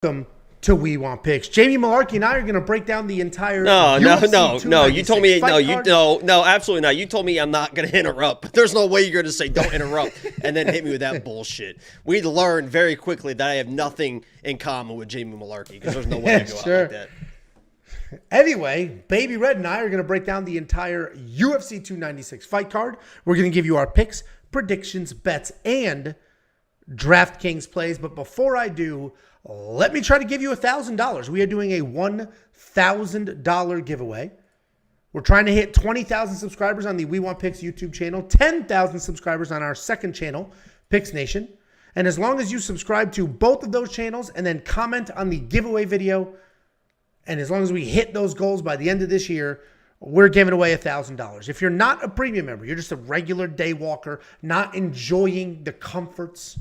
Welcome to We Want Picks. Jamie Malarkey and I are going to break down the entire No. You told me no. Absolutely not. You told me I'm not going to interrupt. But there's no way you're going to say don't interrupt and then hit me with that bullshit. We learned very quickly that I have nothing in common with Jamie Malarkey because there's no way I go out like that. Anyway, Baby Red and I are going to break down the entire UFC 296 fight card. We're going to give you our picks, predictions, bets, and DraftKings plays. But before I do, let me try to give you $1,000. We are doing a $1,000 giveaway. We're trying to hit 20,000 subscribers on the We Want Picks YouTube channel, 10,000 subscribers on our second channel, Picks Nation. And as long as you subscribe to both of those channels and then comment on the giveaway video, and as long as we hit those goals by the end of this year, we're giving away $1,000. If you're not a premium member, you're just a regular day walker, not enjoying the comforts,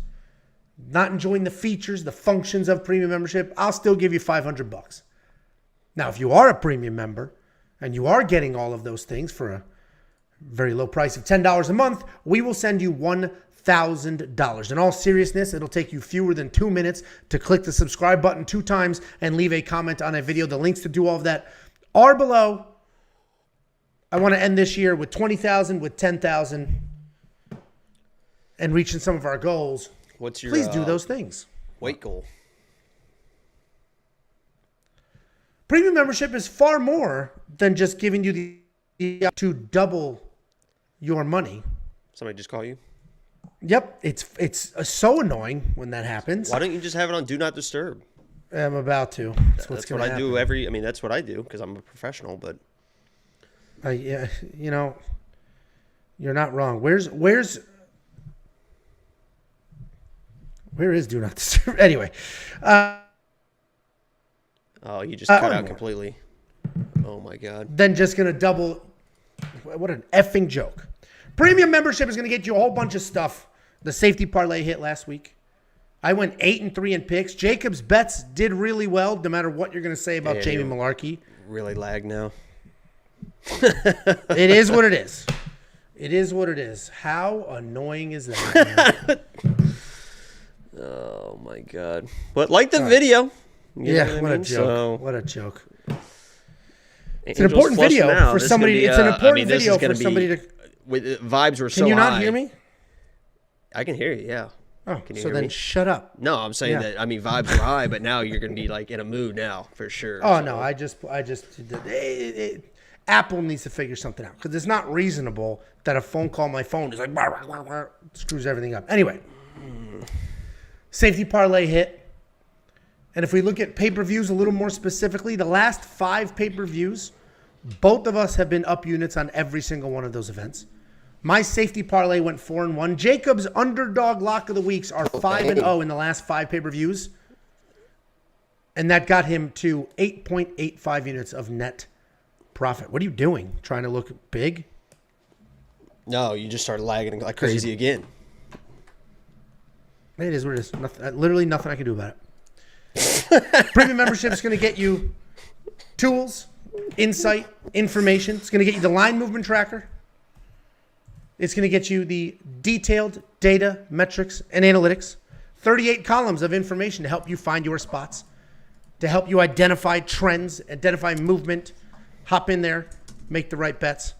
not enjoying the features, the functions of premium membership, I'll still give you $500. Now, if you are a premium member and you are getting all of those things for a very low price of $10 a month, we will send you $1,000. In all seriousness, it'll take you fewer than 2 minutes to click the subscribe button 2 times and leave a comment on a video. The links to do all of that are below. I want to end this year with 20,000, with 10,000, and reaching some of our goals. What's your Please do those things. Weight goal? Premium membership is far more than just giving you the to double your money. Somebody just call you? Yep, it's so annoying when that happens. Why don't you just have it on Do Not Disturb? I'm about to. That's what I do that's what I do because I'm a professional, but yeah, you know, you're not wrong. Where is Do Not Disturb? Anyway. Oh, you just cut out completely. Oh, my God. Then just going to double. What an effing joke. Premium membership is going to get you a whole bunch of stuff. The safety parlay hit last week. I went 8-3 in picks. Jacob's bets did really well, no matter what you're going to say about Jamie Malarkey. Really lag now. It is what it is. It is what it is. How annoying is that? Oh, my God. But like the video. Yeah, what a joke. What a joke. It's an important video for somebody. It's an important video for somebody to. Vibes were so high. Can you not hear me? I can hear you, yeah. Oh, so then shut up. No, I'm saying that, vibes were high, but now you're going to be like in a mood now for sure. Oh, no, Apple needs to figure something out because it's not reasonable that a phone call on my phone is like, screws everything up. Anyway, safety parlay hit. And if we look at pay-per-views a little more specifically, the last 5 pay-per-views, both of us have been up units on every single one of those events. My safety parlay went 4-1. Jacob's underdog lock of the weeks are 5-0 in the last 5 pay-per-views. And that got him to 8.85 units of net profit. What are you doing? Trying to look big? No, you just started lagging like crazy again. It is what it is. Literally nothing I can do about it. Premium membership is going to get you tools, insight, information. It's going to get you the line movement tracker. It's going to get you the detailed data, metrics, and analytics. 38 columns of information to help you find your spots, to help you identify trends, identify movement, hop in there, make the right bets.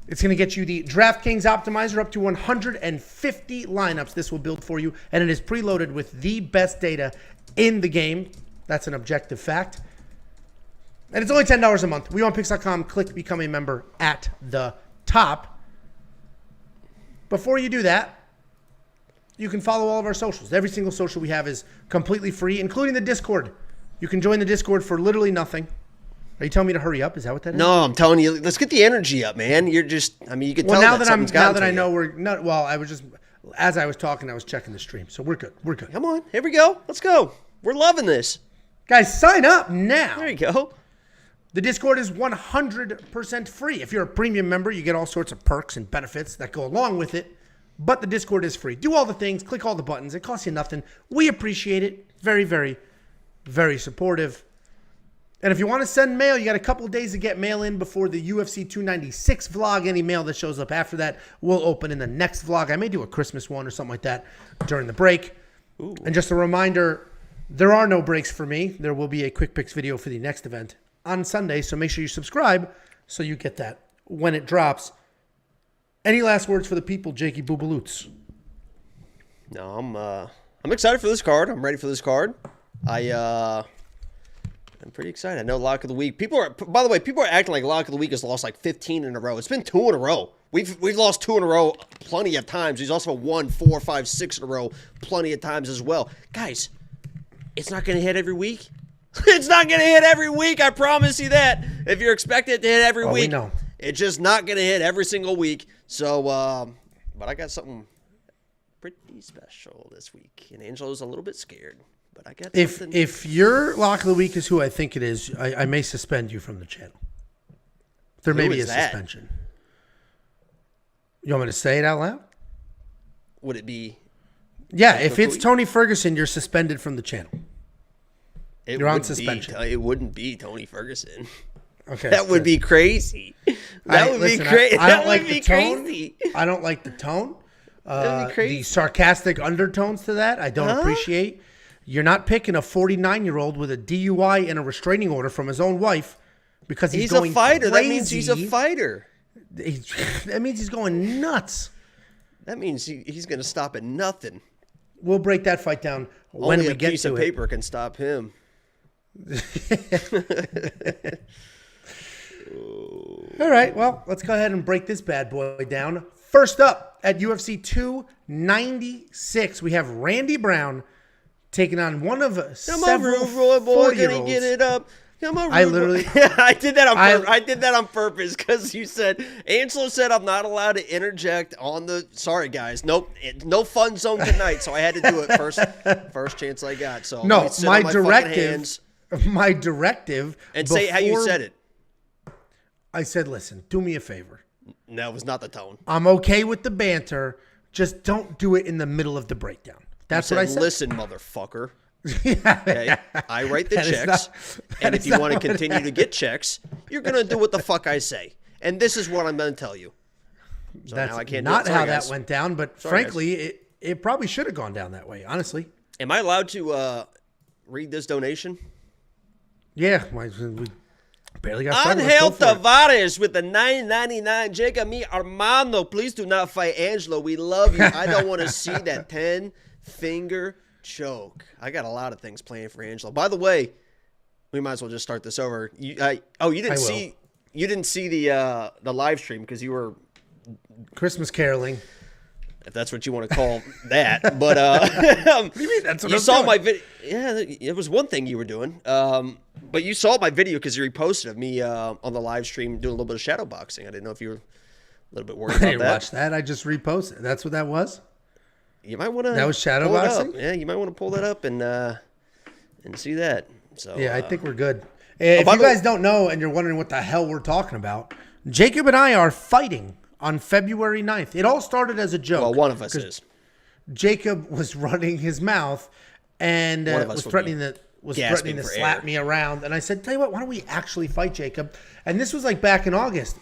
It's going to get you the DraftKings Optimizer up to 150 lineups this will build for you, and it is preloaded with the best data in the game. That's an objective fact. And it's only $10 a month. WeWantPicks.com. Click Become a Member at the top. Before you do that, you can follow all of our socials. Every single social we have is completely free, including the Discord. You can join the Discord for literally nothing. Are you telling me to hurry up? Is that what that is? No, I'm telling you, let's get the energy up, man. You're just, you can tell now that I know we're not, I was just, as I was talking, I was checking the stream. So we're good. We're good. Come on. Here we go. Let's go. We're loving this. Guys, sign up now. There you go. The Discord is 100% free. If you're a premium member, you get all sorts of perks and benefits that go along with it. But the Discord is free. Do all the things. Click all the buttons. It costs you nothing. We appreciate it. Very, very, very supportive. And if you want to send mail, you got a couple of days to get mail in before the UFC 296 vlog. Any mail that shows up after that will open in the next vlog. I may do a Christmas one or something like that during the break. Ooh. And just a reminder, There are no breaks for me. There will be a quick picks video for the next event on Sunday, so make sure you subscribe so you get that when it drops. Any last words for the people, Jakey Boobaloots? No, I'm excited for this card. I'm ready for this card. I'm pretty excited. I know lock of the week. By the way, people are acting like lock of the week has lost like 15 in a row. It's been 2 in a row. We've lost 2 in a row plenty of times. He's also won 4, 5, 6 in a row plenty of times as well. Guys, it's not going to hit every week. It's not going to hit every week. I promise you that. If you're expecting it to hit every week, it's just not going to hit every single week. So, but I got something pretty special this week, and Angelo's a little bit scared. But I got something. If your lock of the week is who I think it is, I may suspend you from the channel. There may be a suspension. You want me to say it out loud? Would it be? Yeah, if it's Tony Ferguson, you're suspended from the channel. You're on suspension. It wouldn't be Tony Ferguson. Okay, that would be crazy. That would be crazy. I don't like the tone. I don't like the tone. The sarcastic undertones to that, I don't appreciate. You're not picking a 49-year-old with a DUI and a restraining order from his own wife because he's going a fighter. Crazy. That means he's a fighter. That means he's going nuts. That means he's going to stop at nothing. We'll break that fight down when we get to it. Only a piece of paper can stop him. All right, well, let's go ahead and break this bad boy down. First up at UFC 296, we have Randy Brown taking on one of several 4-year-olds. Get it up. Come on, I literally, I did that on purpose. I did that on purpose because you said Angelo said I'm not allowed to interject on the. Sorry, guys, nope, no fun zone tonight. So I had to do it first chance I got. So no, my directive, and say how you said it. I said, listen, do me a favor. No, it was not the tone. I'm okay with the banter. Just don't do it in the middle of the breakdown. That's what I said. Listen, motherfucker. Okay? I write the checks, and if you want to continue to get checks, you're going to do what the fuck I say. And this is what I'm going to tell you. So that's now I can't not do it. Sorry, how guys. that went down, but frankly, it probably should have gone down that way, honestly. Am I allowed to read this donation? Yeah, we barely got started. Angel Tavares with the $9.99. Jacoby Armando, please do not fight Angelo. We love you. I don't want to see that 10-finger choke. I got a lot of things planned for Angelo. By the way, we might as well just start this over. You didn't see the live stream because you were Christmas caroling, if that's what you want to call that. But what do you mean? That's what you I'm saw doing. my video. Yeah, it was one thing you were doing. But you saw my video because you reposted of me on the live stream doing a little bit of shadow boxing. I didn't know if you were a little bit worried about that. I didn't watch that. I just reposted. That's what that was. You might want to. That was shadow boxing. Yeah, you might want to pull that up and see that. So yeah, I think we're good. If you guys don't know and you're wondering what the hell we're talking about, Jacob and I are fighting on February 9th. It all started as a joke. Well, one of us is. Jacob was running his mouth and was threatening to slap me around. And I said, tell you what, why don't we actually fight, Jacob? And this was like back in August.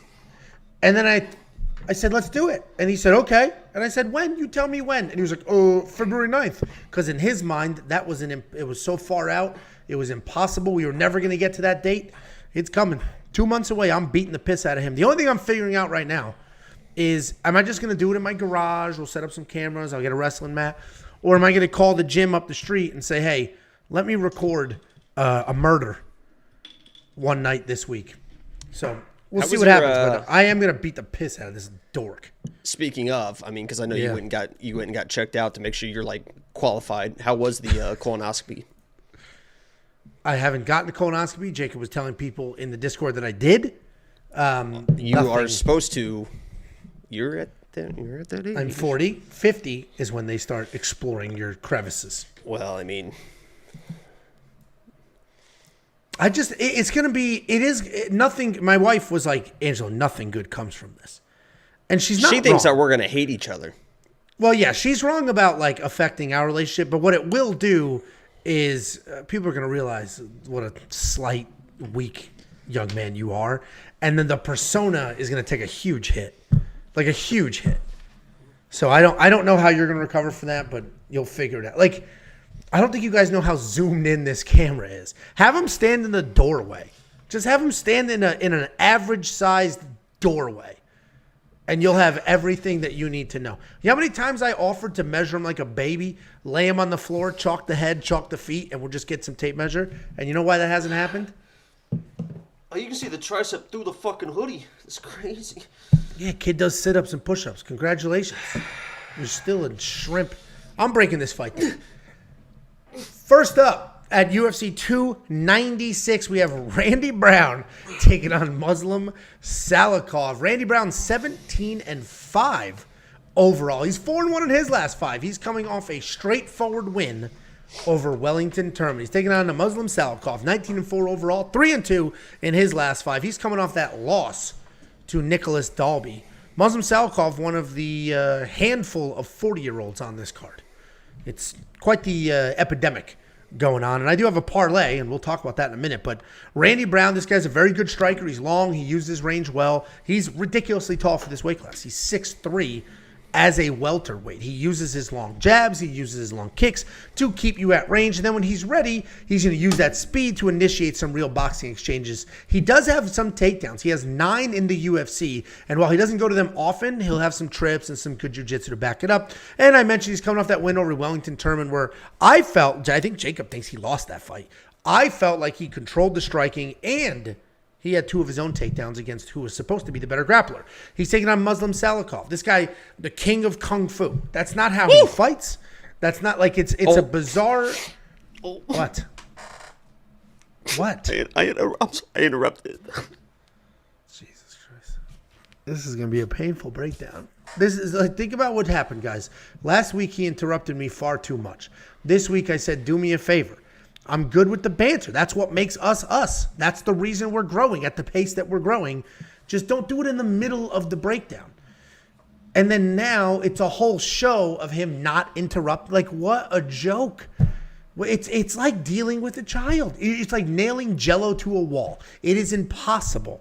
And then I said, let's do it. And he said, okay. And I said, when? You tell me when. And he was like, oh, February 9th. Because in his mind, it was so far out. It was impossible. We were never going to get to that date. It's coming. 2 months away. I'm beating the piss out of him. The only thing I'm figuring out right now is, am I just going to do it in my garage? We'll set up some cameras. I'll get a wrestling mat. Or am I going to call the gym up the street and say, hey, let me record a murder one night this week. So we'll see what happens. But I am going to beat the piss out of this dork. Speaking of, I mean, because I know you went and got checked out to make sure you're like qualified. How was the colonoscopy? I haven't gotten the colonoscopy. Jacob was telling people in the Discord that I did. You are supposed to. You're at that age. I'm 40. 50 is when they start exploring your crevices. Well, I mean, it's going to be, nothing. My wife was like, Angelo, nothing good comes from this. And she's not wrong. She thinks that we're going to hate each other. Well, yeah, she's wrong about like affecting our relationship. But what it will do is people are going to realize what a slight, weak young man you are. And then the persona is going to take a huge hit. Like a huge hit. So I don't know how you're going to recover from that, but you'll figure it out. Like, I don't think you guys know how zoomed in this camera is. Have him stand in the doorway. Just have him stand in an average-sized doorway, and you'll have everything that you need to know. You know how many times I offered to measure him like a baby, lay him on the floor, chalk the head, chalk the feet, and we'll just get some tape measure? And you know why that hasn't happened? Oh, you can see the tricep through the fucking hoodie. It's crazy. Yeah, kid does sit-ups and push-ups. Congratulations. You're still in shrimp. I'm breaking this fight down. First up, at UFC 296, we have Randy Brown taking on Muslim Salikhov. Randy Brown 17-5 overall. He's 4-1 in his last 5. He's coming off a straightforward win over Wellington Terman. He's taking on the Muslim Salikhov, 19-4 overall, 3-2 in his last 5. He's coming off that loss to Nicholas Dalby. Muslim Salikhov, one of the handful of 40-year-olds on this card. It's quite the epidemic going on. And I do have a parlay, and we'll talk about that in a minute. But Randy Brown, this guy's a very good striker. He's long. He uses his range well. He's ridiculously tall for this weight class. He's 6'3", as a welterweight. He uses his long jabs. He uses his long kicks to keep you at range. And then when he's ready, he's going to use that speed to initiate some real boxing exchanges. He does have some takedowns. He has 9 in the UFC. And while he doesn't go to them often, he'll have some trips and some good jiu-jitsu to back it up. And I mentioned he's coming off that win over Wellington Terman, where I think Jacob thinks he lost that fight. I felt like he controlled the striking, and he had 2 of his own takedowns against who was supposed to be the better grappler. He's taking on Muslim Salikhov. This guy, the king of kung fu. That's not how he fights. That's not like it's a bizarre. What? What? I interrupted. Jesus Christ. This is going to be a painful breakdown. This is like, think about what happened, guys. Last week he interrupted me far too much. This week I said, do me a favor. I'm good with the banter. That's what makes us us. That's the reason we're growing at the pace that we're growing. Just don't do it in the middle of the breakdown. And then now it's a whole show of him not interrupt. Like, what a joke. It's like dealing with a child. It's like nailing Jello to a wall. It is impossible.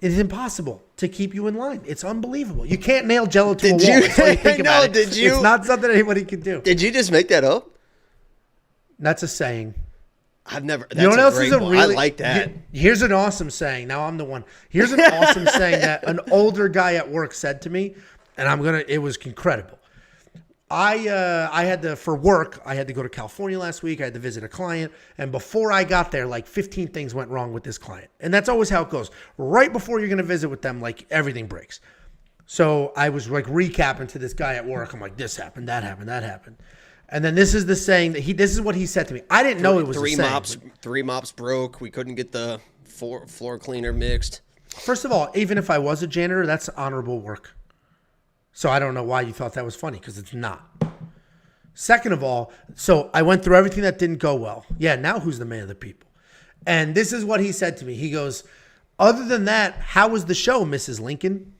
It is impossible to keep you in line. It's unbelievable. You can't nail Jello to a wall. That's how you think about it. It's not something anybody can do. Did you just make that up? That's a saying. I've never. That's you know what else is a really? I like that. Here's an awesome saying. Now I'm the one. Here's an awesome saying that an older guy at work said to me, and it was incredible. I had to, for work, I had to go to California last week. I had to visit a client, and before I got there, like 15 things went wrong with this client, and that's always how it goes. Right before you're gonna visit with them, like everything breaks. So I was like recapping to this guy at work. I'm like, this happened, that happened, that happened. And then this is the saying that this is what he said to me. I didn't know it was a saying. Three mops broke. We couldn't get the floor cleaner mixed. First of all, even if I was a janitor, that's honorable work. So I don't know why you thought that was funny, because it's not. Second of all, so I went through everything that didn't go well. Yeah, now who's the man of the people? And this is what he said to me. He goes, other than that, how was the show, Mrs. Lincoln?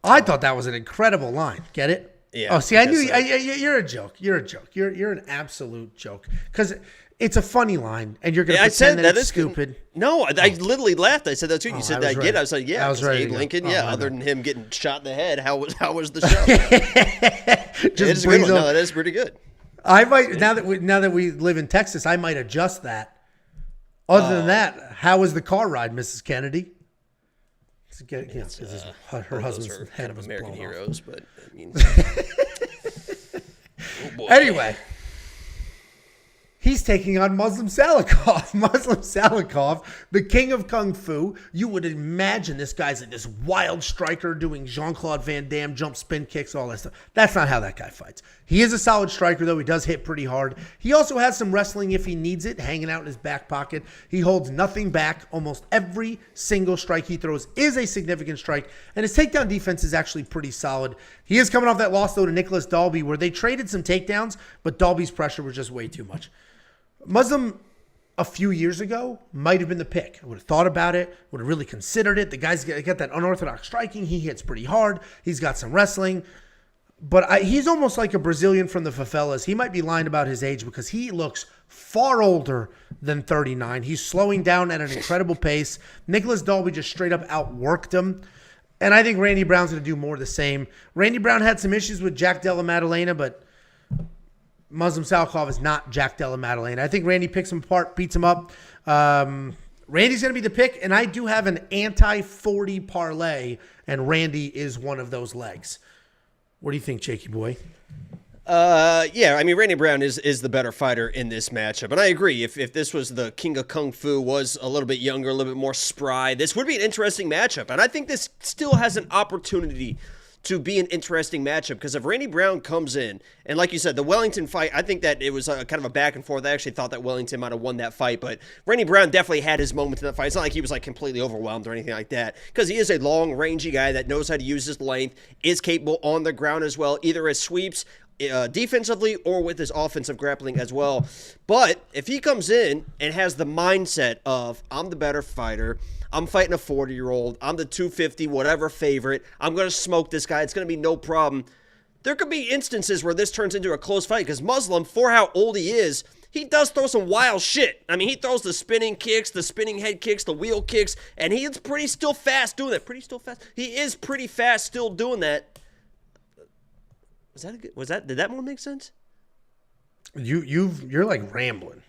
I thought that was an incredible line. Get it? Yeah. Oh, see, I knew you're a joke. You're a joke. You're an absolute joke, because it's a funny line, and you're going to pretend that it's stupid. No, I literally laughed. I said that too. You said that again. I was like, yeah, I was ready. Abe Lincoln. Yeah. Other than him getting shot in the head, how was the show? It's a good one. No, that is pretty good. I might now that we live in Texas, I might adjust that. Other than that, how was the car ride, Mrs. Kennedy? Her husband's head kind of was American blown heroes, but I mean, anyway, he's taking on Muslim Salikhov. Muslim Salikhov, the king of kung fu. You would imagine this guy's like this wild striker doing Jean-Claude Van Damme jump spin kicks, all that stuff. That's not how that guy fights. He is a solid striker, though. He does hit pretty hard. He also has some wrestling if he needs it, hanging out in his back pocket. He holds nothing back. Almost every single strike he throws is a significant strike, and his takedown defense is actually pretty solid. He is coming off that loss, though, to Nicholas Dalby, where they traded some takedowns, but Dalby's pressure was just way too much. Muslim, a few years ago, might have been the pick. I would have thought about it, would have really considered it. The guy's got that unorthodox striking. He hits pretty hard. He's got some wrestling. But he's almost like a Brazilian from the favelas. He might be lying about his age, because he looks far older than 39. He's slowing down at an incredible pace. Nicholas Dalby just straight up outworked him. And I think Randy Brown's going to do more of the same. Randy Brown had some issues with Jack Della Maddalena, but Muslim Salikhov is not Jack Della Maddalena. I think Randy picks him apart, beats him up. Randy's going to be the pick, and I do have an anti-40 parlay, and Randy is one of those legs. What do you think, Jakey boy? Yeah, I mean, Randy Brown is the better fighter in this matchup. And I agree, if this was the King of Kung Fu, was a little bit younger, a little bit more spry, this would be an interesting matchup. And I think this still has an opportunity to be an interesting matchup, because if Randy Brown comes in, and like you said, the Wellington fight, I think that it was kind of a back and forth. I actually thought that Wellington might have won that fight, but Randy Brown definitely had his moment in that fight. It's not like he was like completely overwhelmed or anything like that, because he is a long, rangy guy that knows how to use his length, is capable on the ground as well, either as sweeps, defensively, or with his offensive grappling as well. But if he comes in and has the mindset of, I'm the better fighter, I'm fighting a 40-year-old, I'm the 250 whatever favorite, I'm going to smoke this guy, it's going to be no problem. There could be instances where this turns into a close fight, because Muslim, for how old he is, he does throw some wild shit. I mean, he throws the spinning kicks, the spinning head kicks, the wheel kicks, and he is pretty still fast doing that. He is pretty fast still doing that. Did that one make sense? You're like rambling.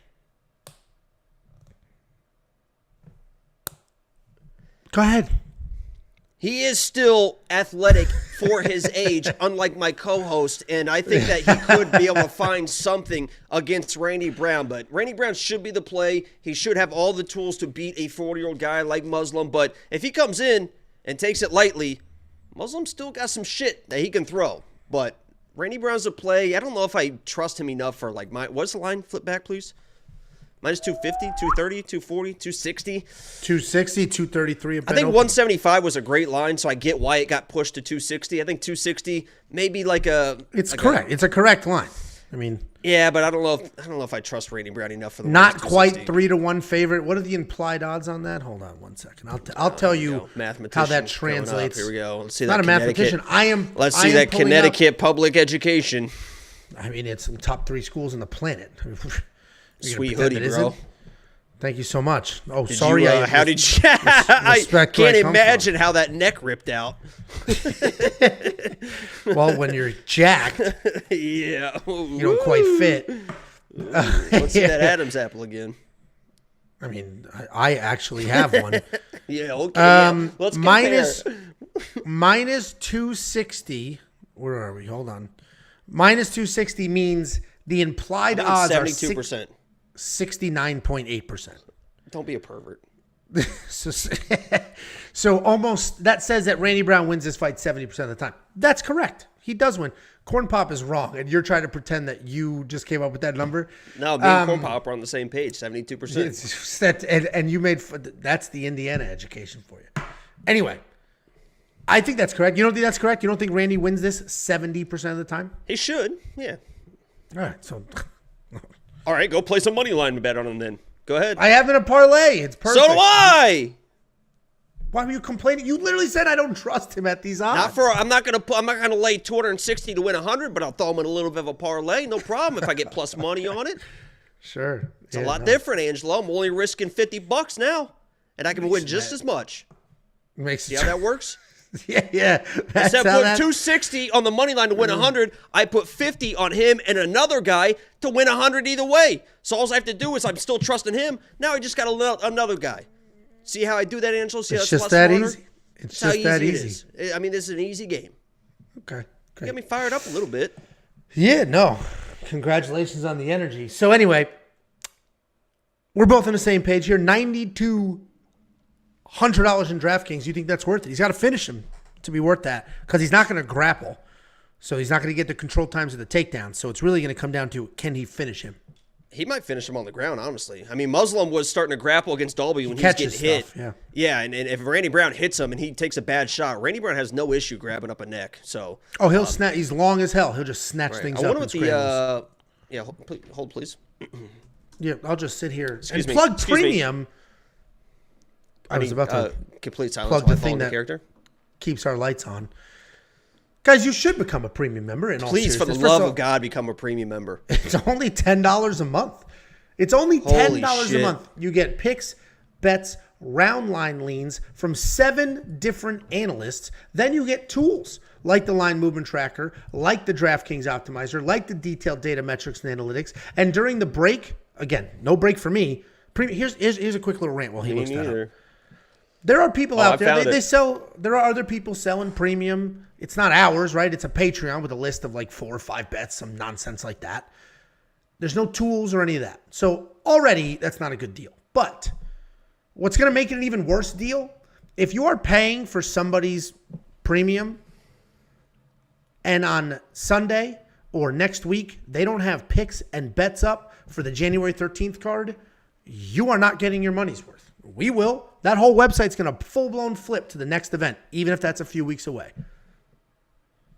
Go ahead. He is still athletic for his age, unlike my co-host, and I think that he could be able to find something against Randy Brown. But Randy Brown should be the play. He should have all the tools to beat a 40-year-old guy like Muslim. But if he comes in and takes it lightly, Muslim still got some shit that he can throw. But Randy Brown's a play. I don't know if I trust him enough for like what's the line? Flip back, please. Minus 250, 230, 240, 260. 260, 233. I think 175 was a great line, so I get why it got pushed to 260. I think 260 maybe like a. It's correct. It's a correct line. I mean. Yeah, but I don't know if I trust Randy Brown enough for the. Not quite 3-1 favorite. What are the implied odds on that? Hold on one second. I'll tell you how that translates. Here we go. Let's see that. Not a mathematician. Let's see that Connecticut public education. I mean, it's some top 3 schools on the planet. Sweet hoodie, bro. Thank you so much. Oh, sorry. How did you? I can't imagine how that neck ripped out. Well, when you're jacked, yeah, you don't quite fit. Let's see that Adam's apple again. I mean, I actually have one. Yeah, okay. Let's compare. Minus 260. Where are we? Hold on. Minus 260 means the implied odds 72%. 69.8%. Don't be a pervert. So almost that says that Randy Brown wins this fight 70% of the time. That's correct. He does win. Corn Pop is wrong, and you're trying to pretend that you just came up with that number. No, me and Corn Pop are on the same page, 72%. And you made that's the Indiana education for you. Anyway, I think that's correct. You don't think that's correct? You don't think Randy wins this 70% of the time? He should. Yeah. All right. So. All right, go play some money line bet on him then. Go ahead. I have it in a parlay. It's perfect. So do I. Why were you complaining? You literally said I don't trust him at these odds. I'm not gonna lay 260 to win 100, but I'll throw him in a little bit of a parlay. No problem if I get plus money on it. Sure. It's a lot different, Angelo. I'm only risking $50 now, and I can win just as much. See how that works? Yeah. Instead of putting 260 on the money line to win 100, I put 50 on him and another guy to win 100 either way. So all I have to do is I'm still trusting him. Now I just got another guy. See how I do that, Angelo? See how it's just that easy. It's just that easy. I mean, this is an easy game. Okay. You got me fired up a little bit. Yeah, no. Congratulations on the energy. So anyway, we're both on the same page here. $9,200 in DraftKings. You think that's worth it? He's got to finish him to be worth that, because he's not going to grapple. So he's not going to get the control times of the takedown. So it's really going to come down to, can he finish him? He might finish him on the ground, honestly. I mean, Muslim was starting to grapple against Dolby when he was getting hit. Yeah, and if Randy Brown hits him and he takes a bad shot, Randy Brown has no issue grabbing up a neck. So he'll snatch. He's long as hell. He'll just snatch things up. I wonder what hold please. Yeah, I'll just sit here Excuse me. plug premium. I was about to complete silence plug the thing that character keeps our lights on. Guys, you should become a premium member. Please, for the love of God, become a premium member. It's only $10 a month. It's only $10 a month. You get picks, bets, round line leans from 7 different analysts. Then you get tools like the line movement tracker, like the DraftKings optimizer, like the detailed data metrics and analytics. And during the break, again, no break for me. Here's a quick little rant while he looks that up. There are people out there. They sell. There are other people selling premium. It's not ours, right? It's a Patreon with a list of like 4 or 5 bets, some nonsense like that. There's no tools or any of that. So already that's not a good deal. But what's going to make it an even worse deal? If you are paying for somebody's premium and on Sunday or next week, they don't have picks and bets up for the January 13th card, you are not getting your money's worth. We will. That whole website's going to full-blown flip to the next event, even if that's a few weeks away.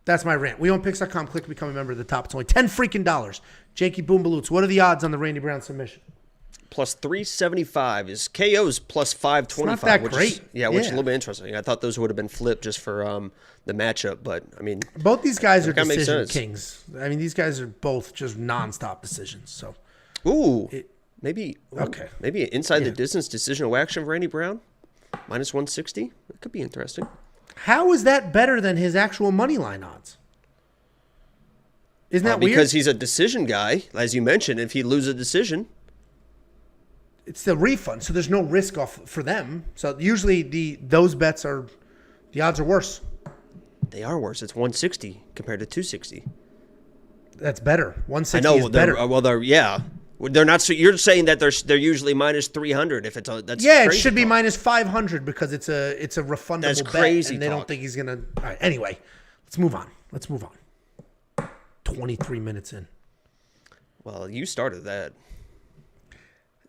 That's my rant. WeOwnPicks.com. Click to become a member of the top. It's only $10 freaking. Jakey Boom Baloots. What are the odds on the Randy Brown submission? Plus 375 is KO's plus 525. It's not that which great. Is a little bit interesting. I thought those would have been flipped just for the matchup, but I mean, both these guys are decision kings. I mean, these guys are both just nonstop decisions. So, maybe an inside the distance decisional action for Randy Brown, minus 160. It could be interesting. How is that better than his actual money line odds? Isn't that weird? Because he's a decision guy, as you mentioned. If he loses a decision, it's the refund, so there's no risk off for them. So usually those bets are the odds are worse. They are worse. It's 160 compared to 260. That's better. 160 I know, is better. They're not. So you're saying that they're usually minus 300 if it's that's it should be minus 500 because it's a refundable that's bet, crazy and they talk. don't think he's gonna. All right. Anyway, let's move on. 23 minutes in. Well, you started that.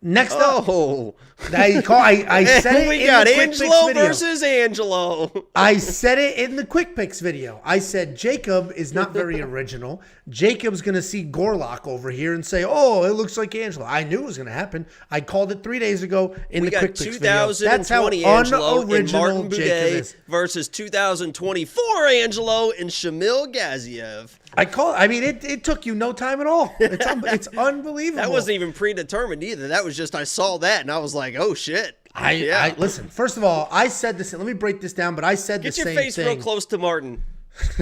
Next up, I said it. We got Angelo versus Angelo. I said it in the quick picks video. I said Jacob is not very original. Jacob's going to see Gorlock over here and say, "Oh, it looks like Angelo." I knew it was going to happen. I called it 3 days ago in the quick picks video. That's how Angelo and Martin unoriginal Jacob Buday is. versus 2024 Angelo and Shamil Gaziev. It took you no time at all. It's unbelievable. That wasn't even predetermined either. That was just I saw that and I was like, oh shit. I listen. First of all, I said this. Let me break this down. But I said the same thing. Get your face real close to Martin.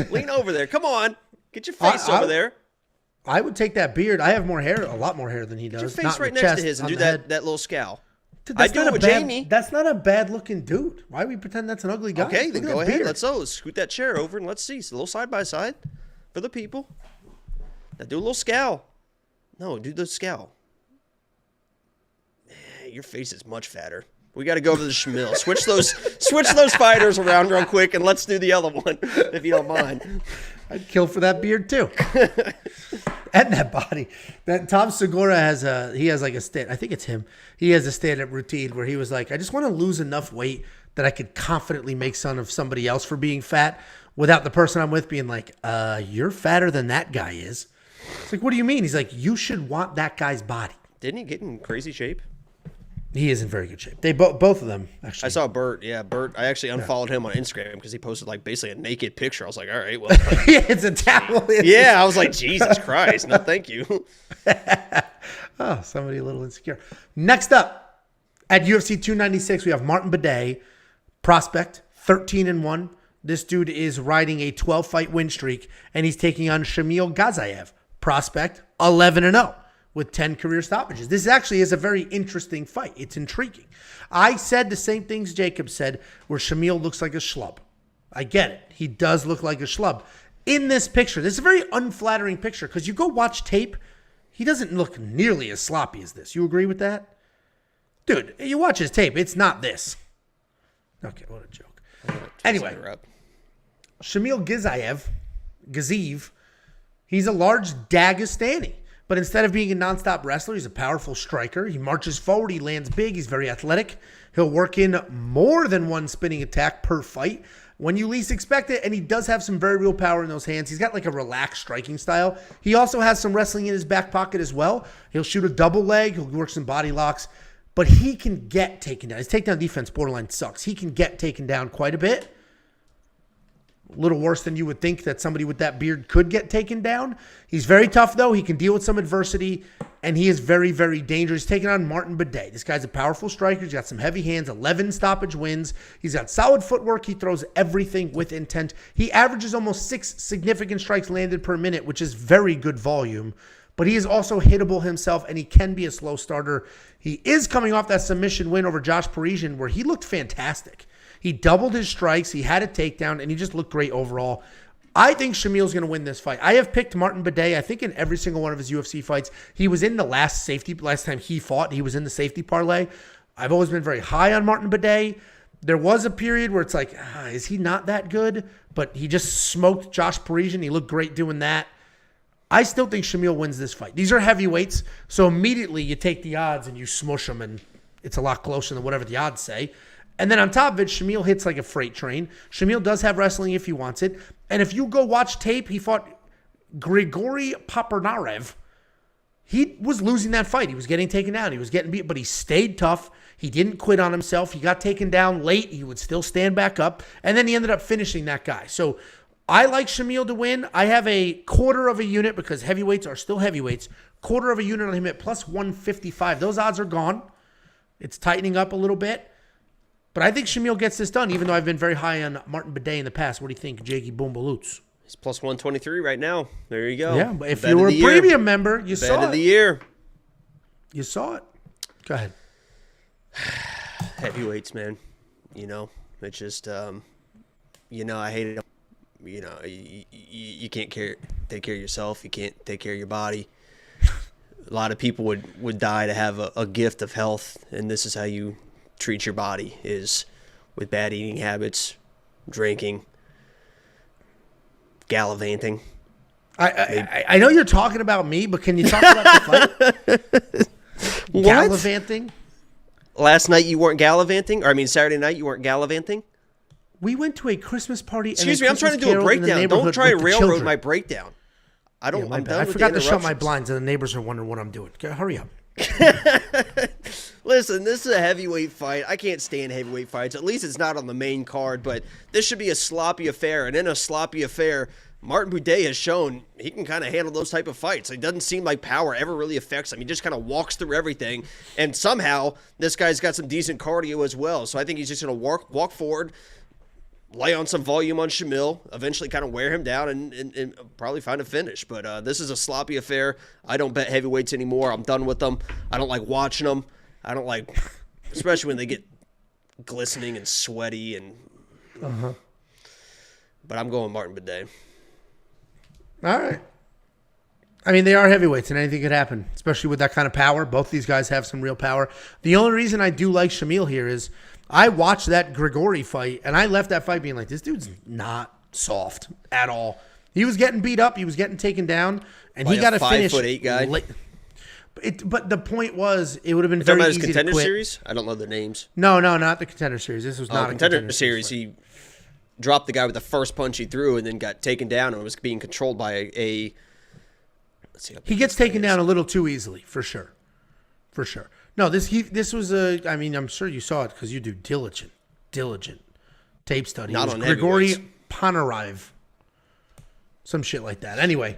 Lean over there. Come on. Get your face over there. I would take that beard. I have more hair, a lot more hair than he does. Get your face right next to his and do that little scowl. Dude, I do it with Jamie. That's not a bad looking dude. Why we pretend that's an ugly guy? Okay, then go ahead. Let's scoot that chair over and let's see. It's a little side by side for the people. Now do a little scowl. No, do the scowl. Your face is much fatter. We got to go to the Shamil. Switch those fighters around real quick and let's do the other one if you don't mind. I'd kill for that beard too. And that body. That Tom Segura has like a stand. I think it's him. He has a stand-up routine where he was like, I just want to lose enough weight that I could confidently make fun of somebody else for being fat without the person I'm with being like, you're fatter than that guy is. It's like, what do you mean? He's like, you should want that guy's body. Didn't he get in crazy shape? He is in very good shape. They both of them actually. I saw Bert. Yeah, Bert. I actually unfollowed him on Instagram because he posted like basically a naked picture. I was like, all right, well. Yeah, it's a towel. Yeah, I was like, Jesus Christ, no, thank you. Oh, somebody a little insecure. Next up at UFC 296, we have Martin Buday, prospect, 13-1. This dude is riding a 12-fight win streak, and he's taking on Shamil Gaziev, prospect, 11-0. With 10 career stoppages. This actually is a very interesting fight. It's intriguing. I said the same things Jacob said, where Shamil looks like a schlub. I get it. He does look like a schlub. In this picture, this is a very unflattering picture because you go watch tape, he doesn't look nearly as sloppy as this. You agree with that? Dude, you watch his tape, it's not this. Okay, what a joke. Anyway, Shamil Gaziev, he's a large Dagestani. But instead of being a nonstop wrestler, he's a powerful striker. He marches forward. He lands big. He's very athletic. He'll work in more than one spinning attack per fight when you least expect it. And he does have some very real power in those hands. He's got like a relaxed striking style. He also has some wrestling in his back pocket as well. He'll shoot a double leg. He'll work some body locks. But he can get taken down. His takedown defense borderline sucks. He can get taken down quite a bit. A little worse than you would think that somebody with that beard could get taken down. He's very tough, though. He can deal with some adversity, and he is very, very dangerous. He's taking on Martin Buday. This guy's a powerful striker. He's got some heavy hands, 11 stoppage wins. He's got solid footwork. He throws everything with intent. He averages almost 6 significant strikes landed per minute, which is very good volume. But he is also hittable himself, and he can be a slow starter. He is coming off that submission win over Josh Parisian, where he looked fantastic. He doubled his strikes. He had a takedown, and he just looked great overall. I think Shamil's going to win this fight. I have picked Martin Buday. I think in every single one of his UFC fights, he was in the last time he fought, he was in the safety parlay. I've always been very high on Martin Buday. There was a period where it's like, is he not that good? But he just smoked Josh Parisian. He looked great doing that. I still think Shamil wins this fight. These are heavyweights, so immediately you take the odds and you smush them, and it's a lot closer than whatever the odds say. And then on top of it, Shamil hits like a freight train. Shamil does have wrestling if he wants it. And if you go watch tape, he fought Grigory Paparnarev. He was losing that fight. He was getting taken down. He was getting beat, but he stayed tough. He didn't quit on himself. He got taken down late. He would still stand back up. And then he ended up finishing that guy. So I like Shamil to win. I have a quarter of a unit because heavyweights are still heavyweights. Quarter of a unit on him at plus 155. Those odds are gone. It's tightening up a little bit. But I think Shamil gets this done, even though I've been very high on Martin Buday in the past. What do you think, Jakey Boombaloots? He's plus 123 right now. There you go. Yeah, but if you were a premium member, you saw it. Bet of the year. You saw it. Go ahead. Heavyweights, man. It's just, I hate it. You can't take care of yourself. You can't take care of your body. A lot of people would die to have a gift of health, and this is how you treat your body, is with bad eating habits, drinking, gallivanting. I know you're talking about me, but can you talk about the fight? Gallivanting? Last night you weren't gallivanting? Or Saturday night you weren't gallivanting? We went to a Christmas party. Excuse me, I'm trying to do a breakdown. Don't try to railroad my breakdown. I forgot to shut my blinds, and the neighbors are wondering what I'm doing. Hurry up. Listen, this is a heavyweight fight. I can't stand heavyweight fights. At least it's not on the main card, but this should be a sloppy affair. And in a sloppy affair, Martin Buday has shown he can kind of handle those type of fights. It doesn't seem like power ever really affects him. He just kind of walks through everything. And somehow, this guy's got some decent cardio as well. So I think he's just going to walk forward, lay on some volume on Shamil, eventually kind of wear him down and probably find a finish. But this is a sloppy affair. I don't bet heavyweights anymore. I'm done with them. I don't like watching them. I don't like, especially when they get glistening and sweaty. But I'm going Martin Buday. All right. They are heavyweights, and anything could happen, especially with that kind of power. Both these guys have some real power. The only reason I do like Shamil here is I watched that Grigory fight, and I left that fight being like, this dude's not soft at all. He was getting beat up. He was getting taken down, and he got to finish. 5'8" guy. But the point was, it would have been very easy to quit. Contender series? I don't know the names. No, not the Contender Series. This was not a Contender Series. He dropped the guy with the first punch he threw and then got taken down and was being controlled by a let's see. He gets taken down a little too easily, for sure. For sure. No, this was I'm sure you saw it because you do diligent tape study. Not on Grigory Paparnarev. Some shit like that. Anyway,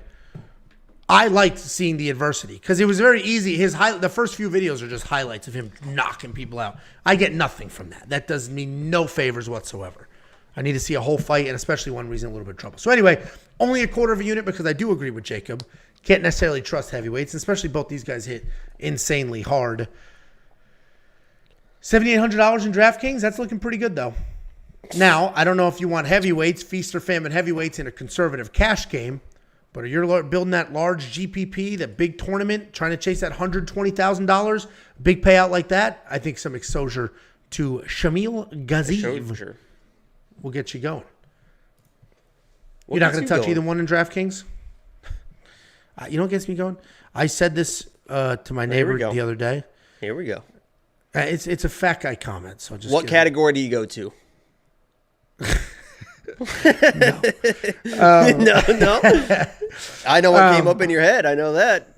I liked seeing the adversity because it was very easy. The first few videos are just highlights of him knocking people out. I get nothing from that. That does me no favors whatsoever. I need to see a whole fight, and especially one reason a little bit of trouble. So anyway, only a quarter of a unit because I do agree with Jacob. Can't necessarily trust heavyweights, especially both these guys hit insanely hard. $7,800 in DraftKings, that's looking pretty good though. Now, I don't know if you want heavyweights, feast or famine heavyweights in a conservative cash game, but if you're building that large GPP, that big tournament, trying to chase that $120,000, big payout like that, I think some exposure to Shamil Gaziev will get you going. You're not going to touch either one in DraftKings? You know what gets me going? I said this to my neighbor the other day. Here we go. It's a fat guy comment. So just what category do you go to? No. No. I know what came up in your head. I know that.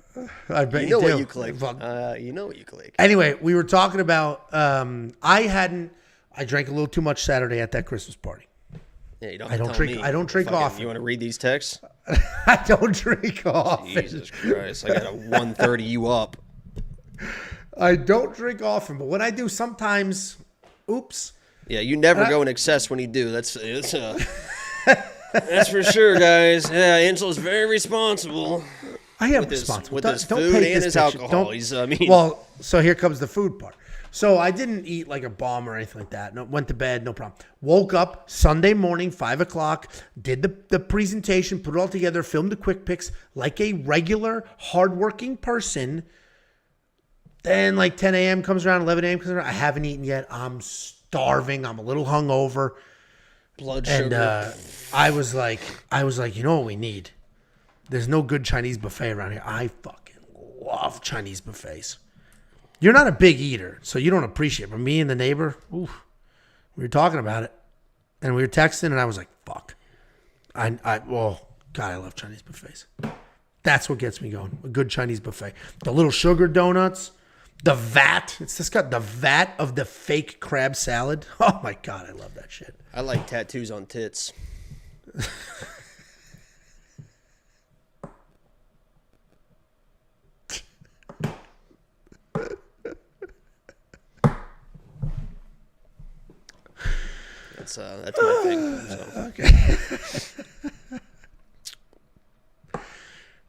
I bet you know do. what you clicked. You know what you clicked. Anyway, we were talking about I drank a little too much Saturday at that Christmas party. Yeah, you don't I have to don't tell drink. me. I don't drink often. You want to read these texts? I don't drink often. Jesus Christ. I got a 1:30 you up. I don't drink often, but when I do, sometimes, oops. Yeah, you never go in excess when you do. That's for sure, guys. Yeah, Angelo's very responsible. I am responsible. With his food and his alcohol. Well, so here comes the food part. So I didn't eat like a bomb or anything like that. No, went to bed, no problem. Woke up Sunday morning, 5 o'clock, did the presentation, put it all together, filmed the quick picks like a regular, hardworking person. Then like 10 a.m. comes around, 11 a.m. comes around. I haven't eaten yet. I'm starving. I'm a little hungover. Blood sugar. And I was like, you know what we need? There's no good Chinese buffet around here. I fucking love Chinese buffets. You're not a big eater, so you don't appreciate it. But me and the neighbor, we were talking about it. And we were texting, and I was like, fuck. Well, God, I love Chinese buffets. That's what gets me going. A good Chinese buffet. The little sugar donuts, the vat. It's just got the vat of the fake crab salad. Oh, my God, I love that shit. I like tattoos on tits. That's my thing. So. Okay.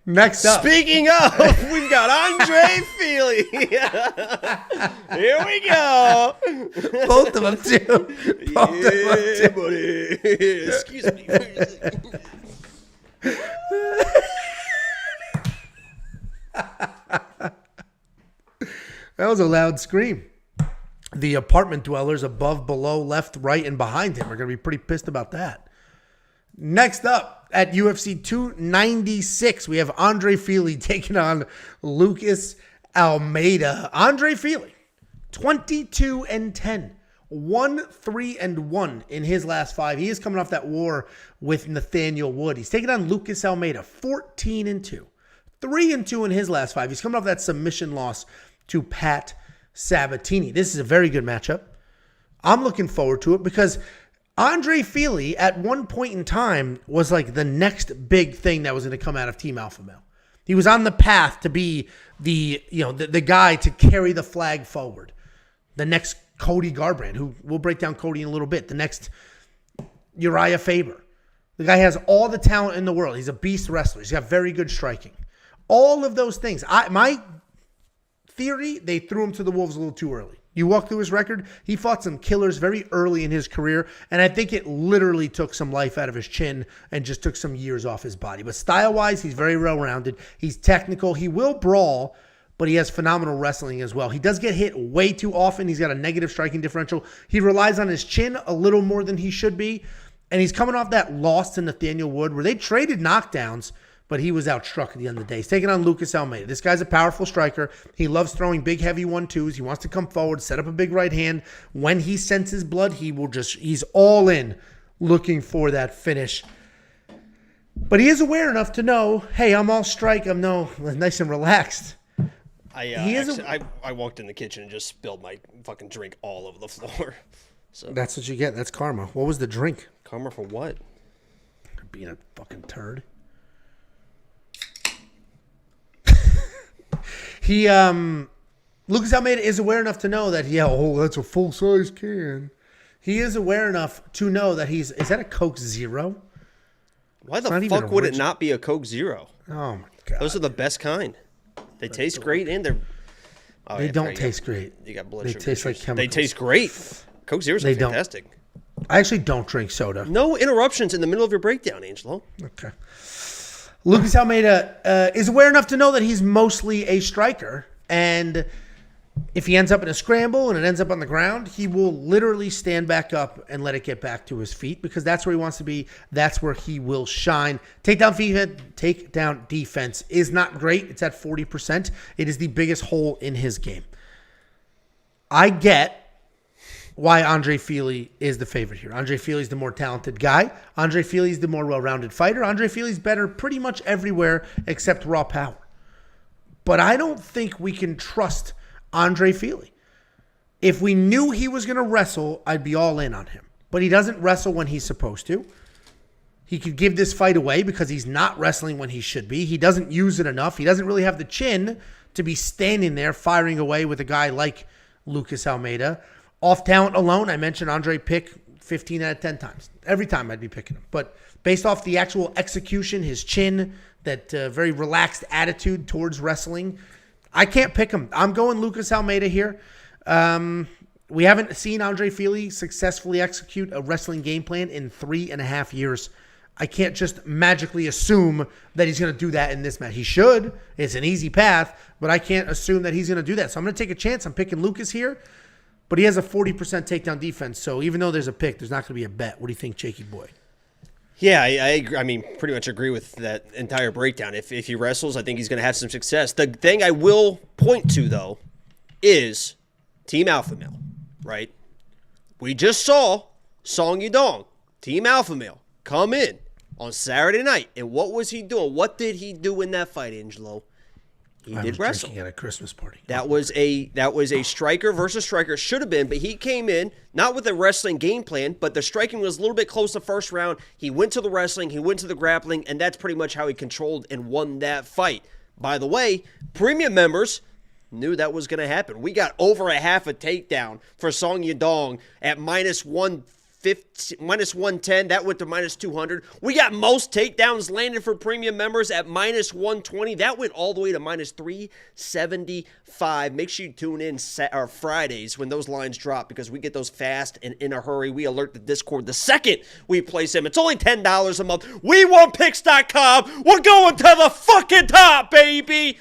Next up. Speaking of, we've got Andre Fili. Here we go. Both of them, too. Yeah, buddy. Excuse me. That was a loud scream. The apartment dwellers above, below, left, right, and behind him are going to be pretty pissed about that. Next up, at UFC 296, we have Andre Fili taking on Lucas Almeida. Andre Fili, 22-10, 1-3-1 in his last 5. He is coming off that war with Nathaniel Wood. He's taking on Lucas Almeida, 14-2, 3-2 in his last 5. He's coming off that submission loss to Pat Sabatini. This is a very good matchup. I'm looking forward to it because Andre Fili at one point in time was like the next big thing that was going to come out of Team Alpha Male. He was on the path to be the guy to carry the flag forward. The next Cody Garbrandt, who we'll break down Cody in a little bit. The next Uriah Faber. The guy has all the talent in the world. He's a beast wrestler. He's got very good striking. All of those things. My theory, they threw him to the wolves a little too early. You walk through his record, he fought some killers very early in his career, and I think it literally took some life out of his chin and just took some years off his body. But style-wise, he's very well-rounded. He's technical. He will brawl, but he has phenomenal wrestling as well. He does get hit way too often. He's got a negative striking differential. He relies on his chin a little more than he should be, and he's coming off that loss to Nathaniel Wood where they traded knockdowns, but he was outstruck at the end of the day. He's taking on Lucas Almeida. This guy's a powerful striker. He loves throwing big, heavy 1-2s. He wants to come forward, set up a big right hand. When he senses blood, he's all in looking for that finish. But he is aware enough to know, hey, I'm all strike. I'm nice and relaxed. I walked in the kitchen and just spilled my fucking drink all over the floor. So that's what you get. That's karma. What was the drink? Karma for what? Being a fucking turd. Lucas Almeida is aware enough to know that, that's a full-size can. He is aware enough to know that is that a Coke Zero? Why the fuck would it not be a Coke Zero? Oh, my God. Those are the best kind. They taste great and they don't taste great. You got blood sugar. They taste like chemicals. They taste great. Coke Zeros are fantastic. I actually don't drink soda. No interruptions in the middle of your breakdown, Angelo. Okay. Lucas Almeida is aware enough to know that he's mostly a striker, and if he ends up in a scramble and it ends up on the ground, he will literally stand back up and let it get back to his feet because that's where he wants to be. That's where he will shine. Takedown defense is not great. It's at 40%. It is the biggest hole in his game. I get why Andre Fili is the favorite here. Andre Fili is the more talented guy. Andre Fili is the more well-rounded fighter. Andre Fili is better pretty much everywhere except raw power. But I don't think we can trust Andre Fili. If we knew he was going to wrestle, I'd be all in on him. but he doesn't wrestle when he's supposed to. He could give this fight away because he's not wrestling when he should be. He doesn't use it enough. He doesn't really have the chin to be standing there firing away with a guy like Lucas Almeida. Off talent alone, I mentioned Andre pick 15 out of 10 times. Every time I'd be picking him. But based off the actual execution, his chin, that very relaxed attitude towards wrestling, I can't pick him. I'm going Lucas Almeida here. We haven't seen Andre Fili successfully execute a wrestling game plan in 3.5 years. I can't just magically assume that he's going to do that in this match. He should. It's an easy path, but I can't assume that he's going to do that. So I'm going to take a chance. I'm picking Lucas here, but he has a 40% takedown defense. So even though there's a pick, there's not going to be a bet. What do you think, Jakey boy? Yeah, I agree. I mean, pretty much agree with that entire breakdown. If he wrestles, I think he's going to have some success. The thing I will point to, though, is Team Alpha Male, right? We just saw Song Yudong, Team Alpha Male, come in on Saturday night. And what was he doing? What did he do in that fight, Angelo? He did wrestle. Drinking at a Christmas party. That was a striker versus striker. Should have been, but he came in not with a wrestling game plan, but the striking was a little bit close the first round. He went to the wrestling, he went to the grappling, and that's pretty much how he controlled and won that fight. By the way, premium members knew that was going to happen. We got over a half a takedown for Song Yudong at -110. That went to -200. We got most takedowns landed for premium members at -120. That went all the way to -375. Make sure you tune in Fridays when those lines drop, because we get those fast and in a hurry. We alert the Discord the second we place them. It's only $10 a month. We want picks.com. We're going to the fucking top, baby.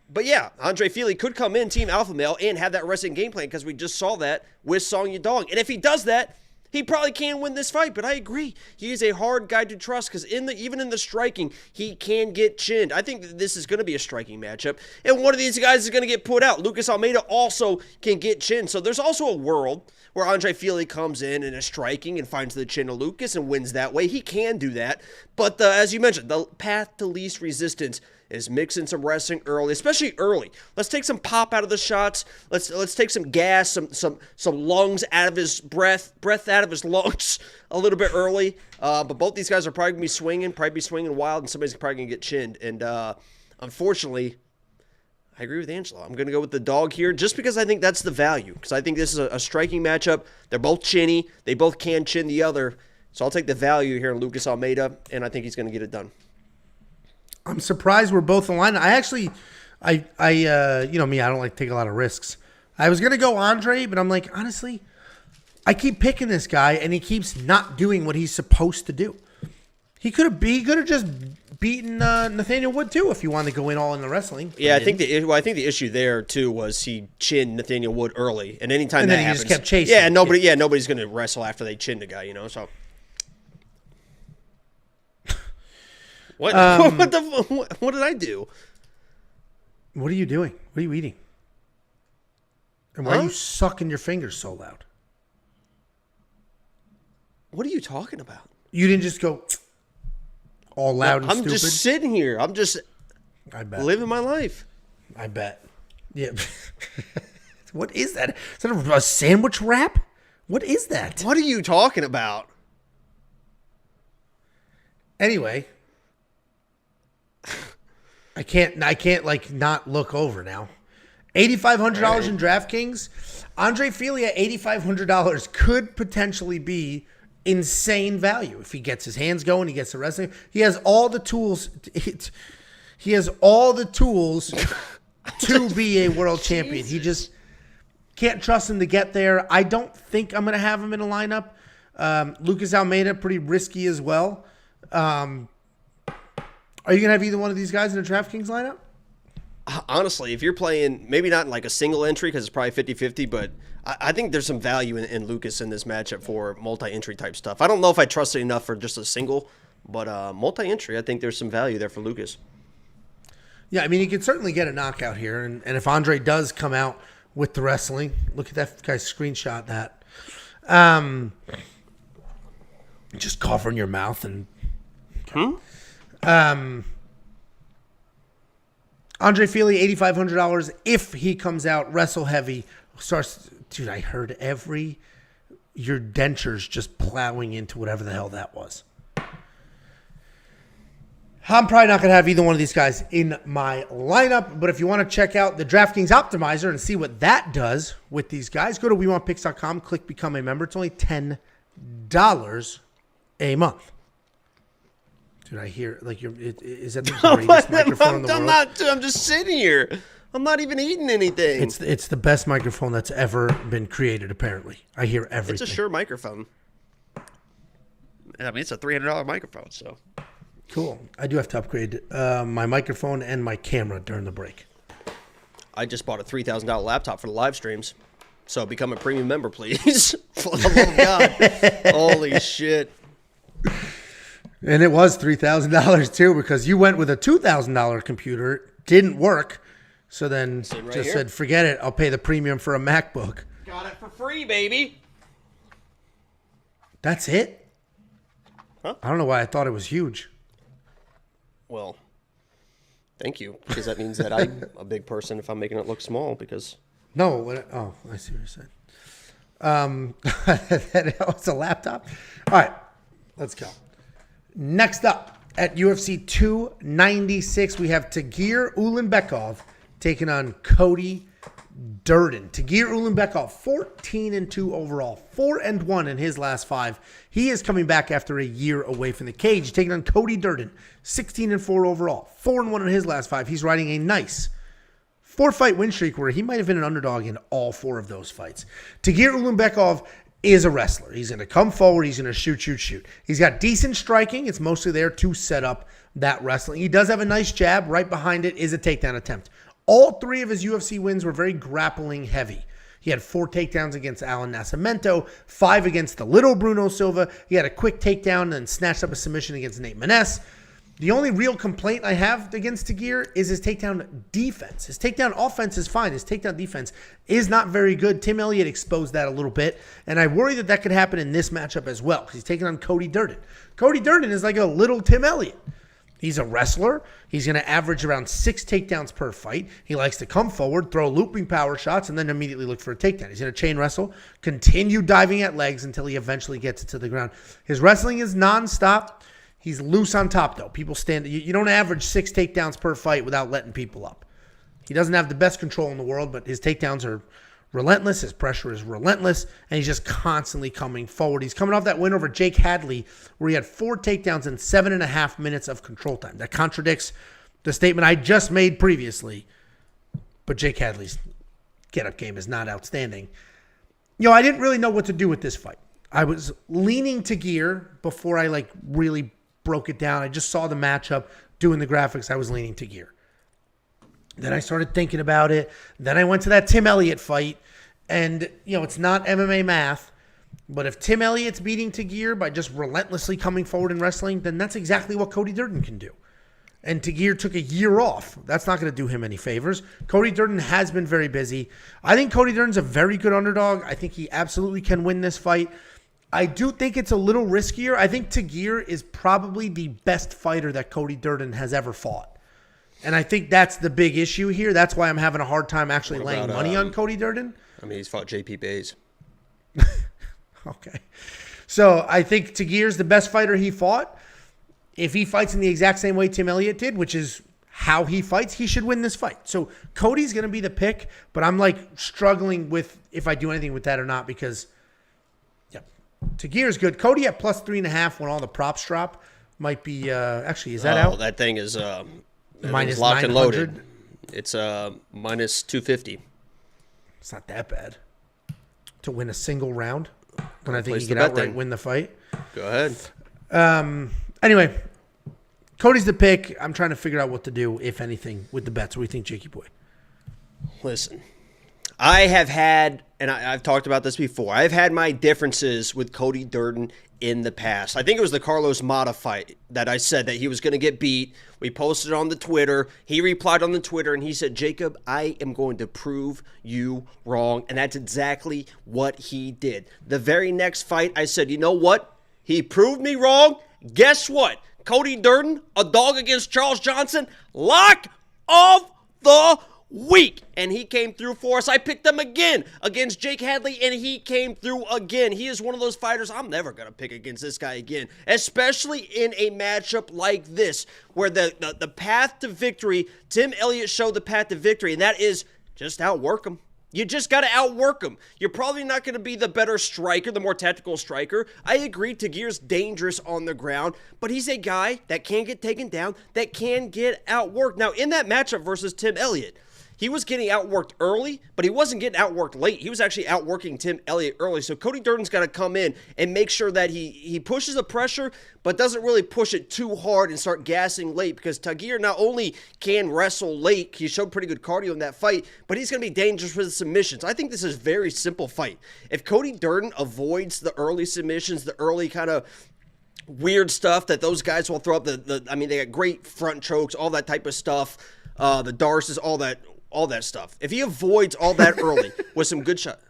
But yeah, Andre Fili could come in Team Alpha Male and have that wrestling game plan, because we just saw that with Song Yudong. And if he does that, he probably can win this fight. But I agree, he is a hard guy to trust, because even in the striking, he can get chinned. I think that this is going to be a striking matchup, and one of these guys is going to get put out. Lucas Almeida also can get chinned. So there's also a world where Andre Fili comes in and is striking and finds the chin of Lucas and wins that way. He can do that. But as you mentioned, the path to least resistance is mixing some wrestling early, especially early. Let's take some pop out of the shots. Let's take some gas, some lungs out of his breath out of his lungs a little bit early. But both these guys are probably going to be swinging wild, and somebody's probably going to get chinned. And unfortunately, I agree with Angelo. I'm going to go with the dog here, just because I think that's the value, because I think this is a striking matchup. They're both chinny. They both can chin the other. So I'll take the value here in Lucas Almeida, and I think he's going to get it done. I'm surprised we're both aligned. I you know me, I don't like to take a lot of risks. I was going to go Andre, but I'm like, honestly, I keep picking this guy, and he keeps not doing what he's supposed to do. He could have just beaten Nathaniel Wood too if he wanted to go in all in the wrestling. Yeah, I think the issue there too was he chinned Nathaniel Wood early, and anytime and that then he happens, just kept chasing. Yeah, nobody's going to wrestle after they chinned a guy, you know. So what? What did I do? What are you doing? What are you eating? And why are you sucking your fingers so loud? What are you talking about? You didn't just go all loud and stupid? I'm just sitting here. I'm just living my life. I bet. Yeah. What is that? Is that a sandwich wrap? What is that? What are you talking about? Anyway, I can't like not look over now. $8,500 in DraftKings. Andre Fili at $8,500 could potentially be insane value if he gets his hands going. He gets the wrestling. He has all the tools. He has all the tools to be a world champion. He just can't trust him to get there. I don't think I'm going to have him in a lineup. Lucas Almeida, pretty risky as well. Are you going to have either one of these guys in a DraftKings lineup? Honestly, if you're playing, maybe not like a single entry because it's probably 50-50, but I think there's some value in Lucas in this matchup for multi-entry type stuff. I don't know if I trust it enough for just a single, but multi-entry, I think there's some value there for Lucas. Yeah, I mean, he could certainly get a knockout here. And if Andre does come out with the wrestling, look at that guy's screenshot that. Just cough in your mouth and... Andre Fili, $8,500 if he comes out wrestle heavy. Starts, dude, I heard every your dentures just plowing into whatever the hell that was. I'm probably not going to have either one of these guys in my lineup, but if you want to check out the DraftKings Optimizer and see what that does with these guys, go to WeWantPicks.com, click Become a Member. It's only $10 a month. Dude, I hear, like, is that the greatest microphone in the world? I'm just sitting here. I'm not even eating anything. It's the best microphone that's ever been created, apparently. I hear everything. It's a Shure microphone. I mean, it's a $300 microphone, so... Cool. I do have to upgrade my microphone and my camera during the break. I just bought a $3,000 laptop for the live streams. So become a premium member, please. For the love of God. Holy shit. And it was $3,000 too, because you went with a $2,000 computer, didn't work. So then said, forget it. I'll pay the premium for a MacBook. Got it for free, baby. That's it? Huh? I don't know why I thought it was huge. Well, thank you, because that means that I'm a big person if I'm making it look small, because... No, I see what you're saying. It's a laptop? All right, let's go. Next up, at UFC 296, we have Tagir Ulanbekov taking on Cody Durden. Tagir Ulanbekov, 14-2 overall, 4-1 in his last 5. He is coming back after a year away from the cage, taking on Cody Durden, 16-4 overall, 4-1 in his last 5. He's riding a nice 4-fight win streak where he might have been an underdog in all 4 of those fights. Tagir Ulanbekov is a wrestler. He's going to come forward. He's going to shoot. He's got decent striking. It's mostly there to set up that wrestling. He does have a nice jab. Right behind it is a takedown attempt. All 3 of his UFC wins were very grappling heavy. He had 4 takedowns against Alan Nascimento, 5 against the little Bruno Silva. He had a quick takedown and then snatched up a submission against Nate Maness. The only real complaint I have against Tagir is his takedown defense. His takedown offense is fine. His takedown defense is not very good. Tim Elliott exposed that a little bit, and I worry that could happen in this matchup as well because he's taking on Cody Durden. Cody Durden is like a little Tim Elliott. He's a wrestler. He's going to average around 6 takedowns per fight. He likes to come forward, throw looping power shots, and then immediately look for a takedown. He's going to chain wrestle, continue diving at legs until he eventually gets it to the ground. His wrestling is nonstop. He's loose on top, though. People stand. You don't average 6 takedowns per fight without letting people up. He doesn't have the best control in the world, but his takedowns are relentless. His pressure is relentless, and he's just constantly coming forward. He's coming off that win over Jake Hadley, where he had 4 takedowns and 7.5 minutes of control time. That contradicts the statement I just made previously, but Jake Hadley's get-up game is not outstanding. I didn't really know what to do with this fight. I was leaning Tagir before I really broke it down. I just saw the matchup, doing the graphics. I was leaning Tagir. Then I started thinking about it. Then I went to that Tim Elliott fight. And, it's not MMA math. But if Tim Elliott's beating Tagir by just relentlessly coming forward and wrestling, then that's exactly what Cody Durden can do. And Tagir took a year off. That's not going to do him any favors. Cody Durden has been very busy. I think Cody Durden's a very good underdog. I think he absolutely can win this fight. I do think it's a little riskier. I think Tagir is probably the best fighter that Cody Durden has ever fought. And I think that's the big issue here. That's why I'm having a hard time actually laying money on Cody Durden. I mean, he's fought JP Bays. Okay. So I think Tagir's the best fighter he fought. If he fights in the exact same way Tim Elliott did, which is how he fights, he should win this fight. So Cody's going to be the pick, but I'm struggling with if I do anything with that or not because Tagir's good. Cody at plus 3.5 when all the props drop might be actually, is that out? That thing is minus locked 900. and loaded. It's minus 250. It's not that bad to win a single round when I think Place you can the bet outright then. win the fight. Go ahead. Anyway, Cody's the pick. I'm trying to figure out what to do, if anything, with the bets. What do you think, Jakey boy? Listen, I have had, and I've talked about this before, I've had my differences with Cody Durden in the past. I think it was the Carlos Mata fight that I said that he was going to get beat. We posted on the Twitter. He replied on the Twitter, and he said, Jacob, I am going to prove you wrong. And that's exactly what he did. The very next fight, I said, you know what? He proved me wrong. Guess what? Cody Durden, a dog against Charles Johnson, lock of the week, and he came through for us. I picked him again against Jake Hadley, and he came through again. He is one of those fighters I'm never going to pick against this guy again, especially in a matchup like this, where the path to victory, Tim Elliott showed the path to victory, and that is just outwork him. You just got to outwork him. You're probably not going to be the better striker, the more tactical striker. I agree, Tagir's dangerous on the ground, but he's a guy that can get taken down, that can get outworked. Now, in that matchup versus Tim Elliott, he was getting outworked early, but he wasn't getting outworked late. He was actually outworking Tim Elliott early. So Cody Durden's got to come in and make sure that he pushes the pressure, but doesn't really push it too hard and start gassing late, because Tagir not only can wrestle late, he showed pretty good cardio in that fight, but he's going to be dangerous with the submissions. I think this is a very simple fight. If Cody Durden avoids the early submissions, the early kind of weird stuff that those guys will throw up, they got great front chokes, all that type of stuff, the darces, all that stuff. If he avoids all that early with some good shot,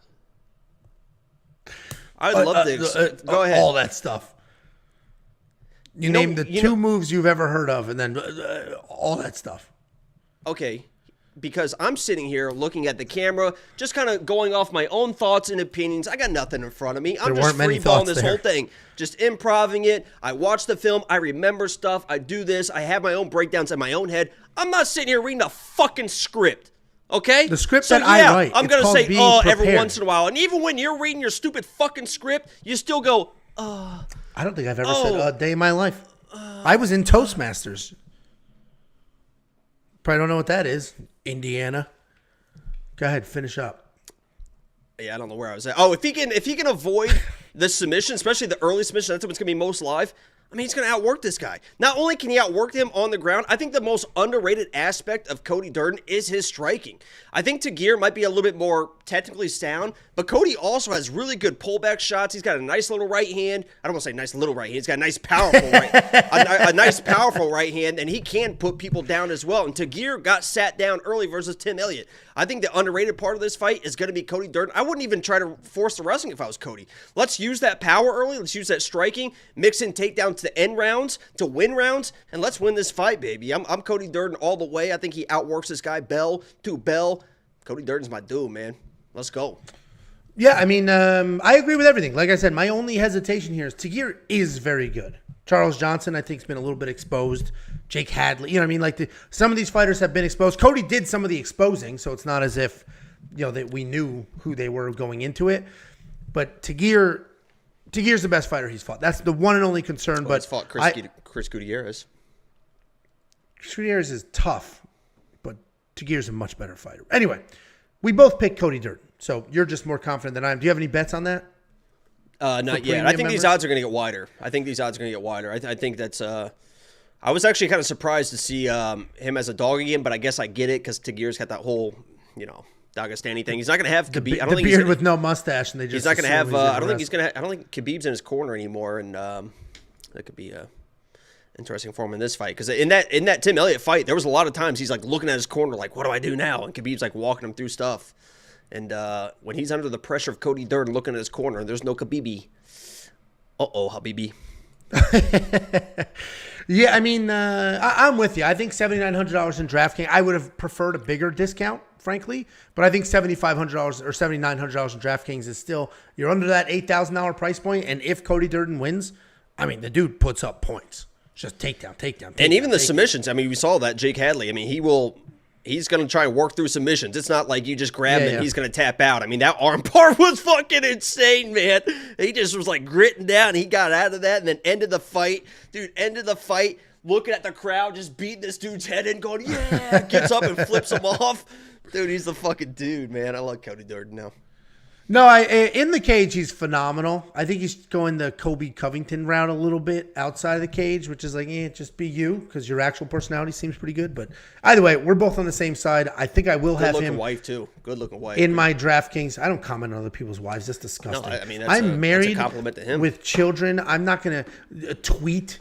I'd love to go ahead. All that stuff. You name the two moves you've ever heard of, and then all that stuff. Okay, because I'm sitting here looking at the camera, just kind of going off my own thoughts and opinions. I got nothing in front of me. I'm just freeballing this whole thing, just improving it. I watch the film. I remember stuff. I do this. I have my own breakdowns in my own head. I'm not sitting here reading a fucking script. Okay? The script that I write. I'm going to say, every once in a while. And even when you're reading your stupid fucking script, you still go, I don't think I've ever said a day in my life. I was in Toastmasters. Probably don't know what that is. Indiana. Go ahead, finish up. Yeah, I don't know where I was at. Oh, if he can avoid the submission, especially the early submission, that's what's going to be most live. I mean, he's going to outwork this guy. Not only can he outwork him on the ground, I think the most underrated aspect of Cody Durden is his striking. I think Tagir might be a little bit more technically sound, but Cody also has really good pullback shots. He's got a nice little right hand. I don't want to say nice little right hand. He's got a nice powerful a nice powerful right hand, and he can put people down as well. And Tagir got sat down early versus Tim Elliott. I think the underrated part of this fight is going to be Cody Durden. I wouldn't even try to force the wrestling if I was Cody. Let's use that power early. Let's use that striking. Mix in takedowns to end rounds, to win rounds, and let's win this fight, baby. I'm Cody Durden all the way. I think he outworks this guy bell to bell. Cody Durden's my dude, man. Let's go. Yeah, I mean, I agree with everything. Like I said, my only hesitation here is Tagir is very good. Charles Johnson, I think, has been a little bit exposed. Jake Hadley, you know what I mean? Like some of these fighters have been exposed. Cody did some of the exposing, so it's not as if, that we knew who they were going into it. But Tagir's the best fighter he's fought. That's the one and only concern. Well, he's fought Chris Gutierrez. Chris Gutierrez is tough, but Tagir's a much better fighter. Anyway, we both picked Cody Durden, so you're just more confident than I am. Do you have any bets on that? Not yet. I think these odds are going to get wider. I think that's. I was actually kind of surprised to see him as a dog again, but I guess I get it because Tagir's got that whole, Dagestani thing. He's not going to have Khabib. The beard with no mustache, and they just. He's not going to have. I don't think Khabib's in his corner anymore, and that could be interesting for him in this fight, because in that Tim Elliott fight, there was a lot of times he's like looking at his corner, like, what do I do now? And Khabib's like walking him through stuff. And when he's under the pressure of Cody Durden looking at his corner, and there's no Khabibi. Habibi. Yeah, I mean, I'm with you. I think $7,900 in DraftKings. I would have preferred a bigger discount, frankly. But I think $7,500 or $7,900 in DraftKings is still, you're under that $8,000 price point. And if Cody Durden wins, I mean, the dude puts up points. It's just takedown. And even the submissions. I mean, we saw that Jake Hadley. I mean, he's going to try and work through submissions. It's not like you just grab him and he's going to tap out. I mean, that arm bar was fucking insane, man. He just was like gritting down. He got out of that and then ended the fight. Dude, looking at the crowd, just beating this dude's head in, going, yeah, gets up and flips him off. Dude, he's the fucking dude, man. I love Cody Durden now. No, in the cage, he's phenomenal. I think he's going the Kobe Covington route a little bit outside of the cage, which is like, just be you, because your actual personality seems pretty good. But either way, we're both on the same side. I think I will have him. Good-looking wife, too. Good-looking wife. In my DraftKings. I don't comment on other people's wives. That's disgusting. No, I mean, I'm married that's a compliment to him. With children. I'm not going to tweet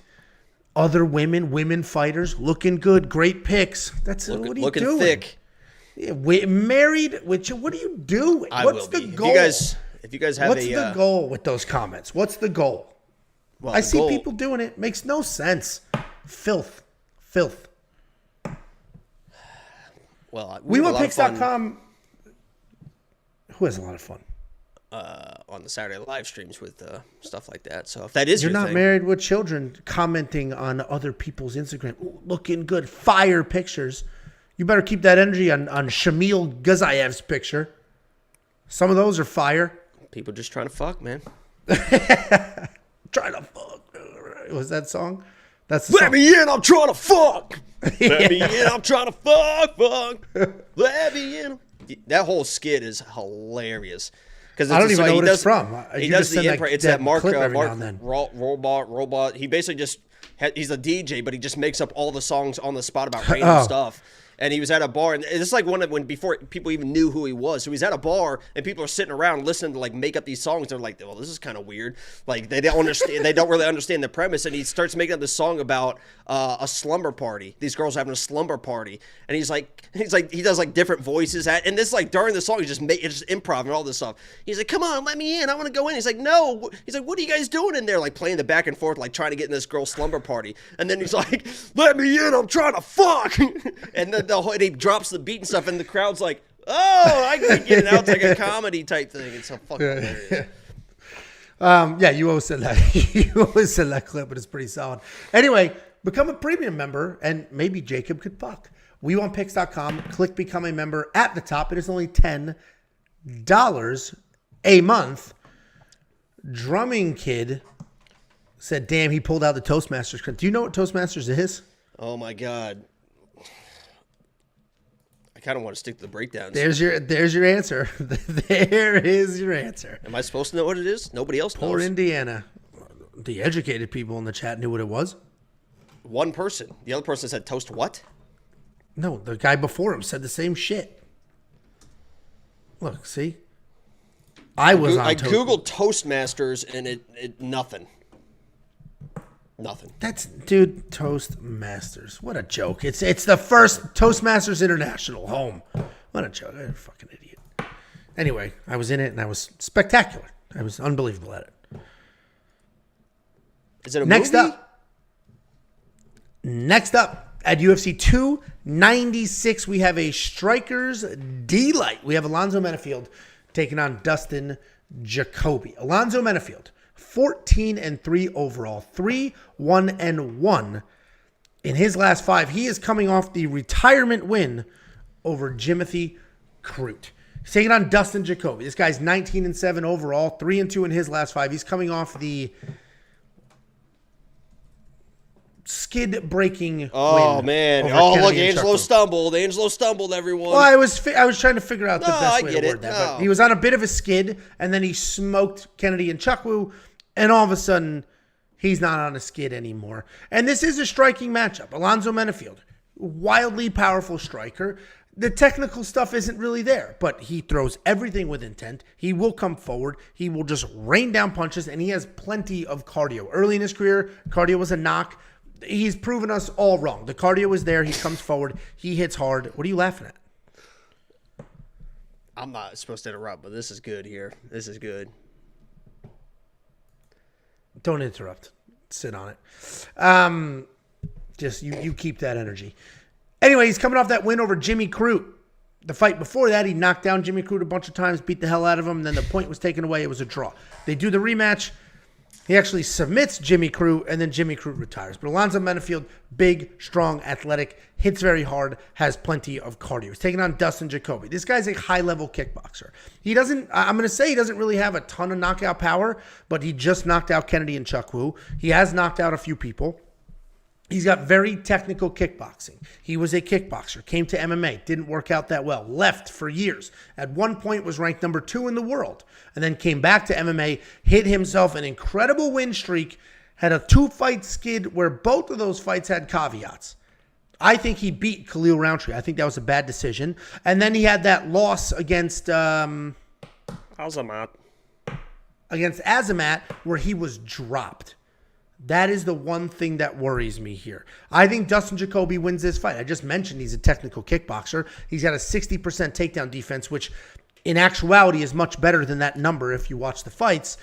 other women fighters. Looking good. Great picks. That's what are you doing? Looking thick. Yeah, married? What are you doing? What's the goal? If you guys have What's the goal with those comments? What's the goal? Well, I see people doing it. Makes no sense. Filth. Well, We had a Want lot of fun, Picks.com. Who has a lot of fun? on the Saturday live streams with stuff like that. So if that is You're your not thing, married with children commenting on other people's Instagram. Ooh, looking good. Fire pictures. You better keep that energy on Shamil Gaziev's picture. Some of those are fire. people just trying to fuck, man. Trying to fuck. Was that song? That's the Let song. me in, I'm trying to fuck. Let me in, I'm trying to fuck. Let me in. That whole skit is hilarious. Because I don't even know what it's from. He You does just the send improv. It's that Mark clip every now and then. Robot. He basically just he's a DJ, but he just makes up all the songs on the spot about random stuff. And he was at a bar, and it's like when before people even knew who he was. So he's at a bar, and people are sitting around listening to like make up these songs. They're like, "Well, this is kind of weird." Like they don't understand. They don't really understand the premise. And he starts making up this song about a slumber party. These girls having a slumber party, and he's like he does like different voices and this like during the song he's just improv and all this stuff. He's like, "Come on, let me in. I want to go in." He's like, "No." He's like, "What are you guys doing in there?" Like playing the back and forth, like trying to get in this girl's slumber party. And then he's like, "Let me in. I'm trying to fuck." And then and he drops the beat and stuff, and the crowd's like, "Oh, I can get it out." It's like a comedy type thing. It's so fucking hilarious. Yeah, you always said that. You always said that clip, but it's pretty solid. Anyway, become a premium member, and maybe Jacob could fuck. WeWantPicks.com. Click Become a Member at the top. It is only $10 a month. Drumming Kid said, "Damn, he pulled out the Toastmasters." Do you know what Toastmasters is? Oh my god. I kind of want to stick to the breakdowns. There's your answer. There is your answer. Am I supposed to know what it is? Nobody else knows. Poor Indiana. The educated people in the chat knew what it was. One person. The other person said toast what? No, the guy before him said the same shit. Look, see? I Googled Toastmasters and it nothing. Nothing. That's, dude, Toastmasters. What a joke. It's the first Toastmasters International home. What a joke. I'm a fucking idiot. Anyway, I was in it and I was spectacular. I was unbelievable at it. Is it a Next movie? up at UFC 296, we have a Strikers Delight. We have Alonzo Menifield taking on Dustin Jacoby. Alonzo Menifield, 14-3 overall, 3-1-1 in his last 5. He is coming off the retirement win over Jimothy Crute. He's taking on Dustin Jacoby. This guy's 19-7 overall, 3-2 in his last 5. He's coming off the skid-breaking win. Oh, man. over Oh, Kennedy look, and Angelo Chuck stumbled. Angelo stumbled, everyone. Well, I was trying to figure out the No, best I way get to it. word that. But No. he was on a bit of a skid, and then he smoked Kennedy and Chukwu, and all of a sudden, he's not on a skid anymore. And this is a striking matchup. Alonzo Menifield, wildly powerful striker. The technical stuff isn't really there, but he throws everything with intent. He will come forward. He will just rain down punches, and he has plenty of cardio. Early in his career, cardio was a knock. He's proven us all wrong. The cardio is there. He comes forward. He hits hard. What are you laughing at? I'm not supposed to interrupt, but this is good here. This is good. Don't interrupt. Sit on it. Just you keep that energy. Anyway, he's coming off that win over Jimmy Crute. The fight before that, he knocked down Jimmy Crute a bunch of times, beat the hell out of him, and then the point was taken away. It was a draw. They do the rematch. He actually submits Jimmy Crute, and then Jimmy Crute retires. But Alonzo Menifield, big, strong, athletic, hits very hard, has plenty of cardio. He's taking on Dustin Jacoby. This guy's a high-level kickboxer. I'm going to say he doesn't really have a ton of knockout power, but he just knocked out Kennedy and Chukwu. He has knocked out a few people. He's got very technical kickboxing. He was a kickboxer, came to MMA, didn't work out that well, left for years. At one point was ranked number 2 in the world, and then came back to MMA, hit himself an incredible win streak, had a 2-fight skid where both of those fights had caveats. I think he beat Khalil Roundtree. I think that was a bad decision. And then he had that loss against Azamat, where he was dropped. That is the one thing that worries me here. I think Dustin Jacoby wins this fight. I just mentioned he's a technical kickboxer. He's got a 60% takedown defense, which in actuality is much better than that number if you watch the fights.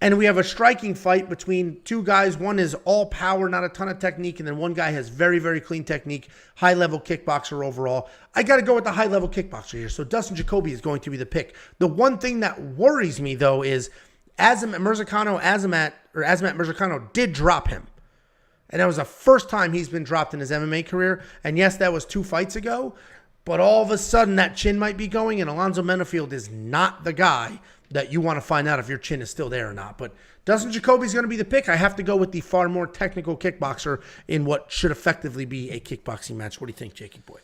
And we have a striking fight between two guys. One is all power, not a ton of technique. And then one guy has very, very clean technique, high-level kickboxer overall. I got to go with the high-level kickboxer here. So Dustin Jacoby is going to be the pick. The one thing that worries me, though, is Azamat Murzakanov did drop him. And that was the first time he's been dropped in his MMA career. And yes, that was 2 fights ago. But all of a sudden, that chin might be going. And Alonzo Menifield is not the guy that you want to find out if your chin is still there or not. But Dustin Jacoby is going to be the pick. I have to go with the far more technical kickboxer in what should effectively be a kickboxing match. What do you think, Jakey boy?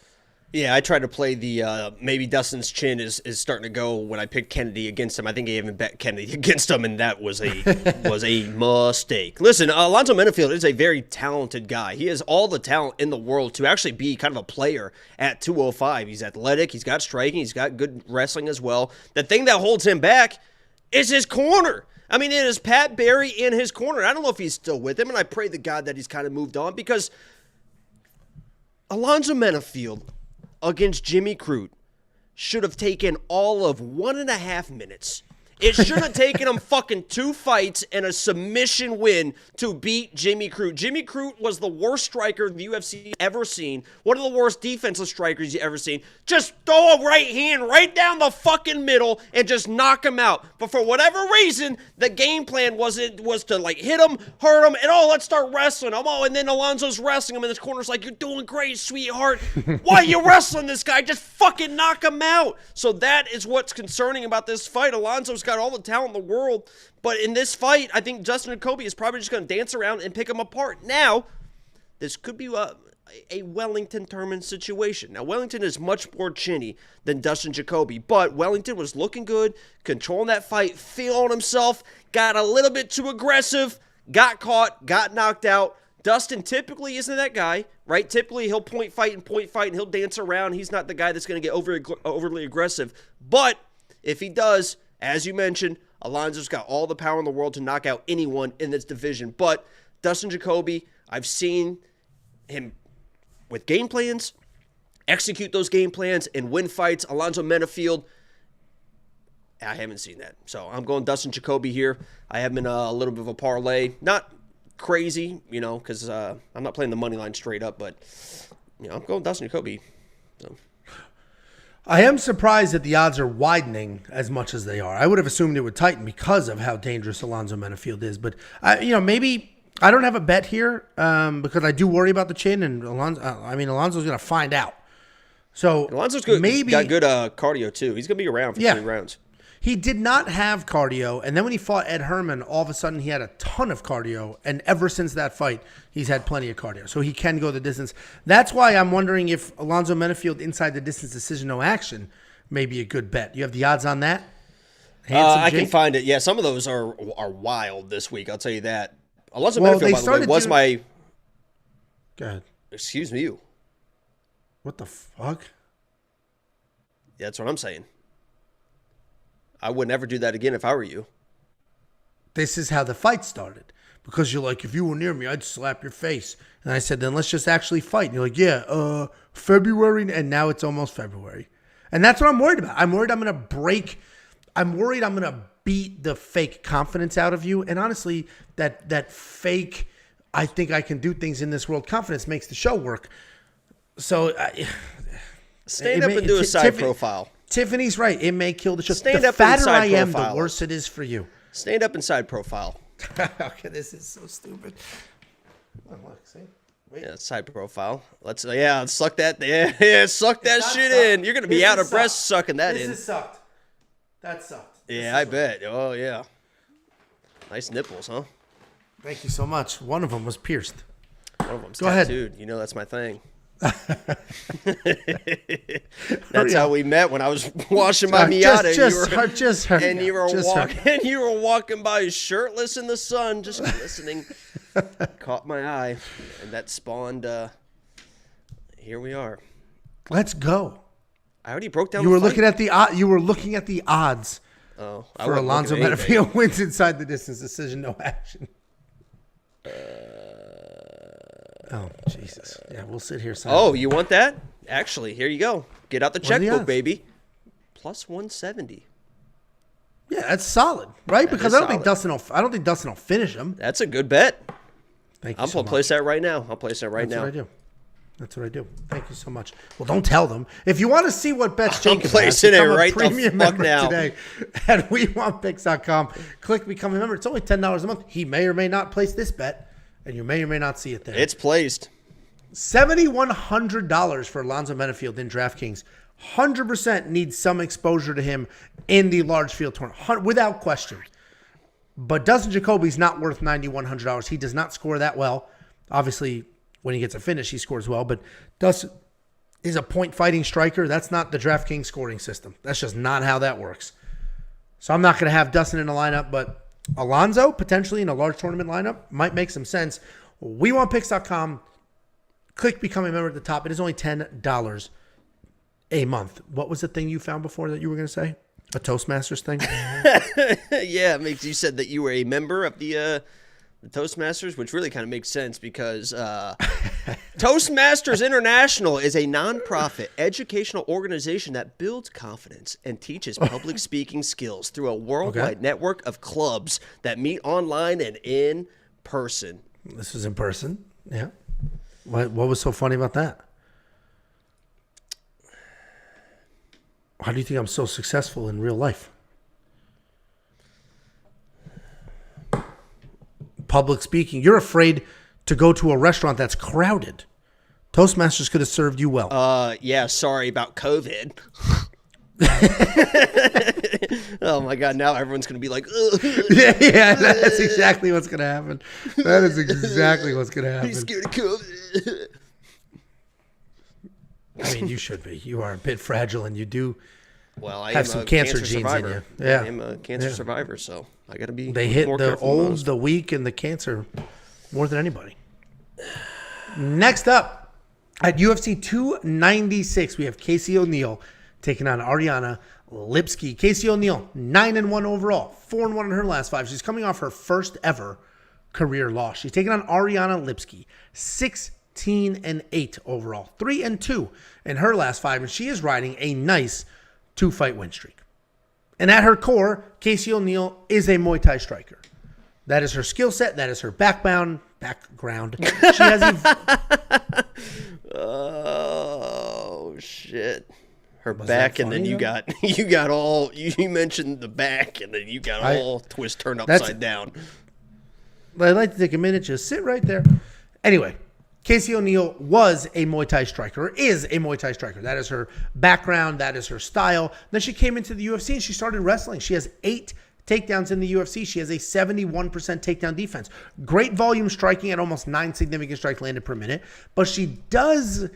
Yeah, I tried to play the maybe Dustin's chin is starting to go when I picked Kennedy against him. I think I even bet Kennedy against him, and that was a mistake. Listen, Alonzo Menifield is a very talented guy. He has all the talent in the world to actually be kind of a player at 205. He's athletic, he's got striking, he's got good wrestling as well. The thing that holds him back is his corner. I mean, it is Pat Barry in his corner. I don't know if he's still with him, and I pray to God that he's kind of moved on, because Alonzo Menifield against Jimmy Crute should have taken all of 1.5 minutes. It should have taken him fucking 2 fights and a submission win to beat Jimmy Crute. Jimmy Crute was the worst striker the UFC ever seen. One of the worst defensive strikers you ever seen. Just throw a right hand right down the fucking middle and just knock him out. But for whatever reason, the game plan was to like hit him, hurt him, and let's start wrestling him. And then Alonzo's wrestling him in this corner's like, you're doing great, sweetheart. Why are you wrestling this guy? Just fucking knock him out. So that is what's concerning about this fight. Alonzo's got all the talent in the world, but in this fight, I think Dustin Jacoby is probably just going to dance around and pick him apart. Now, this could be a Wellington-Turman situation. Now, Wellington is much more chinny than Dustin Jacoby, but Wellington was looking good, controlling that fight, feeling himself, got a little bit too aggressive, got caught, got knocked out. Dustin typically isn't that guy, right? Typically, he'll point fight, and he'll dance around. He's not the guy that's going to get overly aggressive, but if he does, as you mentioned, Alonzo's got all the power in the world to knock out anyone in this division. But Dustin Jacoby, I've seen him with game plans, execute those game plans, and win fights. Alonzo Menifield, I haven't seen that. So I'm going Dustin Jacoby here. I have been a little bit of a parlay. Not crazy, because I'm not playing the money line straight up. But, I'm going Dustin Jacoby. So. I am surprised that the odds are widening as much as they are. I would have assumed it would tighten because of how dangerous Alonzo Menifield is. But, maybe I don't have a bet here because I do worry about the chin. And Alonzo's going to find out. So Alonzo's good. Maybe got good cardio, too. He's going to be around for 3 rounds. He did not have cardio. And then when he fought Ed Herman, all of a sudden he had a ton of cardio. And ever since that fight, he's had plenty of cardio. So he can go the distance. That's why I'm wondering if Alonzo Menifield inside the distance decision, no action, may be a good bet. You have the odds on that? I can find it. Yeah, some of those are wild this week. I'll tell you that. Alonzo Menifield, by the way, was my... Go ahead. Excuse me, you. What the fuck? Yeah, that's what I'm saying. I would never do that again if I were you. This is how the fight started. Because you're like, if you were near me, I'd slap your face. And I said, then let's just actually fight. And you're like, yeah, February. And now it's almost February. And that's what I'm worried about. I'm worried I'm going to beat the fake confidence out of you. And honestly, that fake, I think I can do things in this world confidence makes the show work. So stand up and do a side profile. Tiffany's right. It may kill the show. Stand the up fatter I am, profile. the worse it is for you. Stand up and side profile. Okay, this is so stupid. Oh, look, see? Wait. Yeah, side profile. Let's suck that. Suck that shit in. You're gonna be out of breath sucking that in. This has sucked. That sucked. Yeah, I bet. Oh yeah. Nice nipples, huh? Thank you so much. One of them was pierced. One of them's Go ahead. tattooed. You know that's my thing. That's how we met when I was washing my Miata. You were walking by shirtless in the sun, just glistening. Caught my eye, and that spawned. Here we are. Let's go. I already broke down. You were looking at the odds. Oh, for Alonzo Menifield wins inside the distance decision, no action. Oh, Jesus. Yeah, we'll sit here. Oh, you want that? Actually, here you go. Get out the checkbook, baby. Plus 170. Yeah, Yeah, that's solid, right? Because I don't think Dustin will finish him. That's a good bet. Thank you I'll so much. place that right now. I'll place that right That's now. what I do. That's what I do. Thank you so much. Well, don't tell them. If you want to see what bets I'm Jacob placing has, it become a right the premium fuck member now. today at WeWantPicks.com. Click Become a Member. It's only $10 a month. He may or may not place this bet, and you may or may not see it there. It's placed. $7,100 for Alonzo Menifield in DraftKings. 100% needs some exposure to him in the large field tournament, without question. But Dustin Jacoby's not worth $9,100. He does not score that well. Obviously, when he gets a finish, he scores well. But Dustin is a point-fighting striker. That's not the DraftKings scoring system. That's just not how that works. So I'm not going to have Dustin in the lineup, but Alonzo, potentially in a large tournament lineup, might make some sense. WeWantPicks.com. Click Become a Member at the top. It is only $10 a month. What was the thing you found before that you were going to say? A Toastmasters thing? Yeah, you said that you were a member of the Toastmasters, which really kind of makes sense because Toastmasters International is a nonprofit educational organization that builds confidence and teaches public speaking skills through a worldwide network of clubs that meet online and in person. This was in person. Yeah. What was so funny about that? How do you think I'm so successful in real life? Public speaking. You're afraid to go to a restaurant that's crowded. Toastmasters could have served you well. Yeah, sorry about COVID. Oh my God, now everyone's going to be like, ugh. Yeah, that's exactly what's going to happen. That is exactly what's going to happen. He's scared of COVID. I mean, you should be. You are a bit fragile, and you do I have am some a cancer genes survivor. in you. Yeah. I am a cancer survivor, so I got to be They hit more the careful than old, most. the weak, and the cancer more than anybody. Next up, at UFC 296, we have Casey O'Neill taking on Ariane Lipski. Casey O'Neill, 9-1 overall, 4-1 in her last 5. She's coming off her first ever career loss. She's taking on Ariane Lipski, 16-8 overall, 3-2 in her last 5, and she is riding a nice 2-fight win streak. And at her core, Casey O'Neill is a Muay Thai striker. That is her skill set. That is her background. She has Oh shit! Her Was back, that and then funny, you though? got all. You mentioned the back, and then you got all twist turned upside down. I'd like to take a minute, just sit right there. Anyway, Casey O'Neill was a Muay Thai striker, or is a Muay Thai striker. That is her background. That is her style. Then she came into the UFC and she started wrestling. She has 8 takedowns in the UFC. She has a 71% takedown defense. Great volume striking at almost 9 significant strikes landed per minute. But she does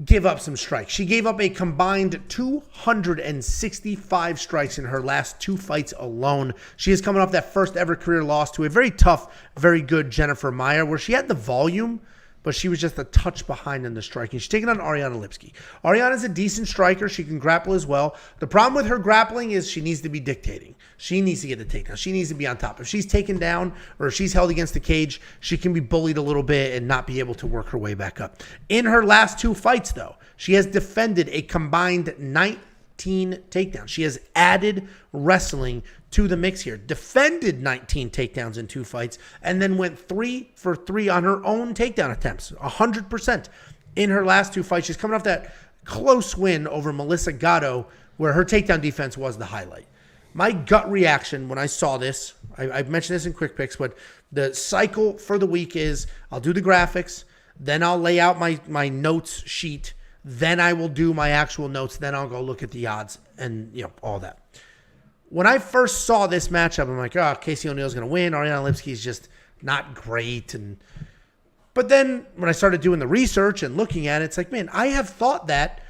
give up some strikes. She gave up a combined 265 strikes in her last 2 fights alone. She is coming off that first ever career loss to a very tough, very good Jennifer Maia, where she had the volume, but she was just a touch behind in the striking. She's taking on Ariane Lipski. Ariane is a decent striker. She can grapple as well. The problem with her grappling is she needs to be dictating. She needs to get the takedown. She needs to be on top. If she's taken down or if she's held against the cage, she can be bullied a little bit and not be able to work her way back up. In her last 2 fights, though, she has defended a combined 19 takedowns. She has added wrestling to the mix here. Defended 19 takedowns in 2 fights and then went 3 for 3 on her own takedown attempts. 100% in her last 2 fights. She's coming off that close win over Melissa Gatto where her takedown defense was the highlight. My gut reaction when I saw this, I've mentioned this in Quick Picks, but the cycle for the week is I'll do the graphics, then I'll lay out my notes sheet, then I will do my actual notes, then I'll go look at the odds and all that. When I first saw this matchup, I'm like, oh, Casey O'Neill's going to win. Ariane Lipski's just not great. But then when I started doing the research and looking at it, it's like, man, I have thought that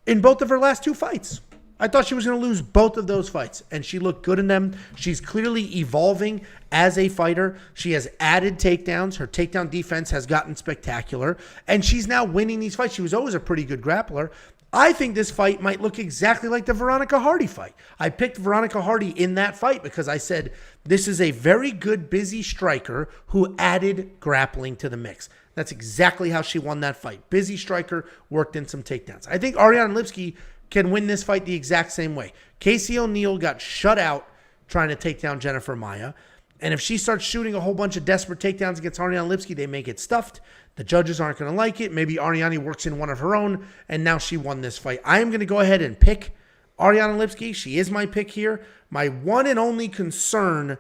in both of her last 2 fights. I thought she was going to lose both of those fights, and she looked good in them. She's clearly evolving as a fighter. She has added takedowns. Her takedown defense has gotten spectacular, and she's now winning these fights. She was always a pretty good grappler. I think this fight might look exactly like the Veronica Hardy fight. I picked Veronica Hardy in that fight because I said this is a very good, busy striker who added grappling to the mix. That's exactly how she won that fight. Busy striker, worked in some takedowns. I think Ariane Lipski can win this fight the exact same way. Casey O'Neill got shut out trying to take down Jennifer Maia. And if she starts shooting a whole bunch of desperate takedowns against Ariane Lipski, they may get stuffed. The judges aren't going to like it. Maybe Ariane works in one of her own, and now she won this fight. I am going to go ahead and pick Ariane Lipski. She is my pick here. My one and only concern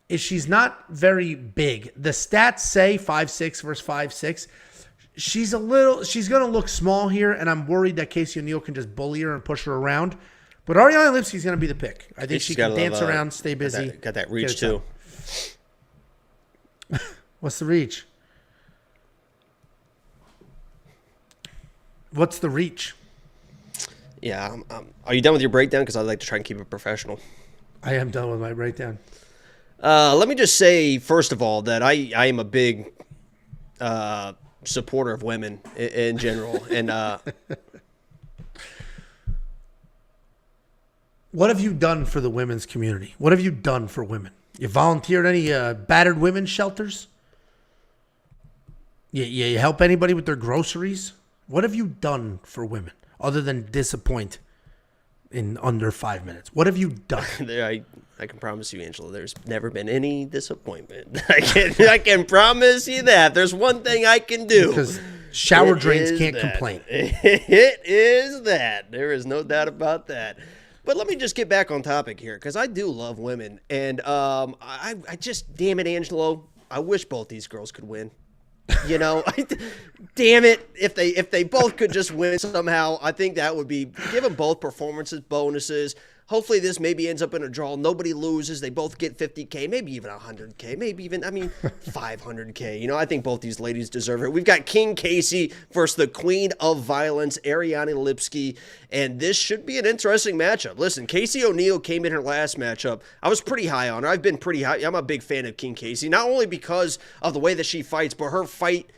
is she's not very big. The stats say 5'6" versus 5'6". She's going to look small here, and I'm worried that Casey O'Neill can just bully her and push her around. But Ariane Lipski's going to be the pick. I think she can dance around, stay busy. Got that reach, too. What's the reach? What's the reach? Yeah. Are you done with your breakdown? Because I'd like to try and keep it professional. I am done with my breakdown. Let me just say, first of all, that I am a big supporter of women in general. And what have you done for the women's community? What have you done for women? You volunteered any battered women's shelters? You help anybody with their groceries? What have you done for women other than disappoint in under 5 minutes? What have you done? I can promise you, Angelo, there's never been any disappointment. I can promise you that. There's one thing I can do. Because shower drains can't complain. It is that. There is no doubt about that. But let me just get back on topic here, because I do love women. And I just, damn it, Angelo, I wish both these girls could win. You know, damn it, if they both could just win somehow, I think that would be, give them both performances, bonuses. Hopefully this maybe ends up in a draw. Nobody loses. They both get 50K, maybe even 100K, maybe even, 500K. You know, I think both these ladies deserve it. We've got King Casey versus the Queen of Violence, Ariane Lipski, and this should be an interesting matchup. Listen, Casey O'Neill came in her last matchup. I was pretty high on her. I've been pretty high. I'm a big fan of King Casey, not only because of the way that she fights, but her fight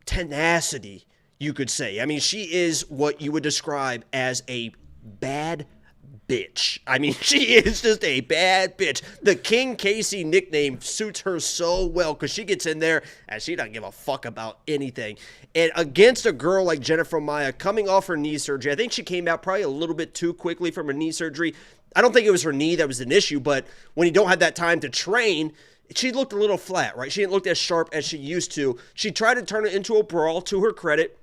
tenacity, you could say. I mean, she is what you would describe as a bad bitch. I mean, she is just a bad bitch. The King Casey nickname suits her so well because she gets in there and she doesn't give a fuck about anything. And against a girl like Jennifer Maia coming off her knee surgery, I think she came out probably a little bit too quickly from her knee surgery. I don't think it was her knee that was an issue, but when you don't have that time to train, she looked a little flat, right? She didn't look as sharp as she used to. She tried to turn it into a brawl, to her credit.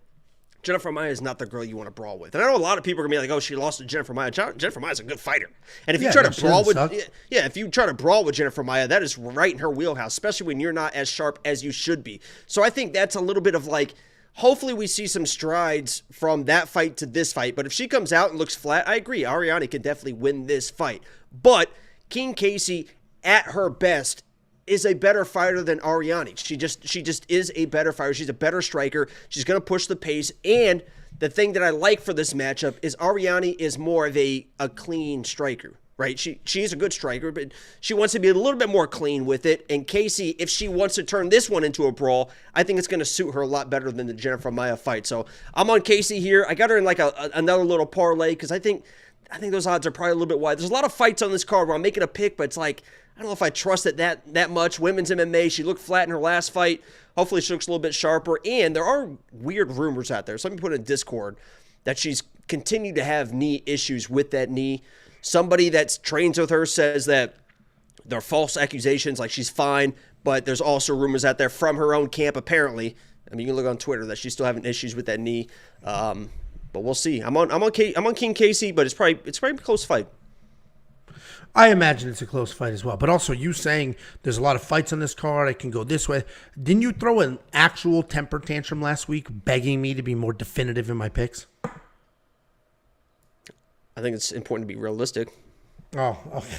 Jennifer Maia is not the girl you want to brawl with. And I know a lot of people are going to be like, oh, she lost to Jennifer Maia. Jennifer Maia is a good fighter. And if you try to brawl with if you try to brawl with Jennifer Maia, that is right in her wheelhouse, especially when you're not as sharp as you should be. So I think that's a little bit of like, hopefully we see some strides from that fight to this fight. But if she comes out and looks flat, I agree. Ariane can definitely win this fight. But King Casey, at her best, is a better fighter than Ariane. She just is a better fighter. She's a better striker. She's going to push the pace. And the thing that I like for this matchup is Ariane is more of a clean striker, right? She's a good striker, but she wants to be a little bit more clean with it. And Casey, if she wants to turn this one into a brawl, I think it's going to suit her a lot better than the Jennifer Maia fight. So I'm on Casey here. I got her in like another little parlay because I think those odds are probably a little bit wide. There's a lot of fights on this card where I'm making a pick, but it's like, I don't know if I trust it that much. Women's MMA, she looked flat in her last fight. Hopefully she looks a little bit sharper. And there are weird rumors out there. Somebody put in Discord that she's continued to have knee issues with that knee. Somebody that trains with her says that there are false accusations, like she's fine. But there's also rumors out there from her own camp, apparently. I mean, you can look on Twitter that she's still having issues with that knee. But we'll see. I'm on King Casey, but it's probably a close fight. I imagine it's a close fight as well. But also, you saying there's a lot of fights on this card, I can go this way. Didn't you throw an actual temper tantrum last week begging me to be more definitive in my picks? I think it's important to be realistic. Oh, okay.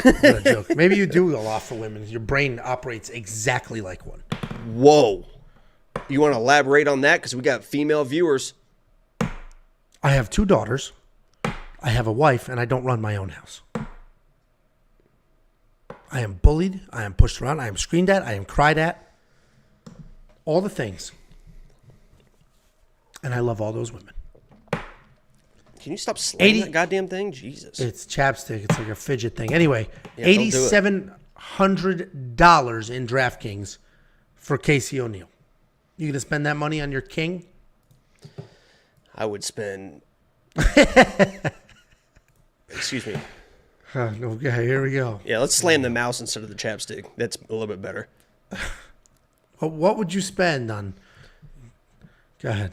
What a joke. Maybe you do a lot for women. Your brain operates exactly like one. Whoa. You want to elaborate on that? Because we got female viewers. I have 2 daughters. I have a wife, and I don't run my own house. I am bullied. I am pushed around. I am screamed at. I am cried at. All the things. And I love all those women. Can you stop slamming that goddamn thing? Jesus. It's chapstick. It's like a fidget thing. Anyway, yeah, $8,700 in DraftKings for Casey O'Neill. You going to spend that money on your king? I would spend Excuse me. Okay, here we go. Yeah, let's slam the mouse instead of the chapstick. That's a little bit better. Well, what would you spend on? Go ahead.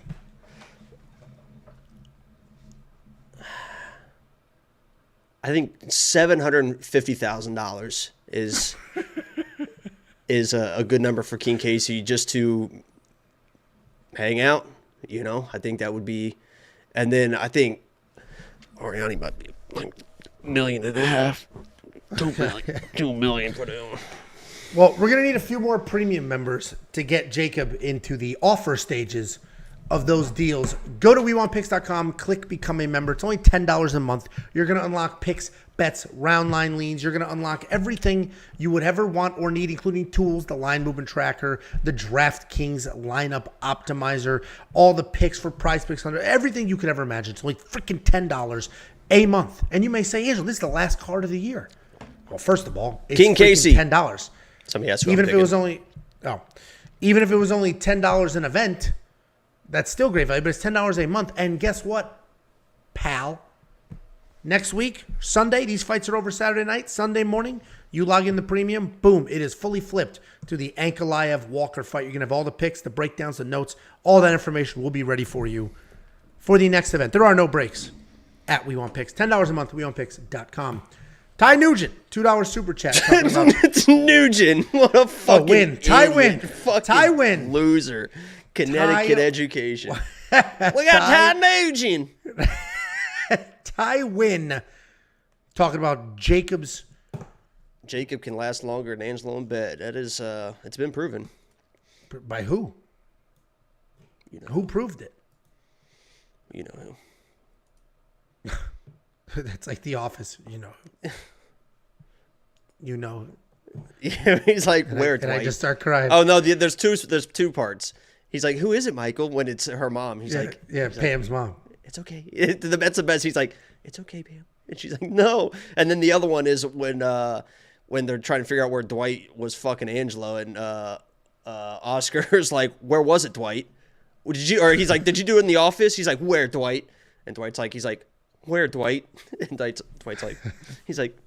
I think $750,000 is a good number for King Casey just to hang out. You know, I think that would be, and then I think Ariane might be like $1.5 million. $2 million for them. Well, we're going to need a few more premium members to get Jacob into the offer stages of those deals. Go to WeWantPicks.com, click Become a Member. It's only $10 a month. You're going to unlock picks, bets, round line leans. You're going to unlock everything you would ever want or need, including tools, the line movement tracker, the DraftKings lineup optimizer, all the picks for prize picks, everything you could ever imagine. It's only freaking $10 a month. And you may say, Angelo, this is the last card of the year. Well, first of all, it's King Casey. $10. Somebody asked even if it was only $10 an event, that's still great value, but it's $10 a month. And guess what, pal? Next week, Sunday, these fights are over Saturday night. Sunday morning, you log in the premium, boom, it is fully flipped to the Ankalaev-Walker fight. You're going to have all the picks, the breakdowns, the notes, all that information will be ready for you for the next event. There are no breaks at We Want Picks. $10 a month, WeWantPicks.com. Ty Nugent, $2 super chat. It's Nugent. What a fucking win. Ty idiot. win. Fucking Ty win. Loser. Connecticut Ty... education. We got Ty Nugent. Ty win. Talking about Jacob can last longer than Angelo in bed. That is, it's been proven. By who? You know. Who proved it? You know who. That's like The Office, you know. Yeah, he's like, where, and Dwight? I just start crying. Oh no, there's two parts. He's like, who is it, Michael? When it's her mom, he's like, Pam's mom. It's okay. That's the best. He's like, it's okay, Pam, and she's like, no. And then the other one is when they're trying to figure out where Dwight was fucking Angelo, and Oscar's like, where was it, Dwight? He's like, did you do it in the office? He's like, where, Dwight? And Dwight's like, where, Dwight? And Dwight's like, he's like,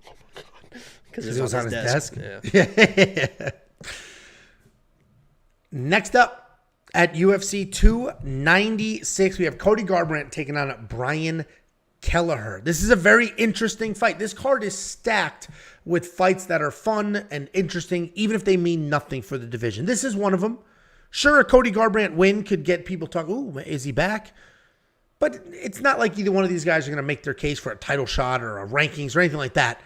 oh my God. Because it was on his desk. Yeah. Next up at UFC 296, we have Cody Garbrandt taking on Brian Kelleher. This is a very interesting fight. This card is stacked with fights that are fun and interesting, even if they mean nothing for the division. This is one of them. Sure, a Cody Garbrandt win could get people talking, ooh, is he back? But it's not like either one of these guys are going to make their case for a title shot or a rankings or anything like that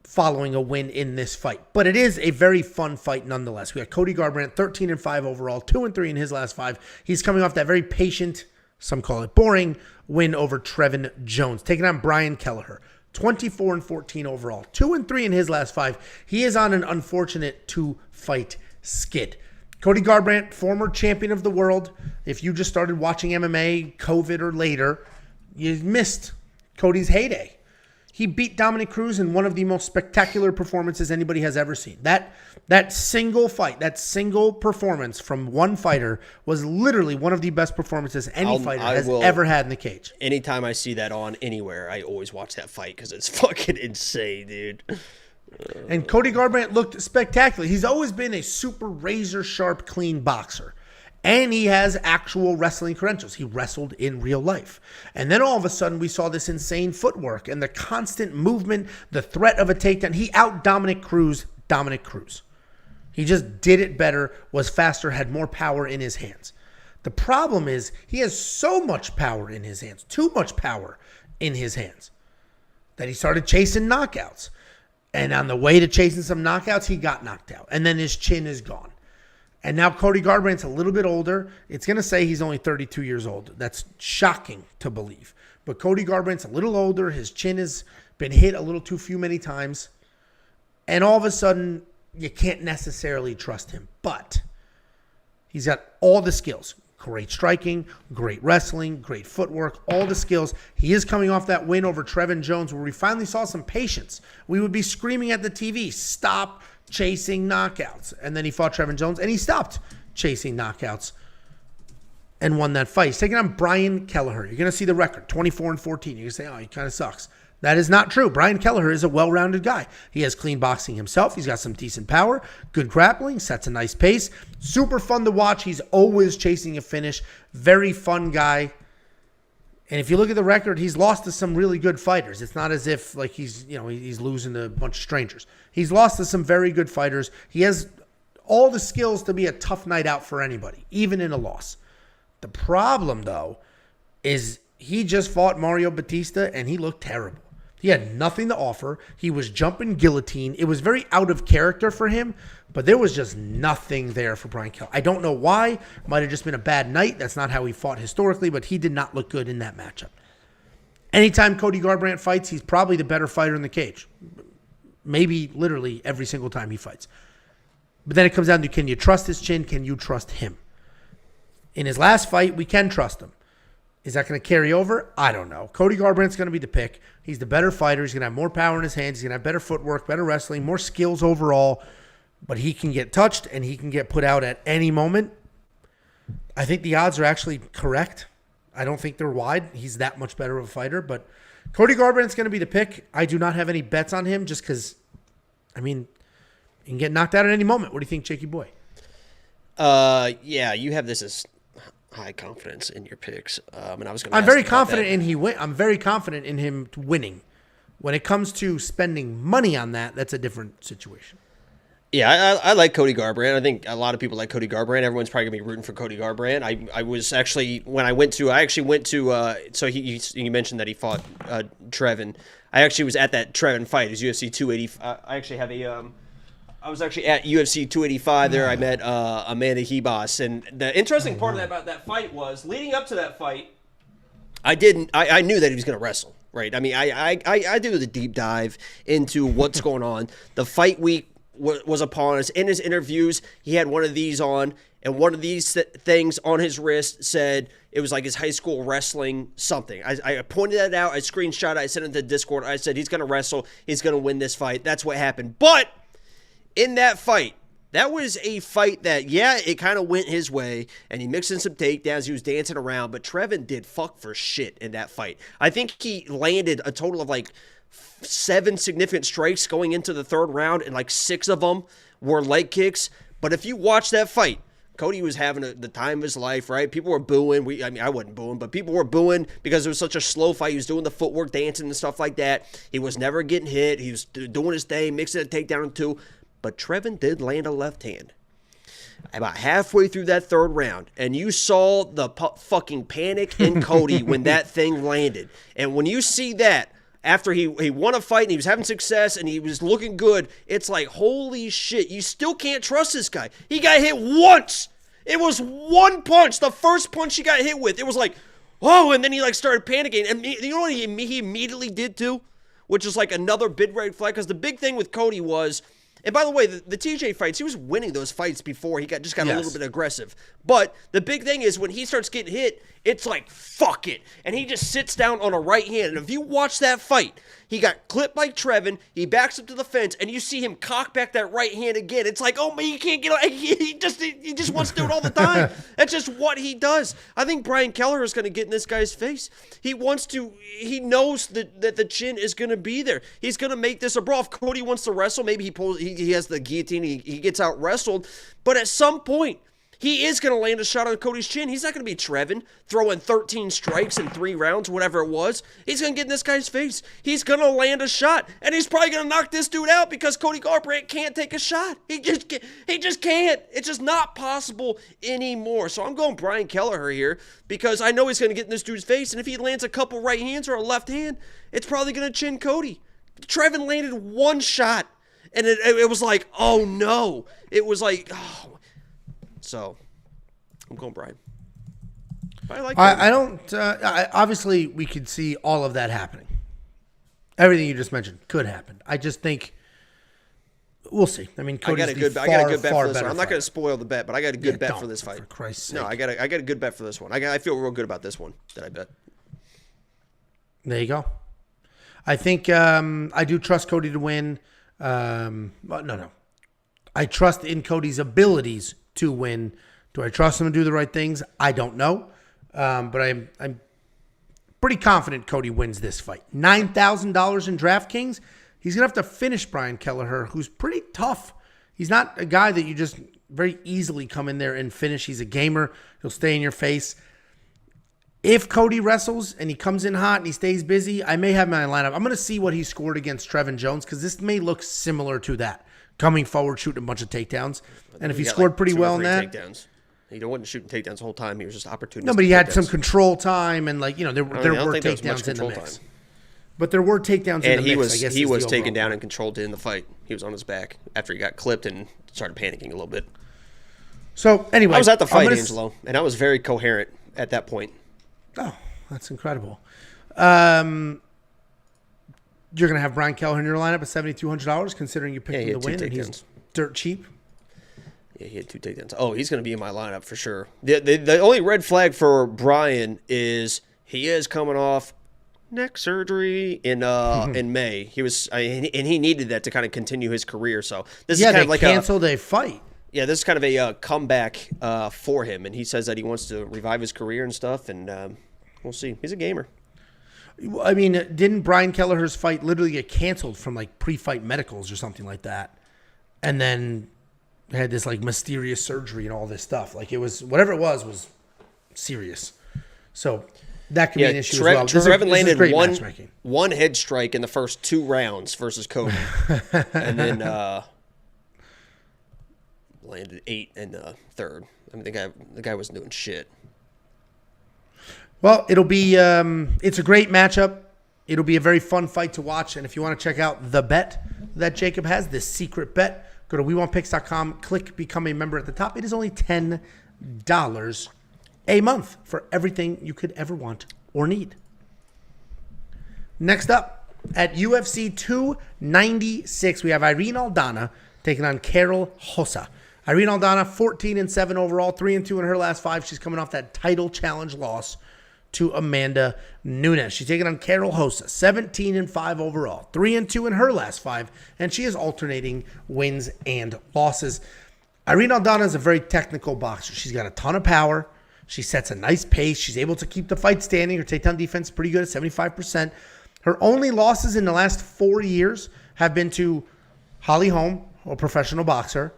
following a win in this fight. But it is a very fun fight nonetheless. We got Cody Garbrandt, 13-5 overall, 2-3 in his last 5. He's coming off that very patient, some call it boring, win over Trevin Jones, taking on Brian Kelleher, 24-14 overall, 2-3 in his last 5. He is on an unfortunate 2-fight skid. Cody Garbrandt, former champion of the world. If you just started watching MMA, COVID or later, you missed Cody's heyday. He beat Dominic Cruz in one of the most spectacular performances anybody has ever seen. That single fight, that single performance from one fighter was literally one of the best performances any fighter has ever had in the cage. Anytime I see that on anywhere, I always watch that fight because it's fucking insane, dude. And Cody Garbrandt looked spectacular. He's always been a super razor-sharp, clean boxer. And he has actual wrestling credentials. He wrestled in real life. And then all of a sudden, we saw this insane footwork and the constant movement, the threat of a takedown. He out-Dominic Cruz. He just did it better, was faster, had more power in his hands. The problem is he has so much power in his hands, too much power in his hands, that he started chasing knockouts. And on the way to chasing some knockouts, he got knocked out. And then his chin is gone. And now Cody Garbrandt's a little bit older. It's going to say he's only 32 years old. That's shocking to believe. But Cody Garbrandt's a little older. His chin has been hit a little too few many times. And all of a sudden, you can't necessarily trust him. But he's got all the skills. Great striking, great wrestling, great footwork, all the skills. He is coming off that win over Trevin Jones where we finally saw some patience. We would be screaming at the TV, stop chasing knockouts. And then he fought Trevin Jones and he stopped chasing knockouts. and won that fight. He's taking on Brian Kelleher. You're going to see the record, 24-14. You're going to say, oh, he kind of sucks. That is not true. Brian Kelleher is a well-rounded guy. He has clean boxing himself. He's got some decent power, good grappling, sets a nice pace. Super fun to watch. He's always chasing a finish. Very fun guy. And if you look at the record, he's lost to some really good fighters. It's not as if like he's losing to a bunch of strangers. He's lost to some very good fighters. He has all the skills to be a tough night out for anybody, even in a loss. The problem, though, is he just fought Mario Batista, and he looked terrible. He had nothing to offer. He was jumping guillotine. It was very out of character for him, but there was just nothing there for Brian Kelleher. I don't know why. Might have just been a bad night. That's not how he fought historically, but he did not look good in that matchup. Anytime Cody Garbrandt fights, he's probably the better fighter in the cage. Maybe literally every single time he fights. But then it comes down to, can you trust his chin? Can you trust him? In his last fight, we can trust him. Is that going to carry over? I don't know. Cody Garbrandt's going to be the pick. He's the better fighter. He's going to have more power in his hands. He's going to have better footwork, better wrestling, more skills overall. But he can get touched and he can get put out at any moment. I think the odds are actually correct. I don't think they're wide. He's that much better of a fighter. But Cody Garbrandt's going to be the pick. I do not have any bets on him just because, I mean, he can get knocked out at any moment. What do you think, Jakey boy? Yeah, you have this as high confidence in your picks, and I was going to. I'm very confident I'm very confident in him winning. When it comes to spending money on that, that's a different situation. Yeah, I like Cody Garbrandt. I think a lot of people like Cody Garbrandt. Everyone's probably gonna be rooting for Cody Garbrandt. I was actually when I went to. So you mentioned that he fought Trevin. I actually was at that Trevin fight. It was UFC 280. I actually have a. I was actually at UFC 285 there. I met Amanda Hebos. And the interesting part about that fight was, leading up to that fight, I knew that he was going to wrestle, right? I mean, I did the deep dive into what's going on. The fight week was upon us. In his interviews, he had one of these on, and one of these things on his wrist said it was like his high school wrestling something. I pointed that out. I screenshot it. I sent it to Discord. I said, he's going to wrestle. He's going to win this fight. That's what happened. But in that fight, that was a fight that, yeah, it kind of went his way, and he mixed in some takedowns. He was dancing around, but Trevin did fuck for shit in that fight. I think he landed a total of like 7 significant strikes going into the third round, and like 6 of them were leg kicks. But if you watch that fight, Cody was having the time of his life, right? People were booing. I wasn't booing, but people were booing because it was such a slow fight. He was doing the footwork, dancing and stuff like that. He was never getting hit. He was doing his thing, mixing a takedown in 2. But Trevin did land a left hand about halfway through that third round. And you saw the fucking panic in Cody when that thing landed. And when you see that, after he won a fight and he was having success and he was looking good, it's like, holy shit, you still can't trust this guy. He got hit once. It was one punch, the first punch he got hit with. It was like, oh, and then he like started panicking. And you know what he immediately did too? Which is like another big red flag. Because the big thing with Cody was, and by the way, the TJ fights, he was winning those fights before he got a little bit aggressive. But the big thing is when he starts getting hit, it's like, fuck it. And he just sits down on a right hand. And if you watch that fight, he got clipped like Trevin. He backs up to the fence, and you see him cock back that right hand again. It's like, oh, man, you can't get he just wants to do it all the time. That's just what he does. I think Brian Kelleher is going to get in this guy's face. He knows that the chin is going to be there. He's going to make this a brawl. If Cody wants to wrestle, maybe he has the guillotine, he gets out wrestled. But at some point, he is going to land a shot on Cody's chin. He's not going to be Trevin throwing 13 strikes in 3 rounds, whatever it was. He's going to get in this guy's face. He's going to land a shot, and he's probably going to knock this dude out because Cody Garbrandt can't take a shot. He just can't. It's just not possible anymore. So I'm going Brian Kelleher here because I know he's going to get in this dude's face, and if he lands a couple right hands or a left hand, it's probably going to chin Cody. Trevin landed one shot, and it was like, oh no. It was like, oh. So, I'm going Brian. I don't. Obviously, we could see all of that happening. Everything you just mentioned could happen. I just think we'll see. I mean, Cody's I got a good bet for this one. I'm not going to spoil the bet, but I got a good bet for this fight. For Christ's sake. No, I got a good bet for this one. I feel real good about this one that I bet. There you go. I think I do trust Cody to win. No. I trust in Cody's abilities to win. Do I trust him to do the right things? I don't know. But I'm pretty confident Cody wins this fight. $9,000 in DraftKings. He's going to have to finish Brian Kelleher, who's pretty tough. He's not a guy that you just very easily come in there and finish. He's a gamer. He'll stay in your face. If Cody wrestles and he comes in hot and he stays busy, I may have my lineup. I'm going to see what he scored against Trevin Jones because this may look similar to that. Coming forward, shooting a bunch of takedowns. And if he scored pretty well in that. Takedowns. He wasn't shooting takedowns the whole time. He was just opportunistic. No, but he had some control time and there were takedowns in the mix. Time. But there were takedowns in the mix. And he was taken down and controlled in the fight. He was on his back after he got clipped and started panicking a little bit. So, anyway. I was at the fight, Angelo, and I was very coherent at that point. Oh, that's incredible. You're going to have Brian Kelleher in your lineup at $7,200, considering you picked him to win, and he's dirt cheap. Yeah, he had 2 takedowns. Oh, he's going to be in my lineup for sure. The only red flag for Brian is he is coming off neck surgery in May. He was, and he needed that to kind of continue his career. So this is kind of like canceled a fight. Yeah, this is kind of a comeback for him, and he says that he wants to revive his career and stuff, and we'll see. He's a gamer. I mean, didn't Brian Kelleher's fight literally get canceled from like pre-fight medicals or something like that, and then had this like mysterious surgery and all this stuff? Like it was whatever it was serious. So that could be an issue as well. Trevin landed one head strike in the first 2 rounds versus Cody, and then landed 8 in the third. I mean, the guy wasn't doing shit. Well, it'll be it's a great matchup. It'll be a very fun fight to watch. And if you want to check out the bet that Jacob has, this secret bet, go to WeWantPicks.com, click Become a Member at the top. It is only $10 a month for everything you could ever want or need. Next up, at UFC 296, we have Irene Aldana taking on Karol Rosa. Irene Aldana, 14-7 overall, 3-2 in her last 5. She's coming off that title challenge loss to Amanda Nunes. She's taking on Karol Rosa, 17-5 overall, 3-2 in her last 5, and she is alternating wins and losses. Irene Aldana is a very technical boxer. She's got a ton of power. She sets a nice pace. She's able to keep the fight standing. Her takedown defense is pretty good at 75%. Her only losses in the last 4 years have been to Holly Holm, a professional boxer,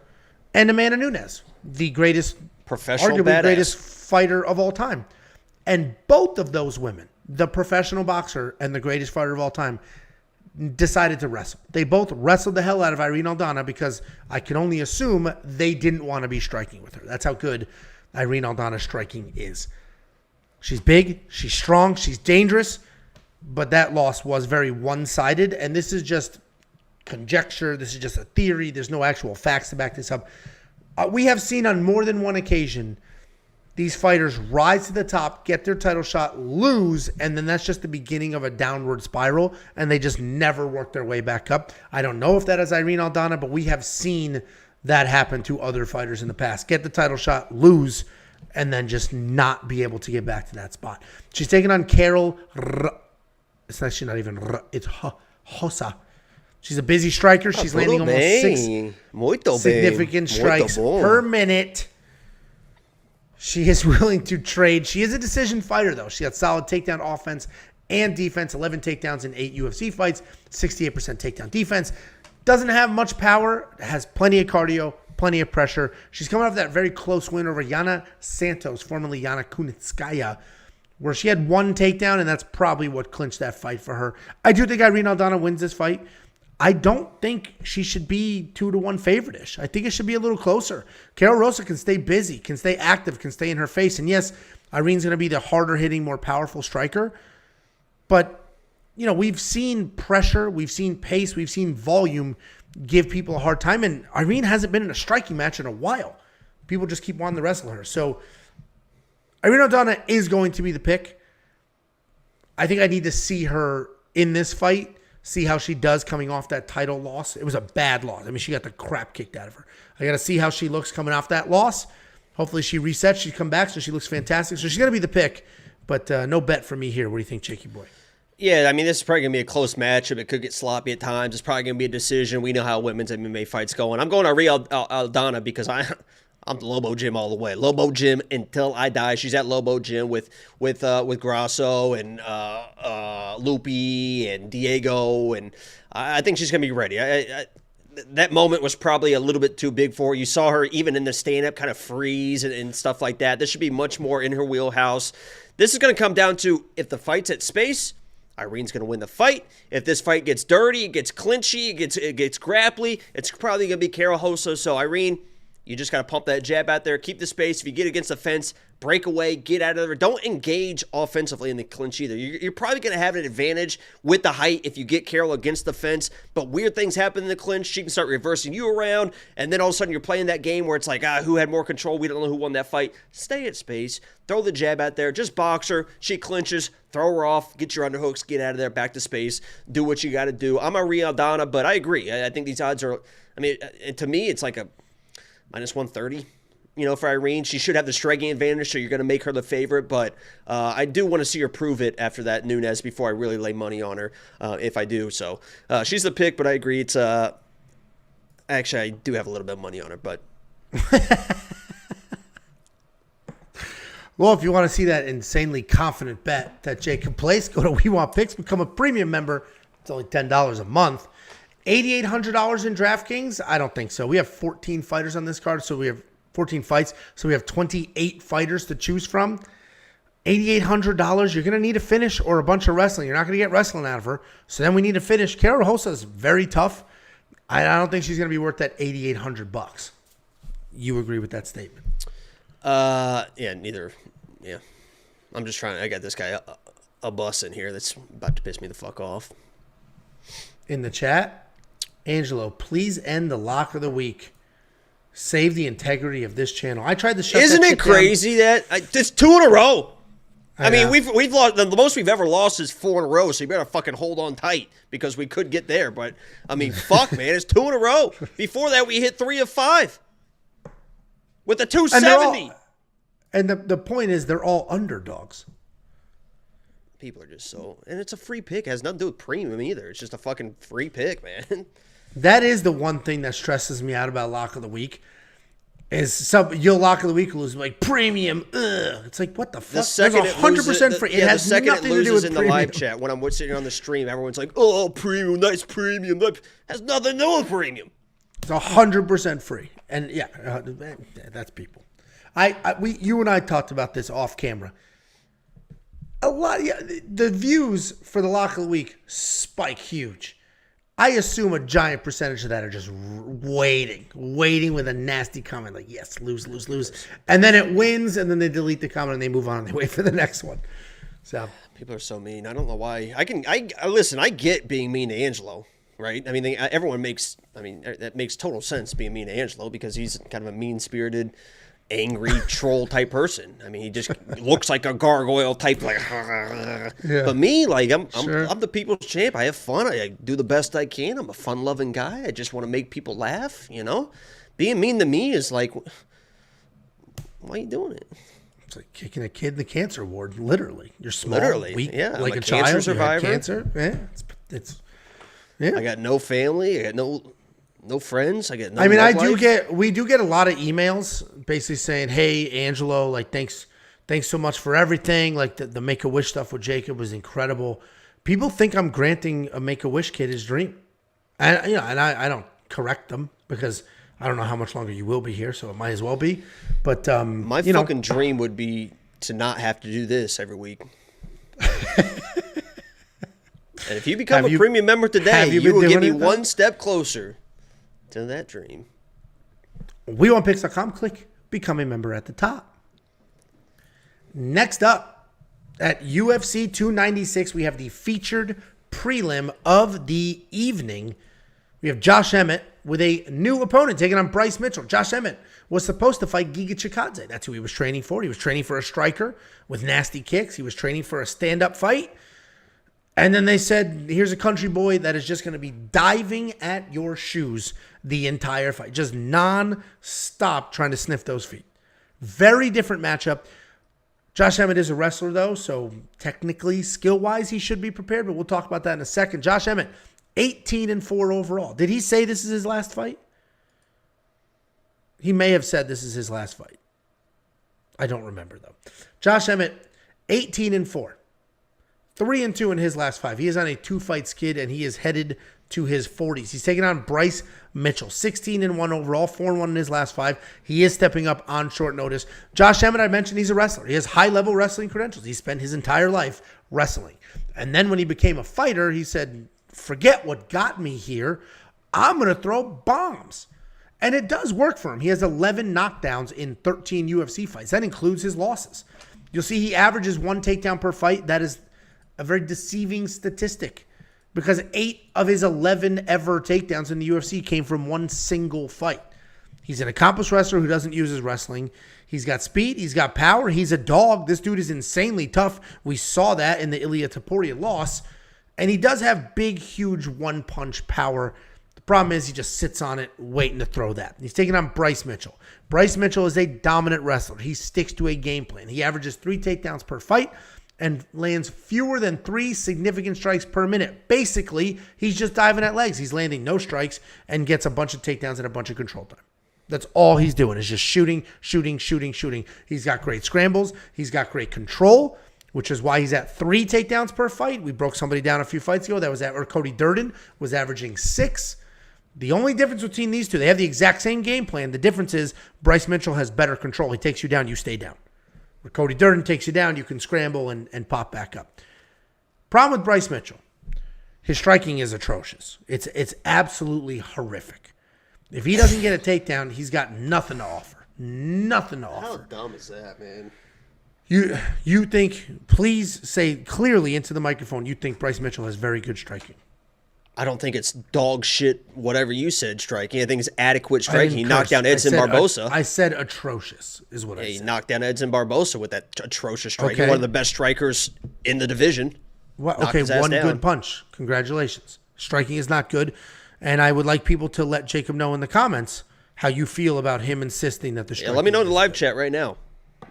and Amanda Nunes, the greatest, arguably greatest fighter of all time. And both of those women, the professional boxer and the greatest fighter of all time, decided to wrestle. They both wrestled the hell out of Irene Aldana because I can only assume they didn't want to be striking with her. That's how good Irene Aldana's striking is. She's big, she's strong, she's dangerous, but that loss was very one-sided, and this is just conjecture. This is just a theory. There's no actual facts to back this up. We have seen on more than one occasion these fighters rise to the top, get their title shot, lose, and then that's just the beginning of a downward spiral, and they just never work their way back up. I don't know if that is Irene Aldana, but we have seen that happen to other fighters in the past. Get the title shot, lose, and then just not be able to get back to that spot. She's taking on Karol. It's actually not even it's Rosa. She's a busy striker. She's landing almost 6 significant strikes per minute. She is willing to trade. She is a decision fighter, though. She got solid takedown offense and defense, 11 takedowns in 8 UFC fights, 68% takedown defense. Doesn't have much power, has plenty of cardio, plenty of pressure. She's coming off that very close win over Yana Santos, formerly Yana Kunitskaya, where she had 1 takedown, and that's probably what clinched that fight for her. I do think Irene Aldana wins this fight. I don't think she should be 2-1 favorite-ish. I think it should be a little closer. Karol Rosa can stay busy, can stay active, can stay in her face. And yes, Irene's going to be the harder-hitting, more powerful striker. But, we've seen pressure, we've seen pace, we've seen volume give people a hard time. And Irene hasn't been in a striking match in a while. People just keep wanting to wrestle her. So Irene Aldana is going to be the pick. I think I need to see her in this fight. See how she does coming off that title loss. It was a bad loss. I mean, she got the crap kicked out of her. I got to see how she looks coming off that loss. Hopefully she resets. She come back, so she looks fantastic. So she's going to be the pick, but no bet for me here. What do you think, Jakey boy? Yeah, I mean, this is probably going to be a close matchup. It could get sloppy at times. It's probably going to be a decision. We know how women's MMA fights going. I'm going to Aldana because I'm Lobo Gym all the way. Lobo Gym until I die. She's at Lobo Gym with Grasso and Lupe and Diego, and I think she's gonna be ready. That moment was probably a little bit too big for her. You saw her even in the stand-up kind of freeze and stuff like that. This should be much more in her wheelhouse. This is going to come down to if the fight's at space, Irene's going to win the fight. If this fight gets dirty, it gets clinchy, it gets grapply, it's probably going to be Karol Rosa. So Irene, you just got to pump that jab out there, keep the space. If you get against the fence, break away, get out of there. Don't engage offensively in the clinch either. You're probably going to have an advantage with the height if you get Karol against the fence, but weird things happen in the clinch. She can start reversing you around, and then all of a sudden you're playing that game where it's like, who had more control? We don't know who won that fight. Stay at space. Throw the jab out there. Just box her. She clinches. Throw her off. Get your underhooks. Get out of there. Back to space. Do what you got to do. I'm a real Aldana, but I agree. I think these odds are, to me, it's like a minus 130. For Irene, she should have the striking advantage, so you're going to make her the favorite. But I do want to see her prove it after that Nunes before I really lay money on her, if I do. So she's the pick, but I agree. It's actually, I do have a little bit of money on her, but. Well, if you want to see that insanely confident bet that Jacob placed, go to We Want Picks, become a premium member. It's only $10 a month. $8,800 in DraftKings? I don't think so. We have 14 fighters on this card, so we have 14 fights, so we have 28 fighters to choose from. $8,800, you're going to need a finish or a bunch of wrestling. You're not going to get wrestling out of her, so then we need a finish. Karol Rosa is very tough. I don't think she's going to be worth that $8,800. You agree with that statement? Neither. Yeah. I'm just trying. I got this guy, a bus in here that's about to piss me the fuck off. In the chat, Angelo, please end the lock of the week. Save the integrity of this channel. I tried to shut Isn't that it crazy that it's 2 in a row? I mean, know. we've lost. The most we've ever lost is 4 in a row. So you better fucking hold on tight because we could get there. But I mean, fuck, man, it's 2 in a row. Before that, we hit 3 of 5 with the 270. And the point is, they're all underdogs. People are just so, and it's a free pick. It has nothing to do with premium either. It's just a fucking free pick, man. That is the one thing that stresses me out about lock of the week. Is you'll lock of the week lose like premium. It's like, what the fuck? The second it's 100% free. It has nothing to do with in premium. the live chat when I'm sitting on the stream, everyone's like, "Oh, premium, nice premium." That has nothing to do with premium. It's 100% free, and that's people. You and I talked about this off camera. A lot, the views for the lock of the week spike huge. I assume a giant percentage of that are just waiting with a nasty comment like, yes, lose. And then it wins, and then they delete the comment and they move on and they wait for the next one. So people are so mean. I don't know why. Listen, I get being mean to Angelo, right? I mean, that makes total sense being mean to Angelo because he's kind of a mean-spirited, angry troll type person. I mean, he just looks like a gargoyle type, like. Yeah. But me, like I'm the people's champ. I have fun. I do the best I can. I'm a fun-loving guy. I just want to make people laugh. Being mean to me is like, why are you doing it? It's like kicking a kid in the cancer ward. Literally, you're small, weak, yeah, like I'm a child. Cancer survivor. Cancer. Yeah, it's. Yeah. I got no family. I got no friends. I get no. We do get a lot of emails basically saying, "Hey, Angelo, like thanks so much for everything. Like the Make-A-Wish stuff with Jacob was incredible." People think I'm granting a Make-A-Wish kid his dream, and I don't correct them because I don't know how much longer you will be here, so it might as well be. But my fucking dream would be to not have to do this every week. And if you become a premium member today, you will get me one step closer to that dream. WeWantPicks.com. Click become a member at the top. Next up, at UFC 296, we have the featured prelim of the evening. We have Josh Emmett with a new opponent taking on Bryce Mitchell. Josh Emmett was supposed to fight Giga Chikadze. That's who he was training for. He was training for a striker with nasty kicks. He was training for a stand-up fight. And then they said, here's a country boy that is just going to be diving at your shoes the entire fight. Just non-stop trying to sniff those feet. Very different matchup. Josh Emmett is a wrestler, though, so technically, skill-wise, he should be prepared, but we'll talk about that in a second. Josh Emmett, 18-4 overall. Did he say this is his last fight? He may have said this is his last fight. I don't remember, though. Josh Emmett, 18-4. 3-2 in his last 5. He is on a 2-fight skid, and he is headed to his 40s. He's taking on Bryce Mitchell, 16-1 overall, 4-1 in his last 5. He is stepping up on short notice. Josh Emmett, I mentioned, he's a wrestler. He has high-level wrestling credentials. He spent his entire life wrestling. And then when he became a fighter, he said, forget what got me here. I'm going to throw bombs. And it does work for him. He has 11 knockdowns in 13 UFC fights. That includes his losses. You'll see he averages 1 takedown per fight. That is a very deceiving statistic because 8 of his 11 ever takedowns in the UFC came from 1 single fight. He's an accomplished wrestler who doesn't use his wrestling. He's got speed. He's got power. He's a dog. This dude is insanely tough. We saw that in the Ilia Topuria loss. And he does have big, huge one-punch power. The problem is he just sits on it waiting to throw that. He's taking on Bryce Mitchell. Bryce Mitchell is a dominant wrestler. He sticks to a game plan. He averages 3 takedowns per fight and lands fewer than 3 significant strikes per minute. Basically, he's just diving at legs. He's landing no strikes and gets a bunch of takedowns and a bunch of control time. That's all he's doing is just shooting. He's got great scrambles. He's got great control, which is why he's at 3 takedowns per fight. We broke somebody down a few fights ago. Cody Durden was averaging 6. The only difference between these two, they have the exact same game plan. The difference is Bryce Mitchell has better control. He takes you down, you stay down. Where Cody Durden takes you down, you can scramble and pop back up. Problem with Bryce Mitchell, his striking is atrocious. It's absolutely horrific. If he doesn't get a takedown, he's got nothing to offer. Nothing to offer. How dumb is that, man? You think, please say clearly into the microphone, you think Bryce Mitchell has very good striking. I don't think it's dog shit, whatever you said, striking. I think it's adequate striking. He knocked down Edson Barbosa. I said atrocious is what I said. He knocked down Edson Barbosa with that atrocious striking. Okay. One of the best strikers in the division. Well, okay, one good punch. Congratulations. Striking is not good. And I would like people to let Jacob know in the comments how you feel about him insisting that the striking. Yeah, let me know in the live chat right now.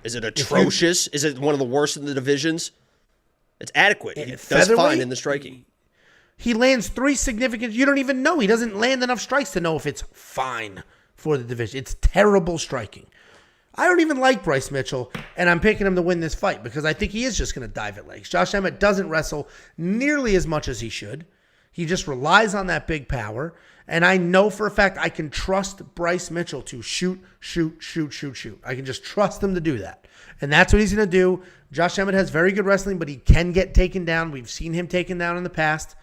Is it atrocious? Is it one of the worst in the divisions? It's adequate. He does fine in the striking. He lands 3 significant. You don't even know. He doesn't land enough strikes to know if it's fine for the division. It's terrible striking. I don't even like Bryce Mitchell, and I'm picking him to win this fight because I think he is just going to dive at legs. Josh Emmett doesn't wrestle nearly as much as he should. He just relies on that big power, and I know for a fact I can trust Bryce Mitchell to shoot. I can just trust him to do that, and that's what he's going to do. Josh Emmett has very good wrestling, but he can get taken down. We've seen him taken down in the past.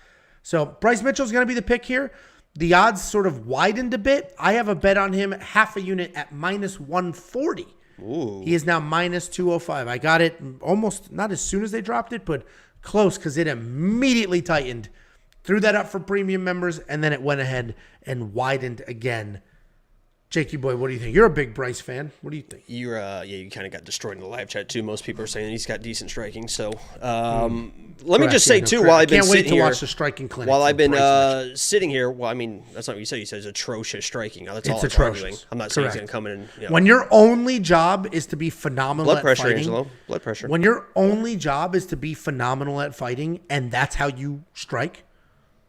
So Bryce Mitchell is going to be the pick here. The odds sort of widened a bit. I have a bet on him half a unit at minus 140. Ooh. He is now minus 205. I got it almost not as soon as they dropped it, but close because it immediately tightened. Threw that up for premium members, and then it went ahead and widened again. Jakey boy, what do you think? You're a big Bryce fan. What do you think? You kind of got destroyed in the live chat too. Most people are saying he's got decent striking. So let me just say too, while I've been sitting here, watch the striking clinic. While I've been sitting here, well, I mean that's not what you said. You said it's atrocious striking. That's all I'm arguing. I'm not saying he's going to come in and when your only job is to be phenomenal at fighting. Angelo. Blood pressure. When your only job is to be phenomenal at fighting, and that's how you strike.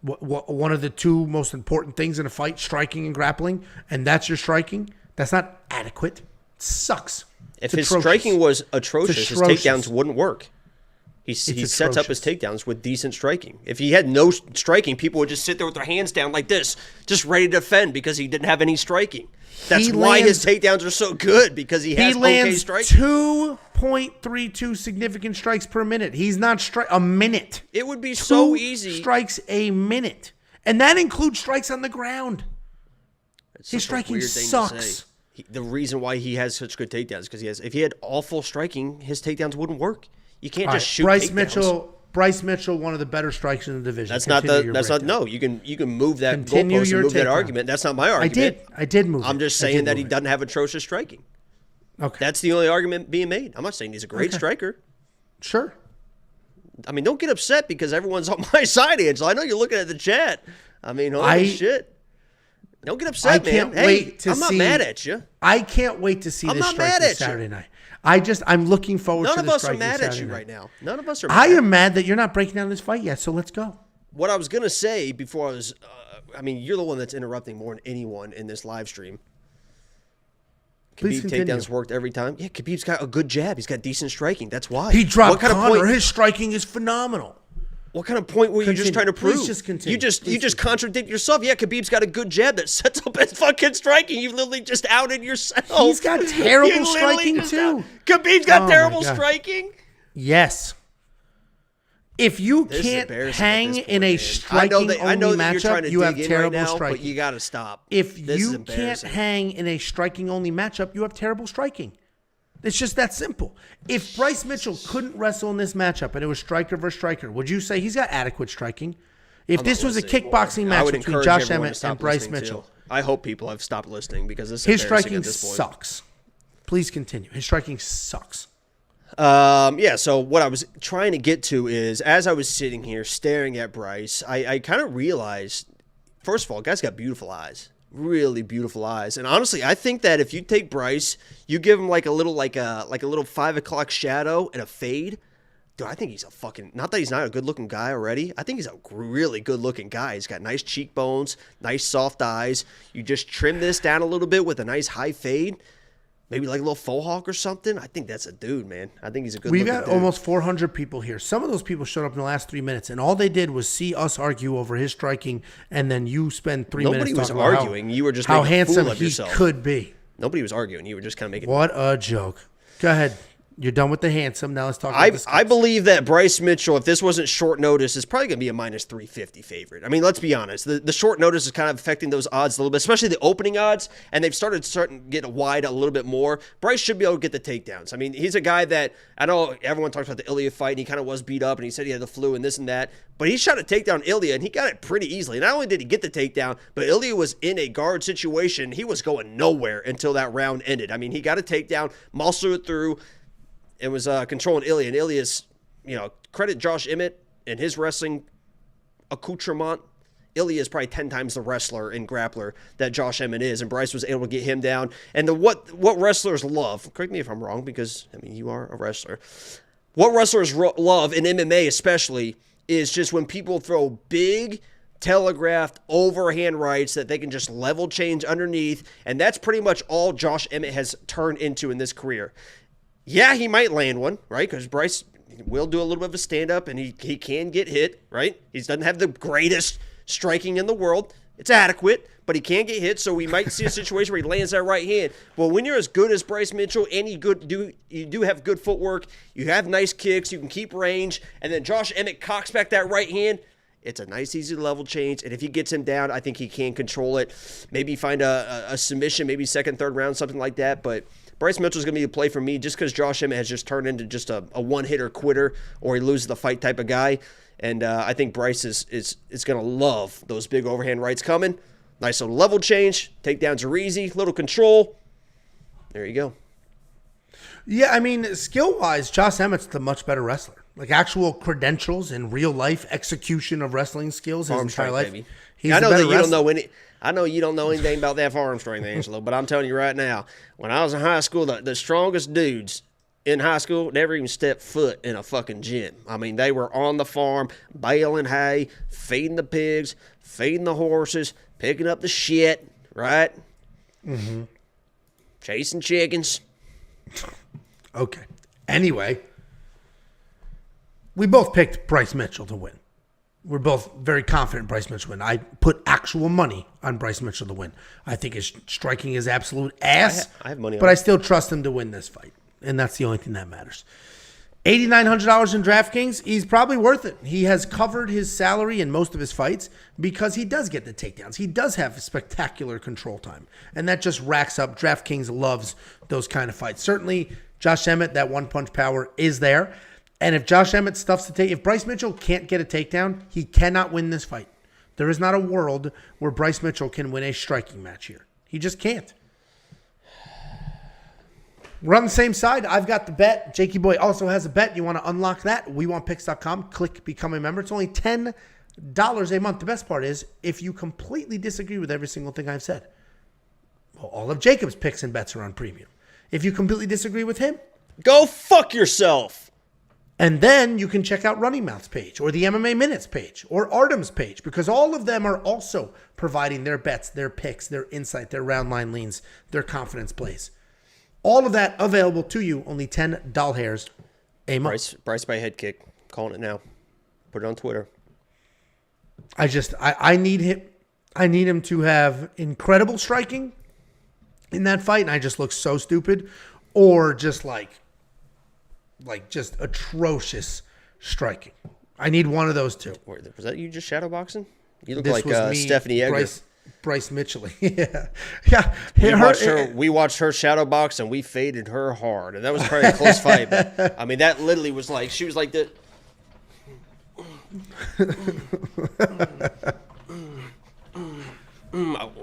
One of the 2 most important things in a fight, striking and grappling, and that's your striking. That's not adequate. It sucks. If his striking was atrocious, his takedowns wouldn't work. He sets up his takedowns with decent striking. If he had no striking, people would just sit there with their hands down like this, just ready to defend because he didn't have any striking. That's why his takedowns are so good, because he has okay striking. 2.32 significant strikes per minute. He's not a minute. It would be so easy. Strikes a minute. And that includes strikes on the ground. His striking sucks. The reason why he has such good takedowns is because if he had awful striking, his takedowns wouldn't work. You can't just shoot takedowns. Bryce Mitchell, one of the better strikers in the division. No. You can move that goalpost and move that argument. That's not my argument. I did move. I'm just saying that he doesn't have atrocious striking. Okay. That's the only argument being made. I'm not saying he's a great striker. Sure. I mean, don't get upset because everyone's on my side, Angelo. I know you're looking at the chat. I mean, holy shit. Don't get upset, man. I'm not mad at you. I can't wait to see this strike this Saturday night. I'm looking forward to this strike. None of us are mad at you right now. None of us are mad. I am mad that you're not breaking down this fight yet, so let's go. What I was going to say before I was, you're the one that's interrupting more than anyone in this live stream. Please Khabib continue. takedowns worked every time. Yeah, Khabib's got a good jab. He's got decent striking. That's why. He dropped what kind Conor. Of point, His striking is phenomenal. What kind of point were you just trying to prove? Please just continue. You just contradict yourself. Yeah, Khabib's got a good jab that sets up his fucking striking. You literally just outed yourself. He's got terrible striking too. Khabib's got terrible striking. Yes. If you can't hang in a striking-only matchup, you have terrible striking. But you got to stop. If you can't hang in a striking-only matchup, you have terrible striking. It's just that simple. If Bryce Mitchell couldn't wrestle in this matchup and it was striker versus striker, would you say he's got adequate striking? If this was a kickboxing match between Josh Emmett and Bryce Mitchell. I hope people have stopped listening because this is his striking sucks. Please continue. His striking sucks. Yeah, so what I was trying to get to is, as I was sitting here staring at Bryce, I kind of realized, first of all, guy's got beautiful eyes. Really beautiful eyes. And honestly, I think that if you take Bryce, you give him like a little 5 o'clock shadow and a fade. Dude, I think he's a fucking, not that he's not a good looking guy already. I think he's a really good looking guy. He's got nice cheekbones, nice soft eyes. You just trim this down a little bit with a nice high fade. Maybe like a little faux hawk or something. I think that's a dude, man. I think he's a good We've got almost 400 people here. Some of those people showed up in the last 3 minutes, and all they did was see us argue over his striking, and then you spend 3 minutes talking about arguing. You were just how making handsome a fool of he yourself. Could be. Nobody was arguing. You were just kind of making. What a joke. Go ahead. You're done with the handsome. Now let's talk about this. I believe that Bryce Mitchell, if this wasn't short notice, is probably going to be a minus 350 favorite. I mean, let's be honest. The short notice is kind of affecting those odds a little bit, especially the opening odds, and they've started to get wide a little bit more. Bryce should be able to get the takedowns. I mean, he's a guy that, I know everyone talks about the Ilya fight, and he kind of was beat up, and he said he had the flu and this and that, but he shot a takedown Ilya, and he got it pretty easily. Not only did he get the takedown, but Ilya was in a guard situation. He was going nowhere until that round ended. I mean, he got a takedown, muscled it through, and was controlling Ilya. And Ilya's, credit Josh Emmett and his wrestling accoutrement. Ilya is probably 10 times the wrestler and grappler that Josh Emmett is, and Bryce was able to get him down. And what wrestlers love, correct me if I'm wrong, because, I mean, you are a wrestler. What wrestlers love, in MMA especially, is just when people throw big, telegraphed overhand rights that they can just level change underneath, and that's pretty much all Josh Emmett has turned into in this career. Yeah, he might land one, right? Because Bryce will do a little bit of a stand-up, and he can get hit, right? He doesn't have the greatest striking in the world. It's adequate, but he can get hit, so we might see a situation where he lands that right hand. Well, when you're as good as Bryce Mitchell and you do have good footwork, you have nice kicks, you can keep range, and then Josh Emmett cocks back that right hand, it's a nice, easy level change, and if he gets him down, I think he can control it. Maybe find a submission, maybe second, third round, something like that, but Bryce Mitchell's going to be a play for me just because Josh Emmett has just turned into just a one-hitter quitter or he loses the fight type of guy. And I think Bryce is going to love those big overhand rights coming. Nice little level change. Takedowns are easy. Little control. There you go. Yeah, I mean, skill-wise, Josh Emmett's the much better wrestler. Like actual credentials and real-life execution of wrestling skills his entire life. Baby. He's I know the that better you wrestler. don't know any. I know you don't know anything about that farm strength, Angelo, but I'm telling you right now, when I was in high school, the strongest dudes in high school never even stepped foot in a fucking gym. I mean, they were on the farm, baling hay, feeding the pigs, feeding the horses, picking up the shit, right? Mm-hmm. Chasing chickens. Okay. Anyway, we both picked Bryce Mitchell to win. We're both very confident Bryce Mitchell win. I put actual money on Bryce Mitchell to win. I think his striking is absolute ass. I have money on but it. I still trust him to win this fight. And that's the only thing that matters. $8,900 in DraftKings, he's probably worth it. He has covered his salary in most of his fights because he does get the takedowns. He does have spectacular control time. And that just racks up. DraftKings loves those kind of fights. Certainly, Josh Emmett, that one-punch power is there. And if Josh Emmett stuffs the if Bryce Mitchell can't get a takedown, he cannot win this fight. There is not a world where Bryce Mitchell can win a striking match here. He just can't. We're on the same side. I've got the bet. Jakey Boy also has a bet. You want to unlock that? WeWantPicks.com. Click Become a Member. It's only $10 a month. The best part is if you completely disagree with every single thing I've said, well, all of Jacob's picks and bets are on premium. If you completely disagree with him, go fuck yourself. And then you can check out Running Mouth's page or the MMA Minutes page or Artem's page because all of them are also providing their bets, their picks, their insight, their round line leans, their confidence plays. All of that available to you. Only $10 hairs a month. Bryce by head kick. Calling it now. Put it on Twitter. I need him. I need him to have incredible striking in that fight, and I just look so stupid, or just like just atrocious striking. I need one of those two. Was that you just shadowboxing? You look This like was me, Stephanie Egger. Bryce Mitchell. Yeah. We watched her shadow box and we faded her hard, and that was probably a close fight. But, I mean, that literally was like she was like that.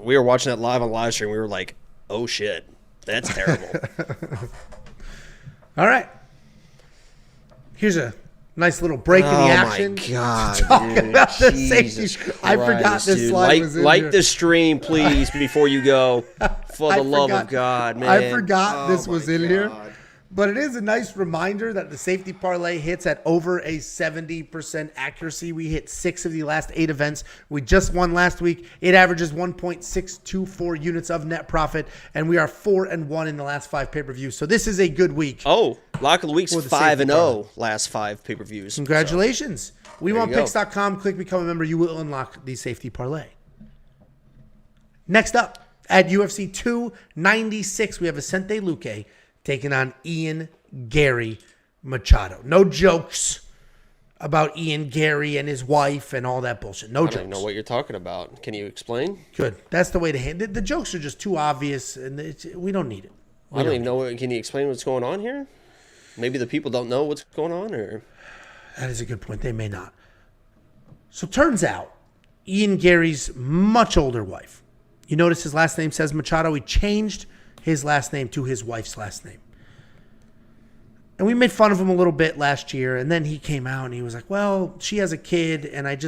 We were watching that live on live stream. We were like, "Oh shit, that's terrible." All right. Here's a nice little break in the action. Oh my god! Talking about the Jesus safety. I forgot this dude. slide was in Like here. the stream, please, before you go. For the love of God, man! I forgot this was in here. God. But it is a nice reminder that the safety parlay hits at over a 70% accuracy. We hit 6 of the last 8 events. We just won last week. It averages 1.624 units of net profit, and we are 4-1 in the last 5 pay-per-views. So this is a good week. Oh, lock of the week's For the 5-0 last 5 pay-per-views. Congratulations. you go. WeWantPicks.com. Click become a member. You will unlock the safety parlay. Next up, at UFC 296, we have Vicente Luque taking on Garry Machado. No jokes about Garry and his wife and all that bullshit. No I jokes. don't know what you're talking about. Can you explain? Good. That's the way to handle it. The jokes are just too obvious, and we don't need it. I don't even know. Can you explain what's going on here? Maybe the people don't know what's going on, or That is a good point. They may not. So turns out, Garry's much older wife. You notice his last name says Machado. He changed his last name to his wife's last name. And we made fun of him a little bit last year, and then he came out and he was like, well, she has a kid, and I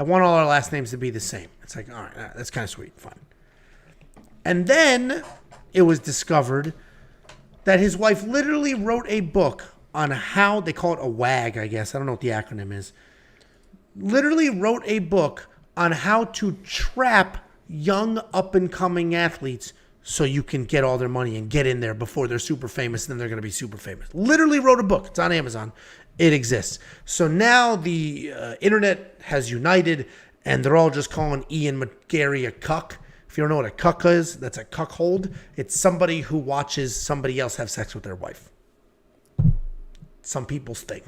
want all our last names to be the same. It's like, all right, that's kind of sweet, fun. And then it was discovered that his wife literally wrote a book on how, they call it a WAG, I guess. I don't know what the acronym is. Literally wrote a book on how to trap young up-and-coming athletes so you can get all their money and get in there before they're super famous, and then they're going to be super famous. Literally wrote a book. It's on Amazon. It exists. So now the internet has united, and they're all just calling Garry a cuck. If you don't know what a cuck is, that's a cuckold. It's somebody who watches somebody else have sex with their wife. Some people's thing.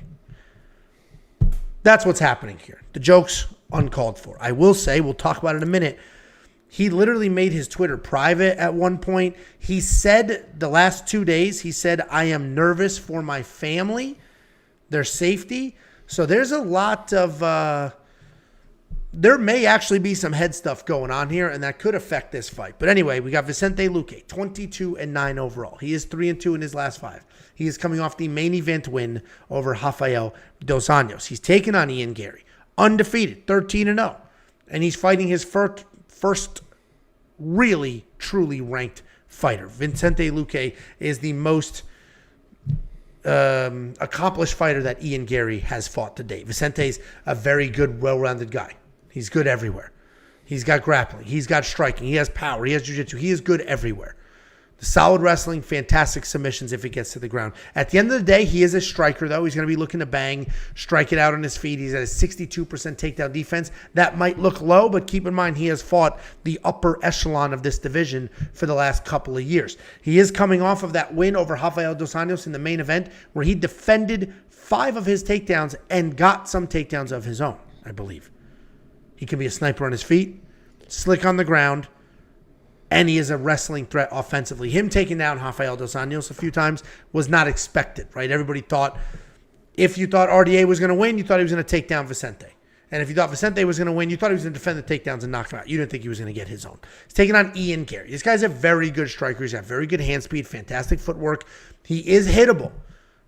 That's what's happening here. The joke's uncalled for. I will say, we'll talk about it in a minute, he literally made his Twitter private at one point. He said the last 2 days, he said, I am nervous for my family, their safety. So there's a lot of, there may actually be some head stuff going on here, and that could affect this fight. But anyway, we got Vicente Luque, 22-9 overall. He is 3-2 in his last 5. He is coming off the main event win over Rafael Dos Anjos. He's taken on Garry, undefeated, 13-0. And he's fighting his first really, truly ranked fighter. Vicente Luque is the most accomplished fighter that Garry has fought to date. Vicente's a very good, well-rounded guy. He's good everywhere. He's got grappling. He's got striking. He has power. He has jiu-jitsu. He is good everywhere. The solid wrestling, fantastic submissions if it gets to the ground. At the end of the day, he is a striker, though. He's going to be looking to bang, strike it out on his feet. He's at a 62% takedown defense. That might look low, but keep in mind he has fought the upper echelon of this division for the last couple of years. He is coming off of that win over Rafael Dos Anjos in the main event, where he defended 5 of his takedowns and got some takedowns of his own, I believe. He can be a sniper on his feet, slick on the ground, and he is a wrestling threat offensively. Him taking down Rafael Dos Anjos a few times was not expected, right? Everybody thought, if you thought RDA was going to win, you thought he was going to take down Vicente. And if you thought Vicente was going to win, you thought he was going to defend the takedowns and knock him out. You didn't think he was going to get his own. He's taking on Garry. This guy's a very good striker. He's got very good hand speed, fantastic footwork. He is hittable.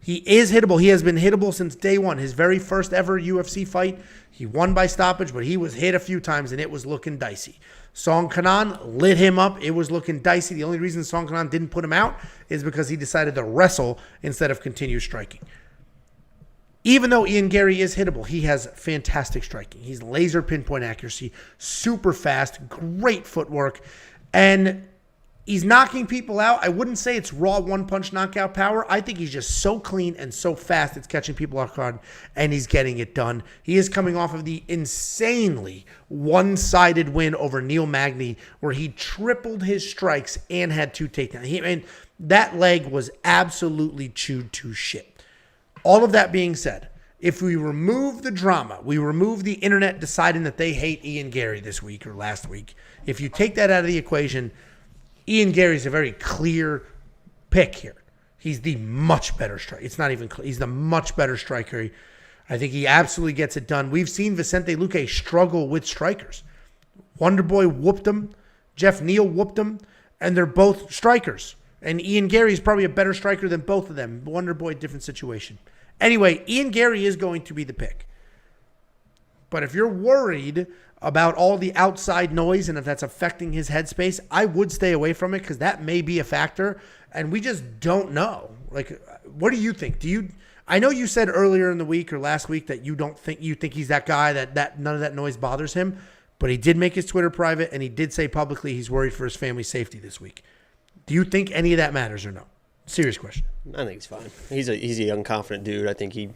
He has been hittable since day one. His very first ever UFC fight, he won by stoppage, but he was hit a few times, and it was looking dicey. Song Kanan lit him up. It was looking dicey. The only reason Song Kanan didn't put him out is because he decided to wrestle instead of continue striking. Even though Garry is hittable, he has fantastic striking. He's laser pinpoint accuracy, super fast, great footwork. And He's knocking people out. I wouldn't say it's raw one-punch knockout power. I think he's just so clean and so fast it's catching people off guard, and he's getting it done. He is coming off of the insanely one-sided win over Neil Magny, where he tripled his strikes and had 2 takedowns. That leg was absolutely chewed to shit. All of that being said, if we remove the drama, we remove the internet deciding that they hate Ian Garry this week or last week, if you take that out of the equation, Ian Garry's a very clear pick here. He's the much better striker. It's not even clear. He's the much better striker. I think he absolutely gets it done. We've seen Vicente Luque struggle with strikers. Wonderboy whooped him. Jeff Neal whooped him. And they're both strikers. And Ian Garry is probably a better striker than both of them. Wonderboy, different situation. Anyway, Ian Garry is going to be the pick. But if you're worried about all the outside noise and if that's affecting his headspace, I would stay away from it because that may be a factor, and we just don't know. Like, what do you think? I know you said earlier in the week or last week that you think he's that guy that none of that noise bothers him, but he did make his Twitter private and he did say publicly he's worried for his family's safety this week. Do you think any of that matters or no? Serious question. I think he's fine. He's a young, confident dude. I think he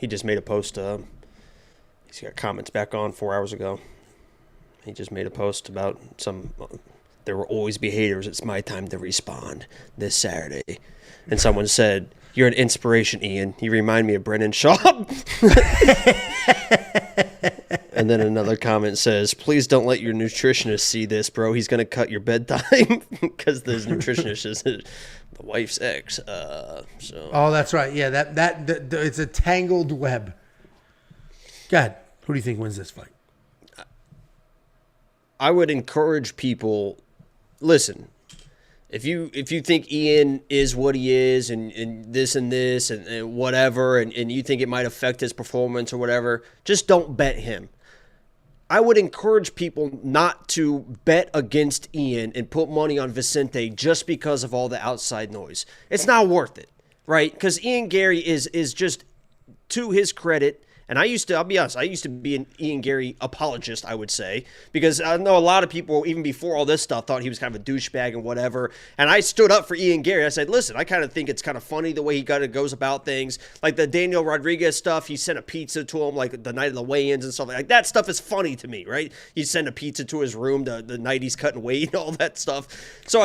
just made a post. He's got comments back on 4 hours ago. He just made a post about there will always be haters. It's my time to respond this Saturday. And someone said, "You're an inspiration, Ian. You remind me of Brennan Schaub." And then another comment says, "Please don't let your nutritionist see this, bro. He's going to cut your bedtime," because this nutritionist is the wife's ex. Oh, that's right. Yeah, that it's a tangled web. Go ahead. Who do you think wins this fight? I would encourage people, listen, if you think Ian is what he is and this and whatever, and you think it might affect his performance or whatever, just don't bet him. I would encourage people not to bet against Ian and put money on Vicente just because of all the outside noise. It's not worth it, right? Because Ian Garry is just, to his credit, and I'll be honest, I used to be an Ian Garry apologist, I would say, because I know a lot of people, even before all this stuff, thought he was kind of a douchebag and whatever. And I stood up for Ian Garry. I said, listen, I kind of think it's kind of funny the way he goes about things. Like the Daniel Rodriguez stuff, he sent a pizza to him like the night of the weigh-ins and stuff like that. Stuff is funny to me, right? He sent a pizza to his room the night he's cutting weight and all that stuff. So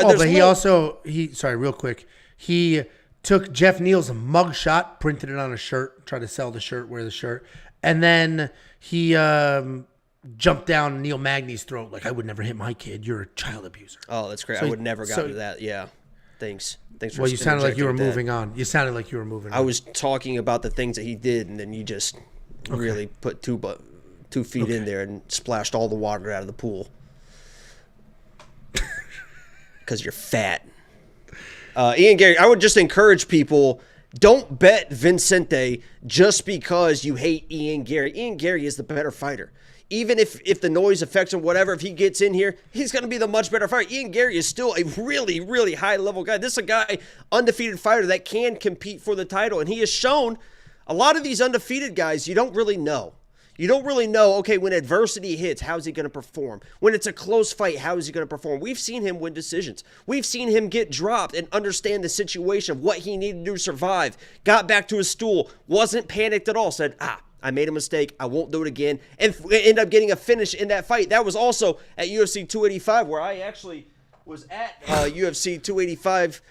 sorry, real quick. He took Jeff Neal's mugshot, printed it on a shirt, tried to sell the shirt, wear the shirt, and then he jumped down Neil Magny's throat like, "I would never hit my kid. You're a child abuser." Oh, that's great. I would never got to that. Yeah. Thanks for Well, you sounded like you were moving on. You sounded like you were moving on. I was talking about the things that he did, and then you just really put 2 feet in there and splashed all the water out of the pool. Because you're fat. Ian Garry, I would just encourage people, don't bet Vicente just because you hate Ian Garry. Ian Garry is the better fighter. Even if the noise affects him, whatever, if he gets in here, he's going to be the much better fighter. Ian Garry is still a really, really high-level guy. This is a guy, undefeated fighter, that can compete for the title. And he has shown a lot of these undefeated guys, you don't really know. You don't really know, okay, when adversity hits, how's he going to perform? When it's a close fight, how is he going to perform? We've seen him win decisions. We've seen him get dropped and understand the situation of what he needed to do to survive. Got back to his stool, wasn't panicked at all, said, I made a mistake, I won't do it again, and end up getting a finish in that fight. That was also at UFC 285, where I actually was at UFC 285,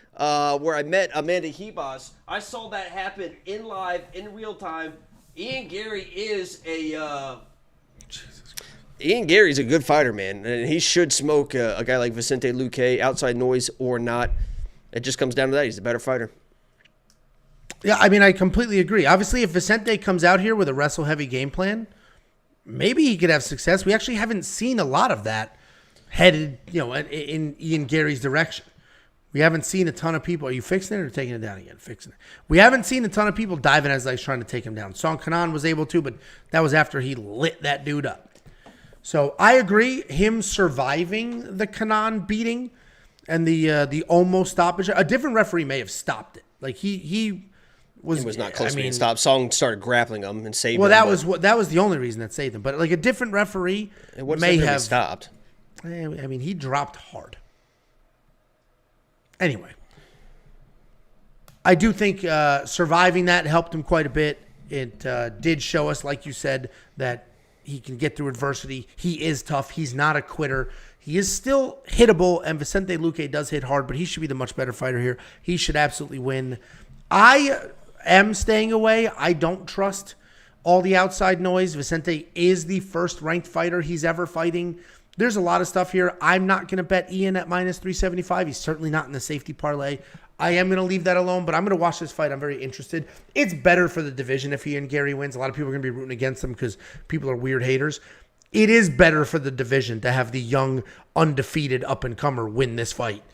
where I met Amanda Hebas. I saw that happen in live, in real time. Ian Garry is Ian Garry's a good fighter, man, and he should smoke a guy like Vicente Luque, outside noise or not. It just comes down to that. He's a better fighter. Yeah, I mean, I completely agree. Obviously, if Vicente comes out here with a wrestle-heavy game plan, maybe he could have success. We actually haven't seen a lot of that headed, in Ian Garry's direction. We haven't seen a ton of people. Are you fixing it or taking it down again? Fixing it. We haven't seen a ton of people diving as like trying to take him down. Song Kanan was able to, but that was after he lit that dude up. So I agree. Him surviving the Kanan beating and the almost stoppage. A different referee may have stopped it. Like he was not close to being stopped. Song started grappling him and saving him. Well, that was the only reason that saved him. But like a different referee may have stopped. I mean, he dropped hard. Anyway, I do think surviving that helped him quite a bit. It did show us, like you said, that he can get through adversity. He is tough. He's not a quitter. He is still hittable, and Vicente Luque does hit hard, but he should be the much better fighter here. He should absolutely win. I am staying away. I don't trust all the outside noise. Vicente is the first ranked fighter he's ever fighting. There's a lot of stuff here. I'm not going to bet Ian at minus 375. He's certainly not in the safety parlay. I am going to leave that alone, but I'm going to watch this fight. I'm very interested. It's better for the division if he and Garry wins. A lot of people are going to be rooting against him because people are weird haters. It is better for the division to have the young, undefeated up-and-comer win this fight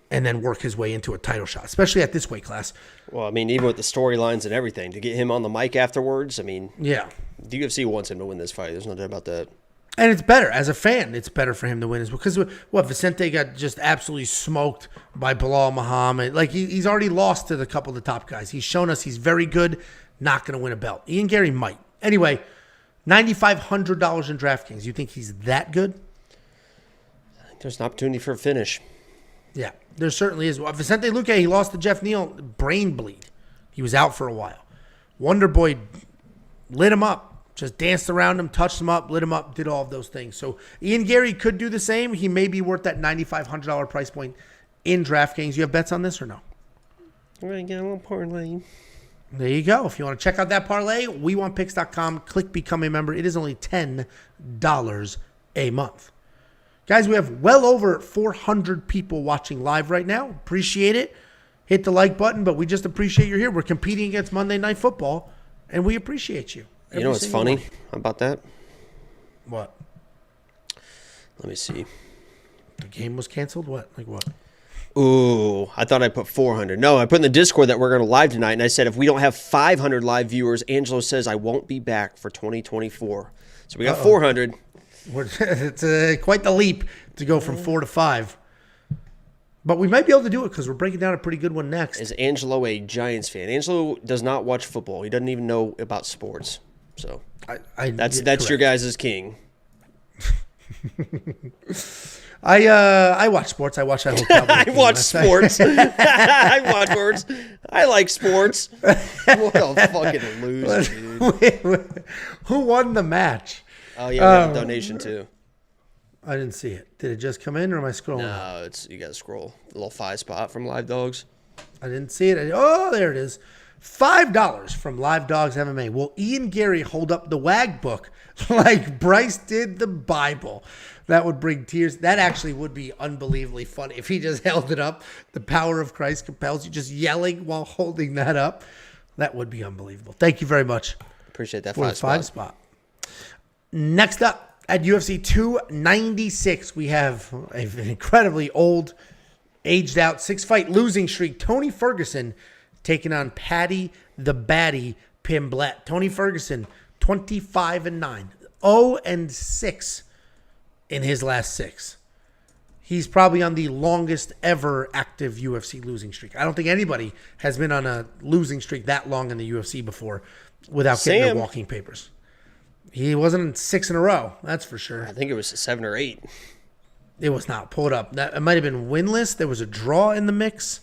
and then work his way into a title shot, especially at this weight class. Well, I mean, even with the storylines and everything, to get him on the mic afterwards, I mean, yeah, the UFC wants him to win this fight. There's no doubt about that. And it's better. As a fan, it's better for him to win as well. Because, Vicente got just absolutely smoked by Bilal Muhammad. Like, he's already lost to a couple of the top guys. He's shown us he's very good, not going to win a belt. Ian Garry might. Anyway, $9,500 in DraftKings. You think he's that good? I think there's an opportunity for a finish. Yeah, there certainly is. Well, Vicente Luque, he lost to Jeff Neal, brain bleed. He was out for a while. Wonder Boy lit him up. Just danced around him, touched him up, lit him up, did all of those things. So Ian Garry could do the same. He may be worth that $9,500 price point in DraftKings. You have bets on this or no? We're going to get a little parlay. There you go. If you want to check out that parlay, WeWantPicks.com. Click Become a Member. It is only $10 a month. Guys, we have well over 400 people watching live right now. Appreciate it. Hit the like button, but we just appreciate you're here. We're competing against Monday Night Football, and we appreciate you. You know what's funny about that? What? Let me see. The game was canceled? What? Like what? Ooh, I thought I put 400. No, I put in the Discord that we're going to live tonight, and I said if we don't have 500 live viewers, Angelo says I won't be back for 2024. So we got 400. It's quite the leap to go from 4 to 5. But we might be able to do it because we're breaking down a pretty good one next. Is Angelo a Giants fan? Angelo does not watch football. He doesn't even know about sports. So that's your guys' king. I watch sports. I watch that whole Cowboys I watch sports. I watch sports. I like sports. What a fucking loser, dude. Who won the match? Oh, yeah, we have a donation, too. I didn't see it. Did it just come in, or am I scrolling? No, you got to scroll. A little 5 spot from Live Dogs. I didn't see it. Oh, there it is. $5 from Live Dogs MMA. Will Ian Garry hold up the WAG book like Bryce did the Bible? That would bring tears. That actually would be unbelievably funny if he just held it up. The power of Christ compels you, just yelling while holding that up. That would be unbelievable. Thank you very much. Appreciate that for the 5 spot. Next up at UFC 296, we have an incredibly old, aged out 6-fight losing streak. Tony Ferguson taking on Paddy the Baddy Pimblett. Tony Ferguson, 25-9, 0-6 in his last 6. He's probably on the longest ever active UFC losing streak. I don't think anybody has been on a losing streak that long in the UFC before without getting their walking papers. He wasn't in 6 in a row, that's for sure. I think it was 7 or 8. It was not. Pull it up. It might have been winless. There was a draw in the mix.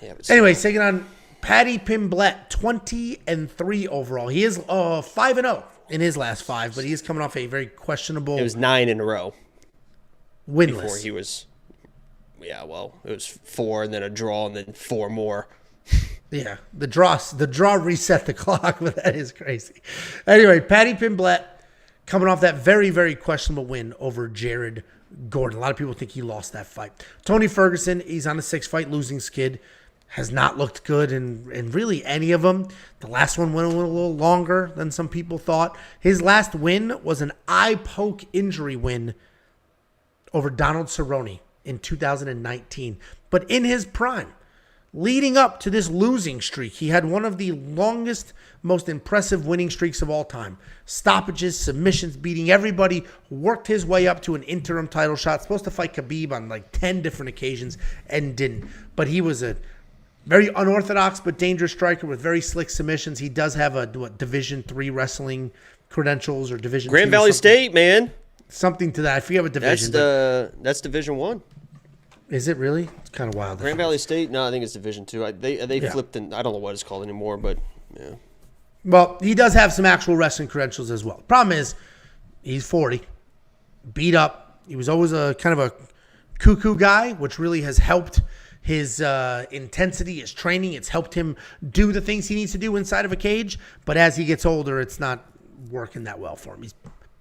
Yeah, anyways, taking on Paddy Pimblett, 20-3 overall. He is 5-0 in his last 5, but he is coming off a very questionable. It was 9 in a row. Winless. Before he was, it was 4 and then a draw and then 4 more. Yeah, the draw reset the clock, but that is crazy. Anyway, Paddy Pimblett coming off that very, very questionable win over Jared Gordon. A lot of people think he lost that fight. Tony Ferguson, he's on a 6-fight losing skid. Has not looked good in really any of them. The last one went a little longer than some people thought. His last win was an eye poke injury win over Donald Cerrone in 2019. But in his prime, leading up to this losing streak, he had one of the longest, most impressive winning streaks of all time. Stoppages, submissions, beating everybody, worked his way up to an interim title shot. Supposed to fight Khabib on like 10 different occasions and didn't. But he was a very unorthodox but dangerous striker with very slick submissions. He does have a Division III wrestling credentials or Division Grand Valley State, man. Something to that. I forget what division. That's Division 1. Is it really? It's kind of wild. Grand Valley State? No, I think it's Division II. They flipped in. I don't know what it's called anymore, but yeah. Well, he does have some actual wrestling credentials as well. Problem is, he's 40, beat up. He was always a kind of a cuckoo guy, which really has helped his intensity, his training. It's helped him do the things he needs to do inside of a cage. But as he gets older, it's not working that well for him. He's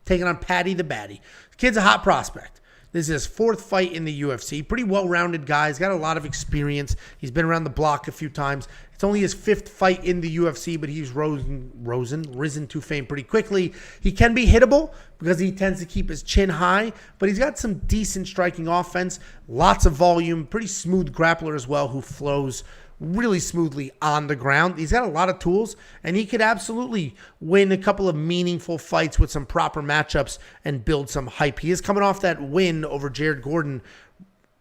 taking on Paddy the Baddy. The kid's a hot prospect. This is his 4th fight in the UFC. Pretty well-rounded guy. He's got a lot of experience. He's been around the block a few times. It's only his 5th fight in the UFC, but he's risen to fame pretty quickly. He can be hittable because he tends to keep his chin high, but he's got some decent striking offense, lots of volume, pretty smooth grappler as well who flows really smoothly on the ground. He's got a lot of tools, and he could absolutely win a couple of meaningful fights with some proper matchups and build some hype. He is coming off that win over Jared Gordon.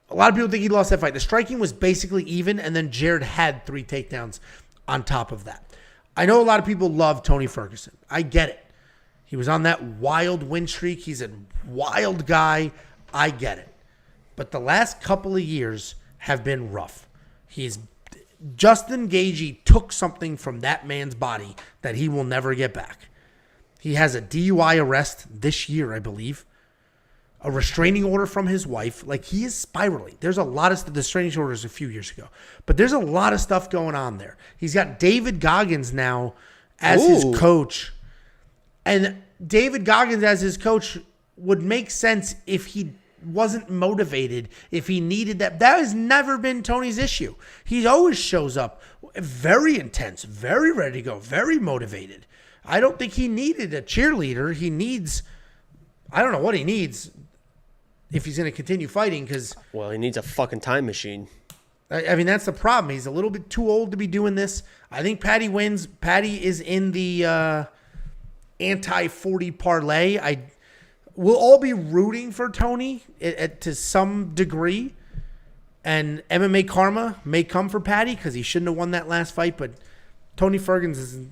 A lot of people think he lost that fight. The striking was basically even, and then Jared had 3 takedowns on top of that. I know a lot of people love Tony Ferguson. I get it. He was on that wild win streak. He's a wild guy. I get it. But the last couple of years have been rough. Justin Gaethje took something from that man's body that he will never get back. He has a DUI arrest this year, I believe. A restraining order from his wife. Like, he is spiraling. There's a lot of the restraining orders a few years ago. But there's a lot of stuff going on there. He's got David Goggins now as his coach. And David Goggins as his coach would make sense if he wasn't motivated, if he needed that. That has never been Tony's issue. He always shows up very intense, very ready to go, very motivated. I don't think he needed a cheerleader. He needs, I don't know what he needs if he's going to continue fighting, because... Well, he needs a fucking time machine. I mean, that's the problem. He's a little bit too old to be doing this. I think Paddy wins. Paddy is in the anti-40 parlay. We'll all be rooting for Tony to some degree, and MMA karma may come for Paddy because he shouldn't have won that last fight. But Tony Ferguson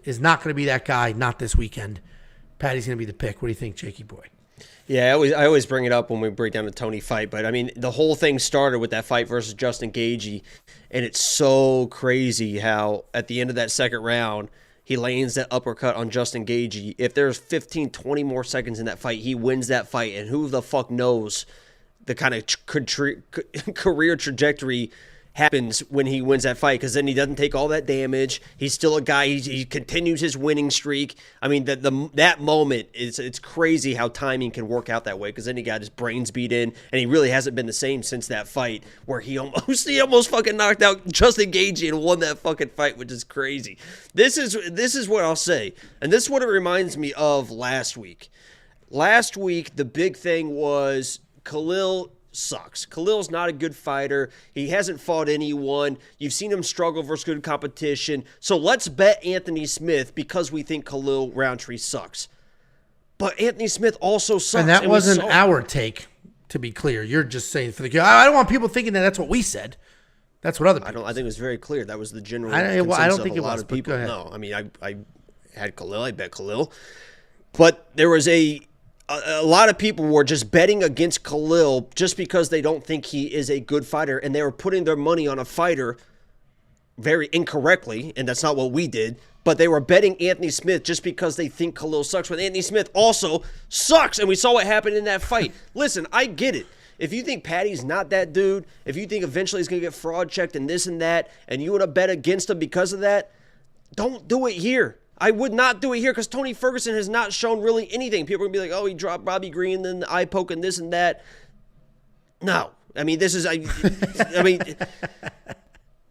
is not going to be that guy. Not this weekend. Paddy's going to be the pick. What do you think, Jakey boy? Yeah, I always bring it up when we break down the Tony fight, but I mean, the whole thing started with that fight versus Justin Gaethje, and it's so crazy how at the end of that second round, he lands that uppercut on Justin Gaethje. If there's 15, 20 more seconds in that fight, he wins that fight, and who the fuck knows the kind of career trajectory happens when he wins that fight, because then he doesn't take all that damage. He's still a guy. He continues his winning streak. I mean, that moment, it's crazy how timing can work out that way, because then he got his brains beat in, and he really hasn't been the same since that fight where he almost fucking knocked out Justin Gaethje and won that fucking fight, which is crazy. This is what I'll say, and this is what it reminds me of last week. Last week, the big thing was Khalil sucks. Khalil's not a good fighter. He hasn't fought anyone. You've seen him struggle versus good competition. So let's bet Anthony Smith because we think Khalil Roundtree sucks. But Anthony Smith also sucks. And that wasn't our take, to be clear. You're just saying for the... I don't want people thinking that that's what we said. That's what other people I think it was very clear. That was the general consensus I don't think of a lot was, of people. Go ahead. No, I mean, I had Khalil. I bet Khalil. But there was a lot of people were just betting against Khalil just because they don't think he is a good fighter, and they were putting their money on a fighter very incorrectly, and that's not what we did, but they were betting Anthony Smith just because they think Khalil sucks, when Anthony Smith also sucks, and we saw what happened in that fight. Listen, I get it. If you think Paddy's not that dude, if you think eventually he's going to get fraud checked and this and that, and you want to bet against him because of that, don't do it here. I would not do it here because Tony Ferguson has not shown really anything. People are going to be like, oh, he dropped Bobby Green, then the eye poke and this and that. No. I mean,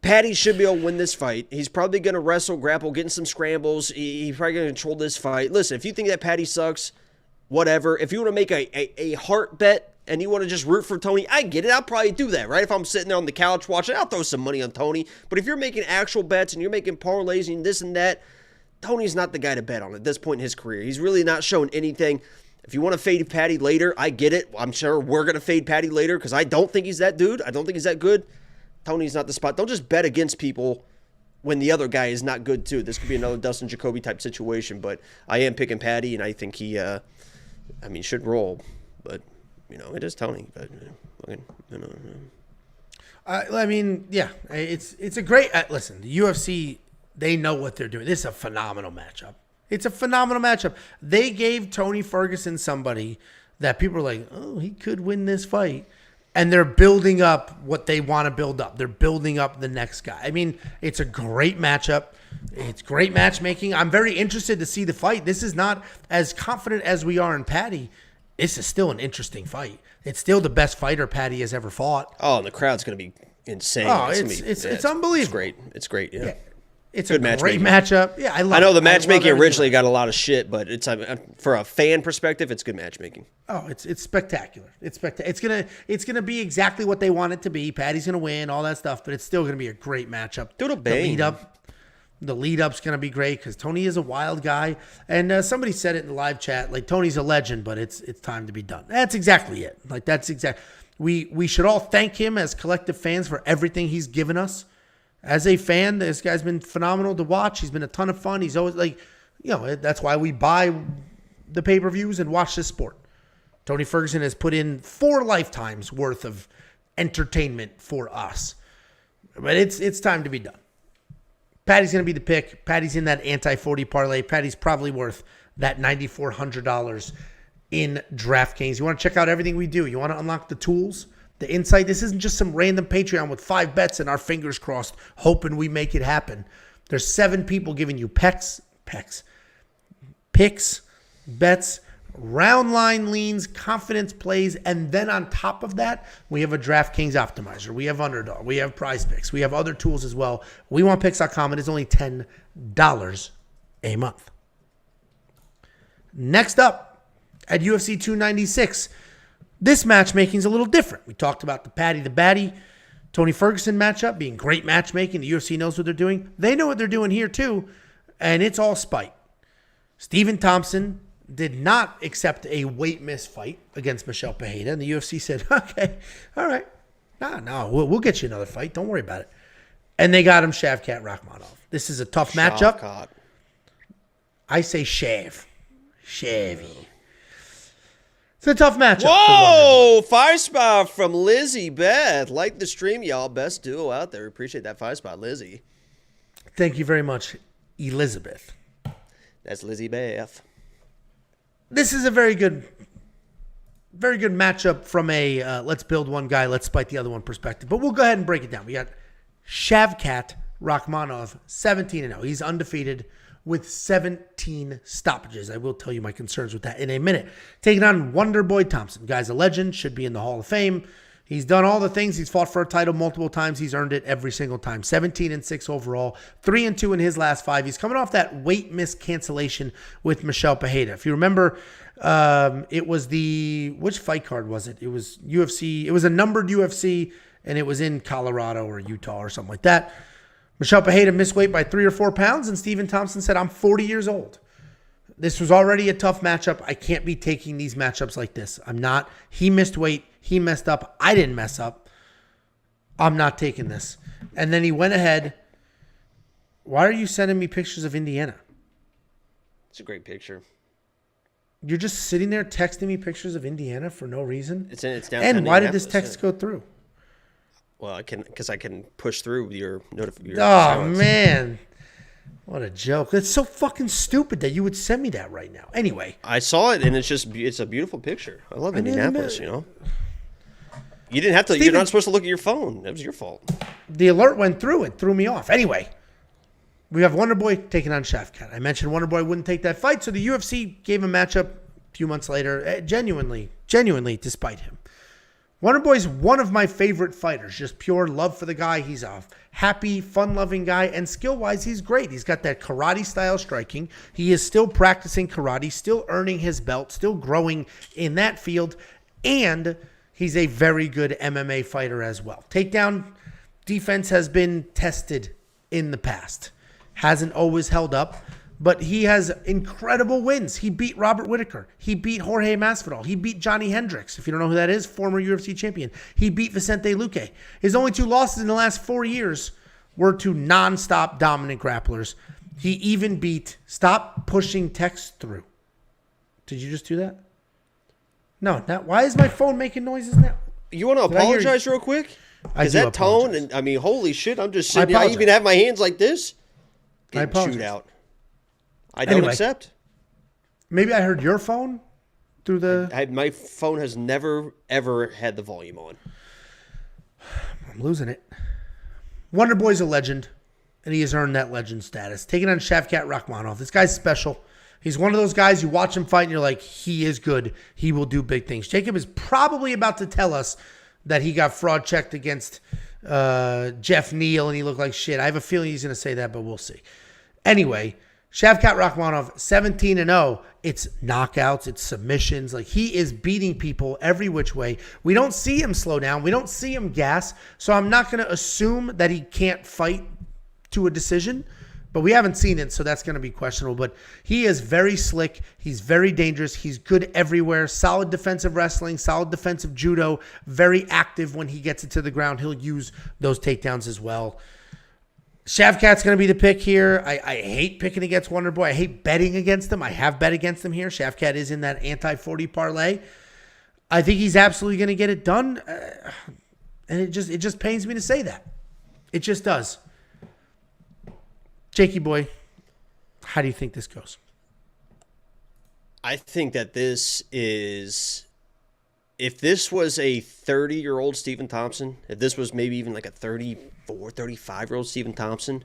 Paddy should be able to win this fight. He's probably going to wrestle, grapple, get in some scrambles. He's probably going to control this fight. Listen, if you think that Paddy sucks, whatever. If you want to make a heart bet and you want to just root for Tony, I get it. I'll probably do that, right? If I'm sitting there on the couch watching, I'll throw some money on Tony. But if you're making actual bets and you're making parlays and this and that, Tony's not the guy to bet on at this point in his career. He's really not shown anything. If you want to fade Paddy later, I get it. I'm sure we're going to fade Paddy later because I don't think he's that dude. I don't think he's that good. Tony's not the spot. Don't just bet against people when the other guy is not good too. This could be another Dustin Jacoby type situation, but I am picking Paddy, and I think he, should roll. But, it is Tony. But Fucking, I mean, yeah, it's a great. Listen, the UFC, they know what they're doing. This is a phenomenal matchup. It's a phenomenal matchup. They gave Tony Ferguson somebody that people are like, oh, he could win this fight. And they're building up what they want to build up. They're building up the next guy. I mean, it's a great matchup. It's great matchmaking. I'm very interested to see the fight. This is not as confident as we are in Patty. This is still an interesting fight. It's still the best fighter Patty has ever fought. Oh, and the crowd's going to be insane. Oh, it's unbelievable. It's great. It's great, yeah. It's good a great matchup. Yeah, I know the matchmaking originally got a lot of shit, but it's for a fan perspective, it's good matchmaking. Oh, it's spectacular. It's gonna be exactly what they want it to be. Patty's gonna win, all that stuff, but it's still gonna be a great matchup. The lead up's gonna be great because Tony is a wild guy, and somebody said it in the live chat, like Tony's a legend, but it's time to be done. That's exactly it. Like we should all thank him as collective fans for everything he's given us. As a fan, this guy's been phenomenal to watch. He's been a ton of fun. He's always that's why we buy the pay-per-views and watch this sport. Tony Ferguson has put in 4 lifetimes worth of entertainment for us. But it's time to be done. Patty's going to be the pick. Patty's in that anti-40 parlay. Patty's probably worth that $9,400 in DraftKings. You want to check out everything we do. You want to unlock the tools, the insight. This isn't just some random Patreon with 5 bets and our fingers crossed, hoping we make it happen. There's 7 people giving you picks, bets, round line leans, confidence plays, and then on top of that, we have a DraftKings optimizer. We have Underdog. We have Prize Picks. We have other tools as well. WeWantPicks.com. It is only $10 a month. Next up at UFC 296. This matchmaking is a little different. We talked about the Patty the Batty, Tony Ferguson matchup being great matchmaking. The UFC knows what they're doing. They know what they're doing here too, and it's all spite. Stephen Thompson did not accept a weight miss fight against Michelle Pereira, and the UFC said, okay, all right. No, we'll get you another fight. Don't worry about it. And they got him Shavkat Rakhmonov. This is a tough matchup. I say Shavy. It's a tough matchup. Whoa! 5-spot from Lizzie Beth. Like the stream, y'all. Best duo out there. Appreciate that 5-spot, Lizzie. Thank you very much, Elizabeth. That's Lizzie Beth. This is a very good matchup from a let's build one guy, let's spite the other one perspective. But we'll go ahead and break it down. We got Shavkat Rakhmonov, 17-0. He's undefeated with 17 stoppages. I will tell you my concerns with that in a minute. Taking on Wonderboy Thompson. Guy's a legend, should be in the Hall of Fame. He's done all the things. He's fought for a title multiple times. He's earned it every single time. 17-6 overall, 3-2 in his last 5. He's coming off that weight miss cancellation with Michelle Pereira. If you remember, it was which fight card was it? It was UFC. It was a numbered UFC, and it was in Colorado or Utah or something like that. Michelle Pereira missed weight by 3 or 4 pounds, and Stephen Thompson said, I'm 40 years old. This was already a tough matchup. I can't be taking these matchups like this. I'm not. He missed weight. He messed up. I didn't mess up. I'm not taking this. And then he went ahead. Why are you sending me pictures of Indiana? It's a great picture. You're just sitting there texting me pictures of Indiana for no reason? It's downtown. And why did this text go through? Well, because I can push through your notification. Oh, man. What a joke. That's so fucking stupid that you would send me that right now. Anyway. I saw it, and it's a beautiful picture. I love Indianapolis, you know. You didn't have to. You're not supposed to look at your phone. That was your fault. The alert went through. It threw me off. Anyway, we have Wonderboy taking on Shavkat. I mentioned Wonderboy wouldn't take that fight, so the UFC gave him a matchup a few months later, genuinely, despite him. Wonderboy's one of my favorite fighters. Just pure love for the guy. He's a happy, fun-loving guy, and skill-wise, he's great. He's got that karate-style striking. He is still practicing karate, still earning his belt, still growing in that field, and he's a very good MMA fighter as well. Takedown defense has been tested in the past. Hasn't always held up, but he has incredible wins. He beat Robert Whittaker. He beat Jorge Masvidal. He beat Johnny Hendricks, if you don't know who that is, former UFC champion. He beat Vicente Luque. His only 2 losses in the last 4 years were to nonstop dominant grapplers. He even beat, stop pushing text through. Did you just do that? No, not. Why is my phone making noises now? You want to apologize real quick? Because that tone, and I mean, holy shit, I'm just sitting here. I even have my hands like this. Getting chewed out. I don't accept. Maybe I heard your phone through the... My phone has never, ever had the volume on. I'm losing it. Wonder Boy's a legend, and he has earned that legend status. Taking on Shavkat Rakhmonov. This guy's special. He's one of those guys, you watch him fight, and you're like, he is good. He will do big things. Jacob is probably about to tell us that he got fraud checked against Jeff Neal, and he looked like shit. I have a feeling he's going to say that, but we'll see. Anyway, Shavkat Rakhmonov, 17-0. It's knockouts, it's submissions. Like, he is beating people every which way. We don't see him slow down. We don't see him gas. So I'm not going to assume that he can't fight to a decision. But we haven't seen it, so that's going to be questionable. But he is very slick. He's very dangerous. He's good everywhere. Solid defensive wrestling, solid defensive judo. Very active when he gets it to the ground. He'll use those takedowns as well. Shavkat's going to be the pick here. I hate picking against Wonder Boy. I hate betting against him. I have bet against him here. Shavkat is in that anti-40 parlay. I think he's absolutely going to get it done. And it just pains me to say that. It just does. Jakey boy, how do you think this goes? I think that this is, if this was a 30-year-old Stephen Thompson, if this was maybe even like a 34, 35-year-old Stephen Thompson,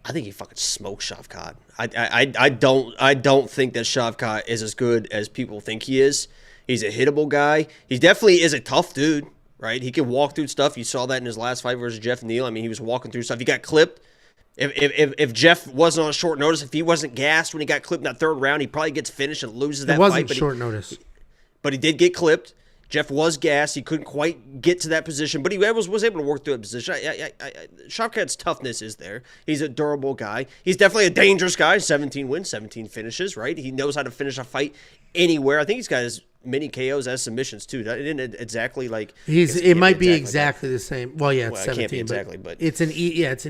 I think he fucking smokes Shavkat. I don't think that Shavkat is as good as people think he is. He's a hittable guy. He definitely is a tough dude, right? He can walk through stuff. You saw that in his last fight versus Jeff Neal. I mean, he was walking through stuff. He got clipped. If Jeff wasn't on short notice, if he wasn't gassed when he got clipped in that third round, he probably gets finished and loses that fight. It wasn't short notice. But he did get clipped. Jeff was gassed. He couldn't quite get to that position, but he was able to work through that position. Shavkat's toughness is there. He's a durable guy. He's definitely a dangerous guy. 17 wins, 17 finishes, right? He knows how to finish a fight anywhere. I think he's got as many KOs as submissions, too. It didn't exactly like... It might be exactly the same. Well, yeah, it's 17. It can't be exactly, but... It's an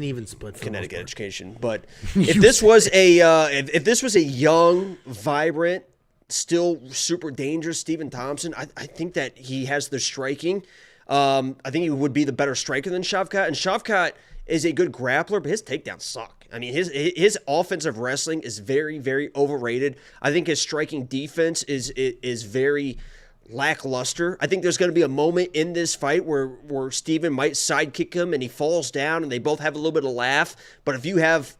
even split. Connecticut education. But if this was if this was a young, vibrant, still super dangerous Stephen Thompson, I think that he has the striking. I think he would be the better striker than Shavkat. And Shavkat is a good grappler, but his takedowns suck. I mean, his offensive wrestling is very, very overrated. I think his striking defense is very lackluster. I think there's going to be a moment in this fight where Stephen might sidekick him and he falls down and they both have a little bit of laugh. But if you have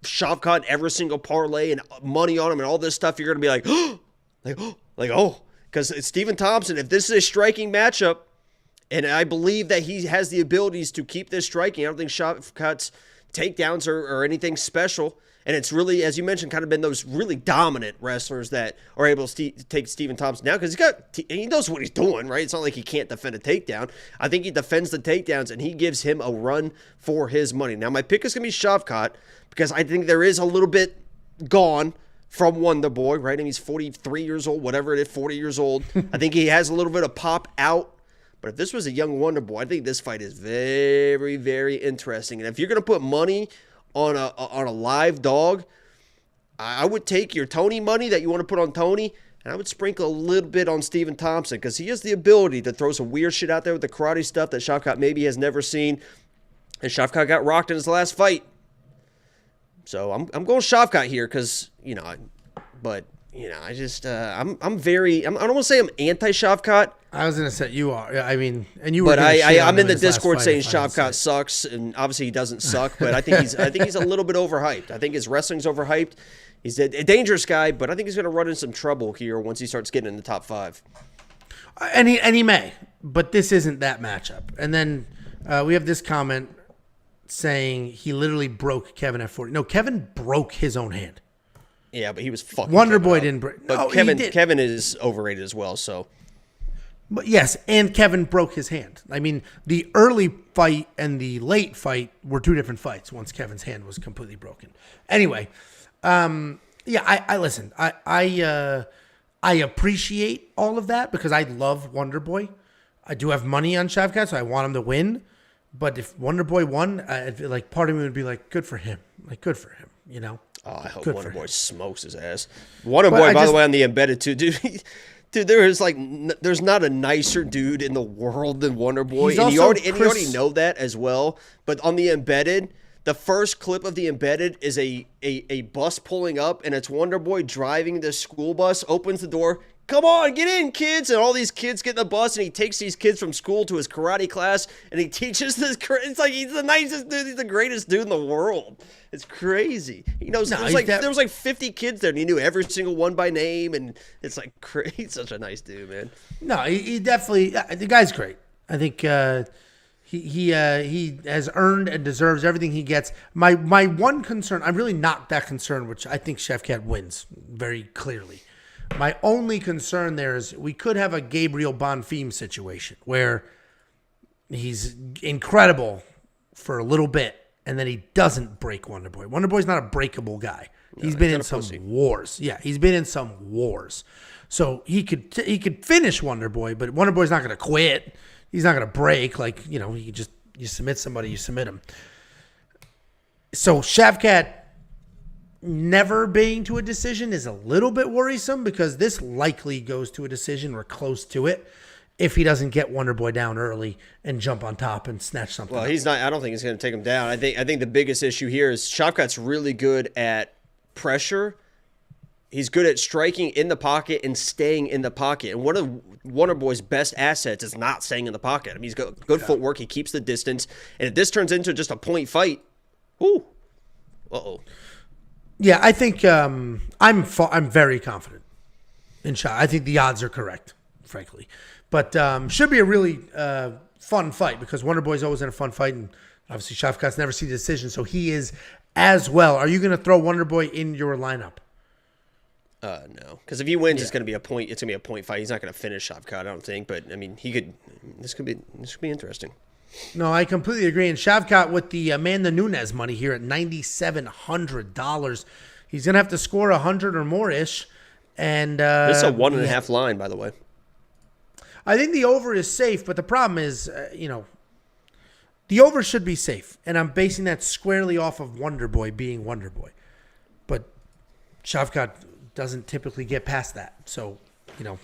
Shavkat every single parlay and money on him and all this stuff, you're going to be like, oh, because it's Stephen Thompson. If this is a striking matchup, and I believe that he has the abilities to keep this striking, I don't think Shavkat's takedowns are anything special. And it's really, as you mentioned, kind of been those really dominant wrestlers that are able to take Stephen Thompson down because he knows what he's doing, right? It's not like he can't defend a takedown. I think he defends the takedowns and he gives him a run for his money. Now, my pick is going to be Shavkat because I think there is a little bit gone from Wonder Boy, right? I mean, he's 43 years old, whatever it is, 40 years old. I think he has a little bit of pop out. But if this was a young Wonder Boy, I think this fight is very, very interesting. And if you're going to put money on a live dog, I would take your Tony money that you want to put on Tony, and I would sprinkle a little bit on Stephen Thompson because he has the ability to throw some weird shit out there with the karate stuff that Shavkat maybe has never seen. And Shavkat got rocked in his last fight. So I'm going Shavkat here because, I just, I'm very, I don't want to say I'm anti-Shavkat. I was going to say you are. I mean, and you were. But I'm in the Discord saying Shavkat sucks, and obviously he doesn't suck. But I think he's a little bit overhyped. I think his wrestling's overhyped. He's a dangerous guy, but I think he's going to run into some trouble here once he starts getting in the top 5. And he may, but this isn't that matchup. And then we have this comment saying he literally broke Kevin at 40. No, Kevin broke his own hand. Yeah, but he was fucking. Wonder Boy didn't break. But no, Kevin is overrated as well. So. But yes, and Kevin broke his hand. I mean, the early fight and the late fight were two different fights once Kevin's hand was completely broken. Anyway, I listen. I appreciate all of that because I love Wonder Boy. I do have money on Shavkat, so I want him to win. But if Wonder Boy won, part of me would be like, good for him. Like, good for him, Oh, I hope Wonder Boy smokes his ass. Wonder Boy, by the way, on the embedded too, dude. Dude, there's not a nicer dude in the world than Wonder Boy, He's and you also already know that as well. But on the embedded, the first clip of the embedded is a bus pulling up, and it's Wonder Boy driving the school bus, opens the door. Come on, get in, kids! And all these kids get in the bus, and he takes these kids from school to his karate class, and he teaches this. It's like he's the nicest dude. He's the greatest dude in the world. It's crazy. He knows there was like 50 kids there, and he knew every single one by name, and it's like he's such a nice dude, man. No, he definitely the guy's great. I think he has earned and deserves everything he gets. My one concern, I'm really not that concerned, which I think Chef Cat wins very clearly. My only concern there is we could have a Gabriel Bonfim situation where he's incredible for a little bit and then he doesn't break Wonder Boy. Wonder Boy's not a breakable guy. He's been in some wars. Yeah, he's been in some wars. So he could finish Wonder Boy, but Wonder Boy's not going to quit. He's not going to break. Like, you submit somebody, you submit him. So Shavkat never being to a decision is a little bit worrisome because this likely goes to a decision or close to it if he doesn't get Wonder Boy down early and jump on top and snatch something. Well, he's not. I don't think he's going to take him down. I think the biggest issue here is Shavkat's really good at pressure. He's good at striking in the pocket and staying in the pocket. And one of Wonder Boy's best assets is not staying in the pocket. I mean, he's got good footwork. He keeps the distance. And if this turns into just a point fight, ooh, uh-oh. Yeah, I think I'm very confident in Shav. I think the odds are correct, frankly. But should be a really fun fight because Wonder Boy's always in a fun fight. And obviously Shavkat's never seen the decision, so he is as well. Are you going to throw Wonder Boy in your lineup? No, because if he wins, it's going to be a point. It's going to be a point fight. He's not going to finish Shavkat, I don't think. But I mean, he could. This could be interesting. No, I completely agree. And Shavkat with the Amanda Nunes money here at $9,700. He's going to have to score 100 or more ish. And this is a 1.5 line, by the way. I think the over is safe, but the problem is, the over should be safe, and I'm basing that squarely off of Wonder Boy being Wonder Boy. But Shavkat doesn't typically get past that, so it'll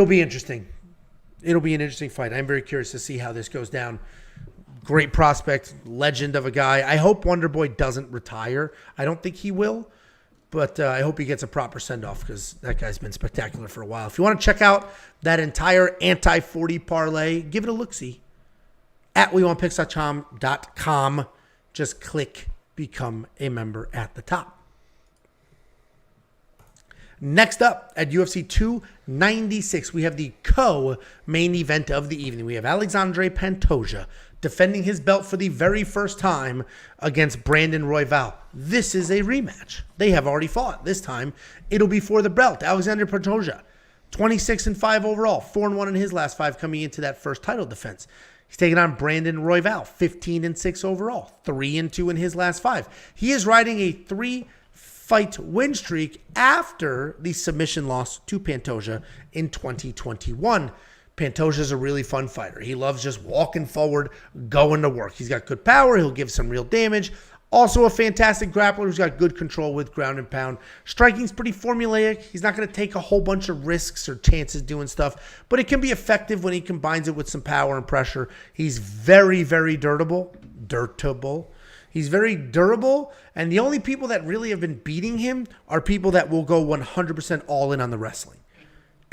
be interesting. It'll be an interesting fight. I'm very curious to see how this goes down. Great prospect, legend of a guy. I hope Wonder Boy doesn't retire. I don't think he will, but I hope he gets a proper send-off because that guy's been spectacular for a while. If you want to check out that entire anti-40 parlay, give it a look-see at WeWantPicks.com. Just click Become a Member at the top. Next up at UFC 296, we have the co-main event of the evening. We have Alexandre Pantoja defending his belt for the very first time against Brandon Royval. This is a rematch. They have already fought. This time, it'll be for the belt. Alexandre Pantoja, 26-5 overall, 4-1 in his last 5 coming into that first title defense. He's taking on Brandon Royval, 15-6 overall, 3-2 in his last 5. He is riding a 3-fight win streak after the submission loss to Pantoja in 2021. Pantoja is a really fun fighter. He loves just walking forward, going to work. He's got good power. He'll give some real damage. Also a fantastic grappler who's got good control with ground and pound. Striking's pretty formulaic. He's not going to take a whole bunch of risks or chances doing stuff, but it can be effective when he combines it with some power and pressure. He's very, very durable. He's very durable, and the only people that really have been beating him are people that will go 100% all in on the wrestling.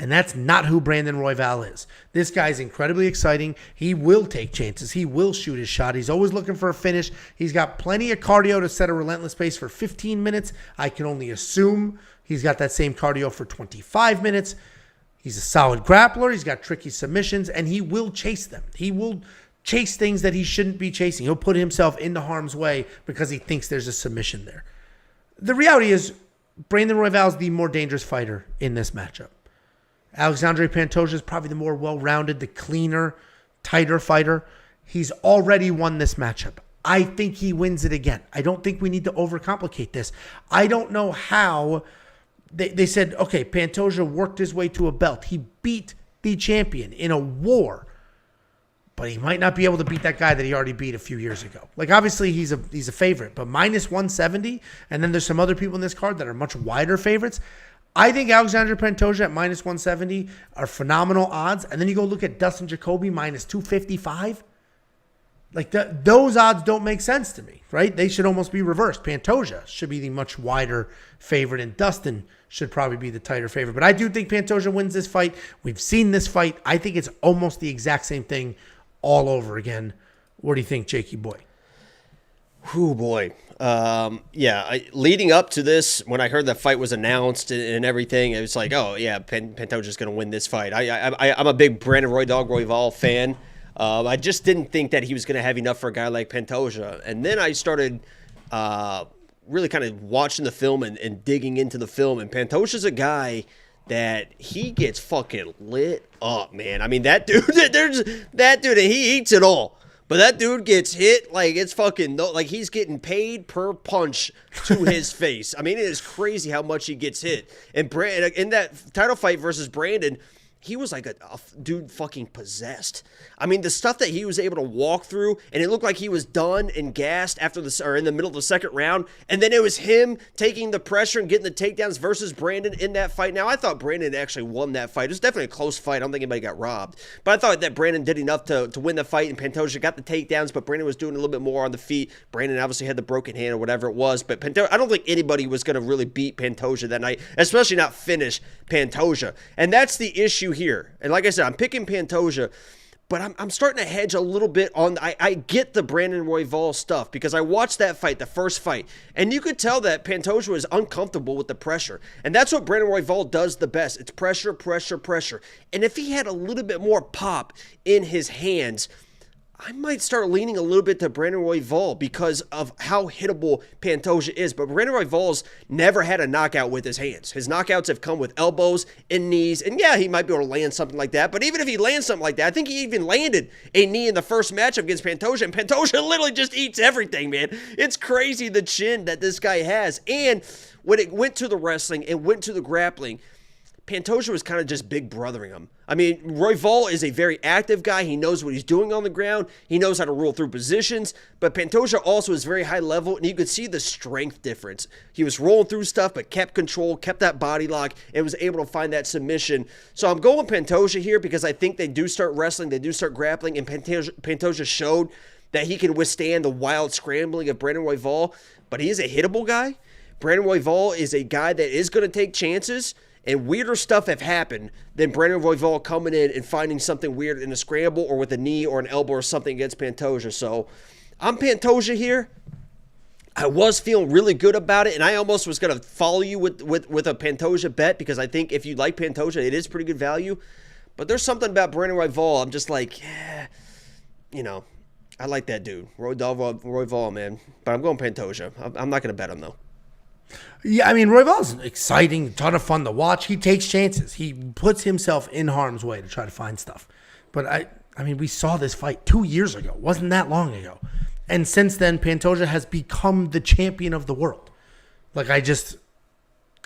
And that's not who Brandon Royval is. This guy's incredibly exciting. He will take chances. He will shoot his shot. He's always looking for a finish. He's got plenty of cardio to set a relentless pace for 15 minutes. I can only assume he's got that same cardio for 25 minutes. He's a solid grappler. He's got tricky submissions, and he will chase them. He will chase things that he shouldn't be chasing. He'll put himself into harm's way because he thinks there's a submission there. The reality is Brandon Royval is the more dangerous fighter in this matchup. Alexandre Pantoja is probably the more well-rounded, the cleaner, tighter fighter. He's already won this matchup. I think he wins it again. I don't think we need to overcomplicate this. I don't know how they said, okay, Pantoja worked his way to a belt. He beat the champion in a war, but he might not be able to beat that guy that he already beat a few years ago. Like, obviously, he's a favorite, but minus 170, and then there's some other people in this card that are much wider favorites. I think Alexander Pantoja at minus 170 are phenomenal odds. And then you go look at Dustin Jacoby minus 255. Like those odds don't make sense to me, right? They should almost be reversed. Pantoja should be the much wider favorite, and Dustin should probably be the tighter favorite. But I do think Pantoja wins this fight. We've seen this fight. I think it's almost the exact same thing all over again. What do you think, Jakey boy? Oh boy. Leading up to this, when I heard that fight was announced and everything, it was like, oh yeah, Pantoja's going to win this fight. I'm a big Brandon Royval fan. I just didn't think that he was going to have enough for a guy like Pantoja. And then I started really kind of watching the film and digging into the film. And Pantoja's a guy that he gets fucking lit up, man. I mean, that dude, he eats it all. But that dude gets hit like it's fucking, like he's getting paid per punch to his face. I mean, it is crazy how much he gets hit. And in that title fight versus Brandon, he was like a dude fucking possessed. I mean, the stuff that he was able to walk through, and it looked like he was done and gassed or in the middle of the second round. And then it was him taking the pressure and getting the takedowns versus Brandon in that fight. Now, I thought Brandon actually won that fight. It was definitely a close fight. I don't think anybody got robbed. But I thought that Brandon did enough to win the fight, and Pantoja got the takedowns, but Brandon was doing a little bit more on the feet. Brandon obviously had the broken hand or whatever it was. But I don't think anybody was going to really beat Pantoja that night, especially not finish Pantoja. And that's the issue here. And like I said, I'm picking Pantoja, but I'm starting to hedge a little bit on. I get the Brandon Royval stuff because I watched that fight, the first fight, and you could tell that Pantoja was uncomfortable with the pressure. And that's what Brandon Royval does the best. It's pressure, pressure, pressure. And if he had a little bit more pop in his hands, I might start leaning a little bit to Brandon Royval because of how hittable Pantoja is. But Brandon Royval's never had a knockout with his hands. His knockouts have come with elbows and knees. And yeah, he might be able to land something like that. But even if he lands something like that, I think he even landed a knee in the first matchup against Pantoja. And Pantoja literally just eats everything, man. It's crazy the chin that this guy has. And when it went to the wrestling, it went to the grappling, Pantoja was kind of just big brothering him. I mean, Royval is a very active guy. He knows what he's doing on the ground. He knows how to roll through positions. But Pantoja also is very high level, and you could see the strength difference. He was rolling through stuff, but kept control, kept that body lock, and was able to find that submission. So I'm going Pantoja here because I think they do start wrestling, they do start grappling, and Pantoja showed that he can withstand the wild scrambling of Brandon Royval. But he is a hittable guy. Brandon Royval is a guy that is going to take chances. And weirder stuff have happened than Brandon Royval coming in and finding something weird in a scramble or with a knee or an elbow or something against Pantoja. So I'm Pantoja here. I was feeling really good about it, and I almost was going to follow you with a Pantoja bet because I think if you like Pantoja, it is pretty good value. But there's something about Brandon Royval. I'm just like, yeah, I like that dude. Royval, man. But I'm going Pantoja. I'm not going to bet him, though. Yeah, I mean, Royval's exciting, a ton of fun to watch. He takes chances. He puts himself in harm's way to try to find stuff. But, I mean, we saw this fight 2 years ago. Wasn't that long ago. And since then, Pantoja has become the champion of the world. Like,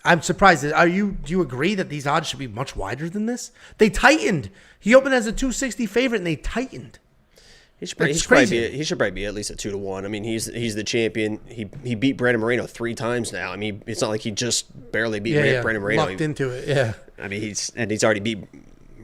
I'm surprised. Do you agree that these odds should be much wider than this? They tightened. He opened as a 260 favorite, and they tightened. He should probably be at least a 2-1. I mean, he's the champion. He beat Brandon Moreno 3 times now. I mean, it's not like he just barely beat Brandon Moreno. Lucked into it, yeah. I mean, he's already beat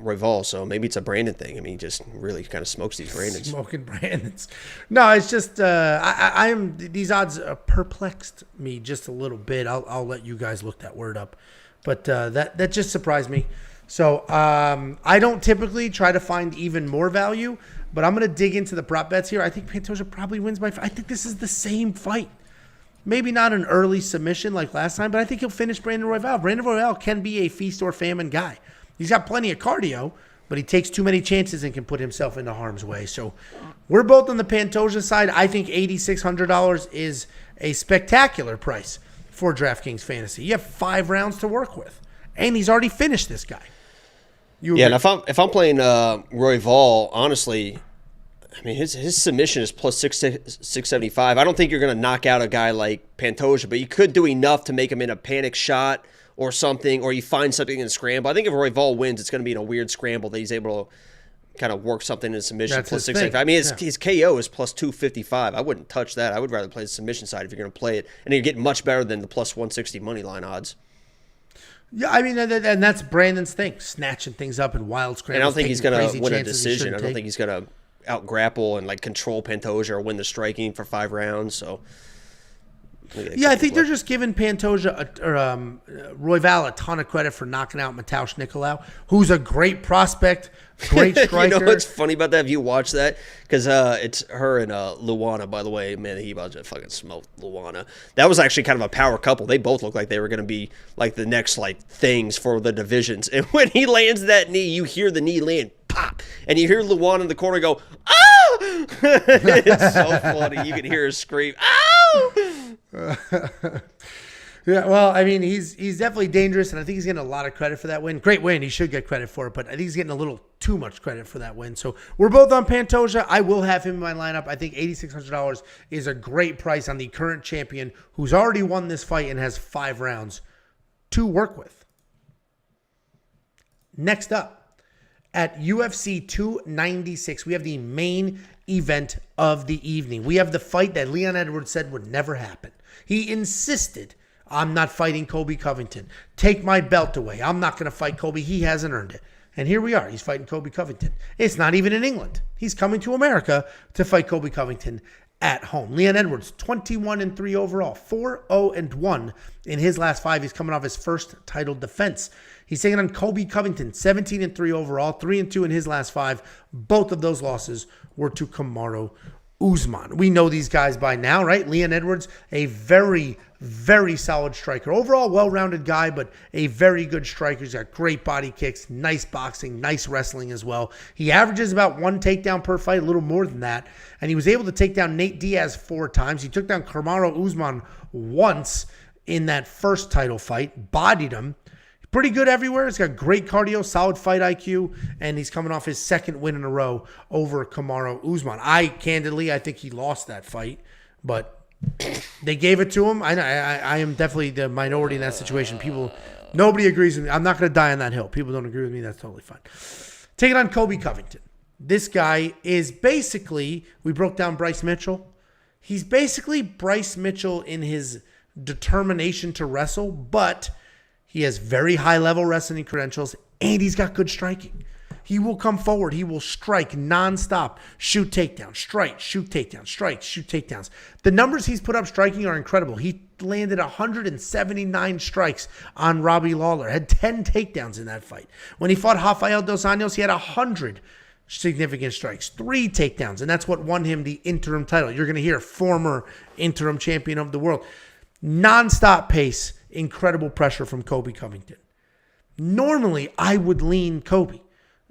Royval, so maybe it's a Brandon thing. I mean, he just really kind of smokes these Brandons. Smoking Brandons. No, it's just these odds perplexed me just a little bit. I'll let you guys look that word up, but that just surprised me. So I don't typically try to find even more value. But I'm going to dig into the prop bets here. I think Pantoja probably wins by. I think this is the same fight. Maybe not an early submission like last time, but I think he'll finish Brandon Royval. Brandon Royval can be a feast or famine guy. He's got plenty of cardio, but he takes too many chances and can put himself into harm's way. So we're both on the Pantoja side. I think $8,600 is a spectacular price for DraftKings Fantasy. You have 5 rounds to work with, and he's already finished this guy. And if I'm playing Royval, honestly, I mean his submission is plus 675. I don't think you're going to knock out a guy like Pantoja, but you could do enough to make him in a panic shot or something, or you find something in a scramble. I think if Royval wins, it's going to be in a weird scramble that he's able to kind of work something in submission. That's plus his 675. I mean, his KO is plus 255. I wouldn't touch that. I would rather play the submission side if you're going to play it, and you're getting much better than the plus 160 money line odds. Yeah, I mean, and that's Brandon's thing, snatching things up in wild scrambles. And I don't think he's going to win a chances decision. I don't think he's going to out grapple and like control Pantoja or win the striking for 5 rounds. So yeah, I think they're just giving Pantoja or Royval a ton of credit for knocking out Mateusz Nicolau, who's a great prospect, great striker. You know what's funny about that? If you watch that, because it's her and Luana, by the way. Man, he about to fucking smoke Luana. That was actually kind of a power couple. They both looked like they were going to be like the next like things for the divisions. And when he lands that knee, you hear the knee land pop, and you hear Luana in the corner go, "Ah!" It's so funny. You can hear her scream, "Ow!" Yeah, well, I mean, he's definitely dangerous, and I think he's getting a lot of credit for that win. Great win. He should get credit for it, but I think he's getting a little too much credit for that win. So we're both on Pantoja. I will have him in my lineup. I think $8,600 is a great price on the current champion who's already won this fight and has 5 rounds to work with. Next up, at UFC 296, we have the main event of the evening. We have the fight that Leon Edwards said would never happen. He insisted, I'm not fighting Colby Covington. Take my belt away. I'm not going to fight Colby. He hasn't earned it. And here we are. He's fighting Colby Covington. It's not even in England. He's coming to America to fight Colby Covington at home. Leon Edwards, 21-3 overall, 4-0-1 in his last 5. He's coming off his first title defense. He's taking on Colby Covington, 17-3 overall, 3-2 in his last 5. Both of those losses were to Kamaru Usman. We know these guys by now, right? Leon Edwards, a very, very solid striker. Overall, well-rounded guy, but a very good striker. He's got great body kicks, nice boxing, nice wrestling as well. He averages about 1 takedown per fight, a little more than that. And he was able to take down Nate Diaz 4 times. He took down Kamaru Usman once in that first title fight, bodied him. Pretty good everywhere. He's got great cardio, solid fight IQ, and he's coming off his 2nd win in a row over Kamaru Usman. I think he lost that fight, but they gave it to him. I am definitely the minority in that situation. Nobody agrees with me. I'm not going to die on that hill. People don't agree with me. That's totally fine. Take it on Colby Covington. This guy is basically, we broke down Bryce Mitchell. He's basically Bryce Mitchell in his determination to wrestle, but he has very high-level wrestling credentials, and he's got good striking. He will come forward. He will strike nonstop, shoot takedowns, strike, shoot takedowns, strike, shoot takedowns. The numbers he's put up striking are incredible. He landed 179 strikes on Robbie Lawler, had 10 takedowns in that fight. When he fought Rafael Dos Anjos, he had 100 significant strikes, 3 takedowns, and that's what won him the interim title. You're going to hear former interim champion of the world. Nonstop pace. Incredible pressure from Colby Covington. Normally, I would lean Colby.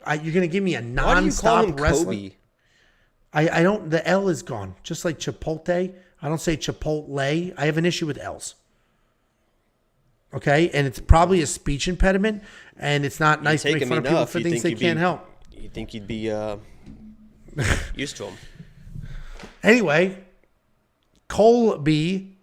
You're going to give me a nonstop Why do you call him wrestler? Kobe? I don't. The L is gone. Just like Chipotle. I don't say Chipotle. I have an issue with L's. Okay, and it's probably a speech impediment, and it's not nice to make fun of people for things they can't help. You think you'd be used to him? Anyway, Colby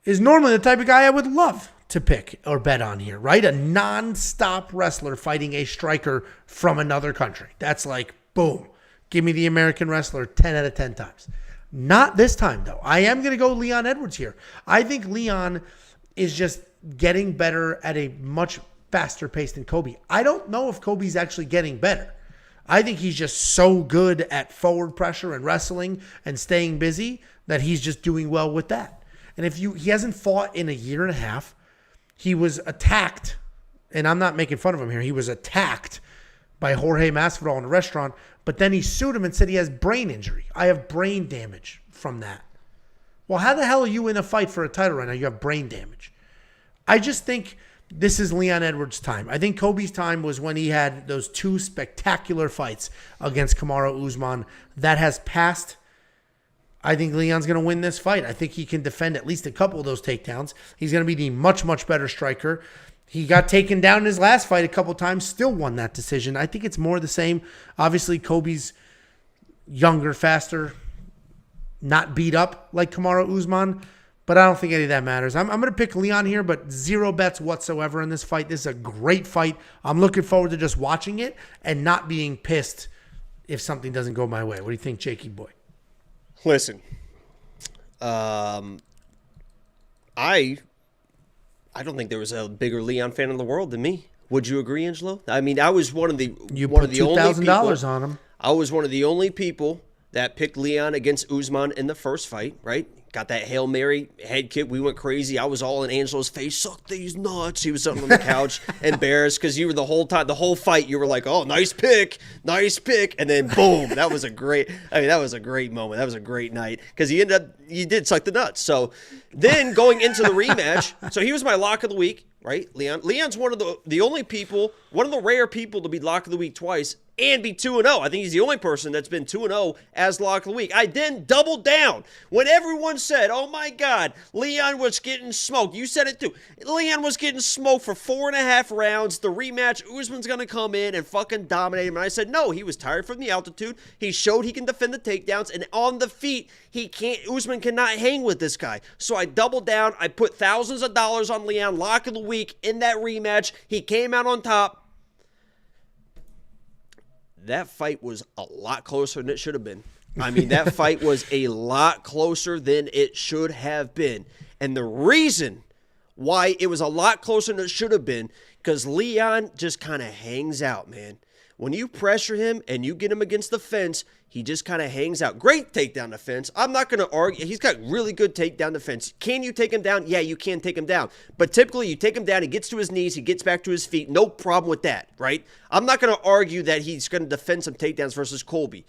is normally the type of guy I would love to pick or bet on here, right? A non-stop wrestler fighting a striker from another country. That's like, boom, give me the American wrestler 10 out of 10 times. Not this time, though. I am going to go Leon Edwards here. I think Leon is just getting better at a much faster pace than Colby. I don't know if Colby's actually getting better. I think he's just so good at forward pressure and wrestling and staying busy that he's just doing well with that. And he hasn't fought in a year and a half. He was attacked, and I'm not making fun of him here. He was attacked by Jorge Masvidal in a restaurant, but then he sued him and said he has brain injury. I have brain damage from that. Well, how the hell are you in a fight for a title right now? You have brain damage. I just think this is Leon Edwards' time. I think Kobe's time was when he had those 2 spectacular fights against Kamaru Usman. That has passed. I think Leon's going to win this fight. I think he can defend at least a couple of those takedowns. He's going to be the much, much better striker. He got taken down in his last fight a couple times, still won that decision. I think it's more the same. Obviously, Kobe's younger, faster, not beat up like Kamaru Usman, but I don't think any of that matters. I'm going to pick Leon here, but 0 bets whatsoever in this fight. This is a great fight. I'm looking forward to just watching it and not being pissed if something doesn't go my way. What do you think, Jakey boy? Listen, I I don't think there was a bigger Leon fan in the world than me. Would you agree, Angelo? I mean, I was one of the You one put of the only $2,000 people, on him. I was one of the only people that picked Leon against Usman in the first fight, right? Got that Hail Mary head kick. We went crazy. I was all in Angelo's face. Suck these nuts. He was sitting on the couch, embarrassed because you were the whole fight, you were like, oh, nice pick. And then boom, that was a great moment. That was a great night because you did suck the nuts. So then going into the rematch, so he was my lock of the week, right? Leon's one of the only people, one of the rare people to be lock of the week twice and be 2-0. I think he's the only person that's been 2-0 as lock of the week. I then doubled down when everyone said, oh my God, Leon was getting smoked. You said it too. Leon was getting smoked for 4.5 rounds. The rematch, Usman's going to come in and fucking dominate him. And I said, no, he was tired from the altitude. He showed he can defend the takedowns. And on the feet, Usman cannot hang with this guy. So I doubled down. I put thousands of dollars on Leon, lock of the week in that rematch. He came out on top. That fight was a lot closer than it should have been. I mean, that fight was a lot closer than it should have been. And the reason why it was a lot closer than it should have been, because Leon just kind of hangs out, man. When you pressure him and you get him against the fence, he just kind of hangs out. Great takedown defense. I'm not going to argue. He's got really good takedown defense. Can you take him down? Yeah, you can take him down. But typically, you take him down, he gets to his knees, he gets back to his feet. No problem with that, right? I'm not going to argue that he's going to defend some takedowns versus Colby.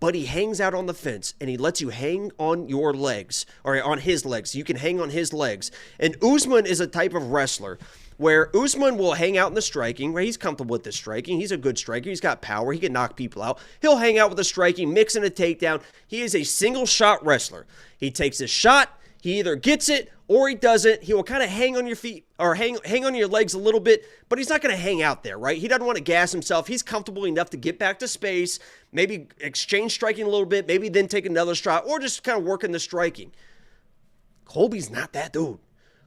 But he hangs out on the fence, and he lets you hang on your legs, or on his legs. You can hang on his legs. And Usman is a type of wrestler where Usman will hang out in the striking, where he's comfortable with the striking. He's a good striker. He's got power. He can knock people out. He'll hang out with the striking, mix in a takedown. He is a single-shot wrestler. He takes his shot. He either gets it or he doesn't. He will kind of hang on your feet or hang on your legs a little bit, but he's not going to hang out there, right? He doesn't want to gas himself. He's comfortable enough to get back to space, maybe exchange striking a little bit, maybe then take another shot, or just kind of work in the striking. Colby's not that dude.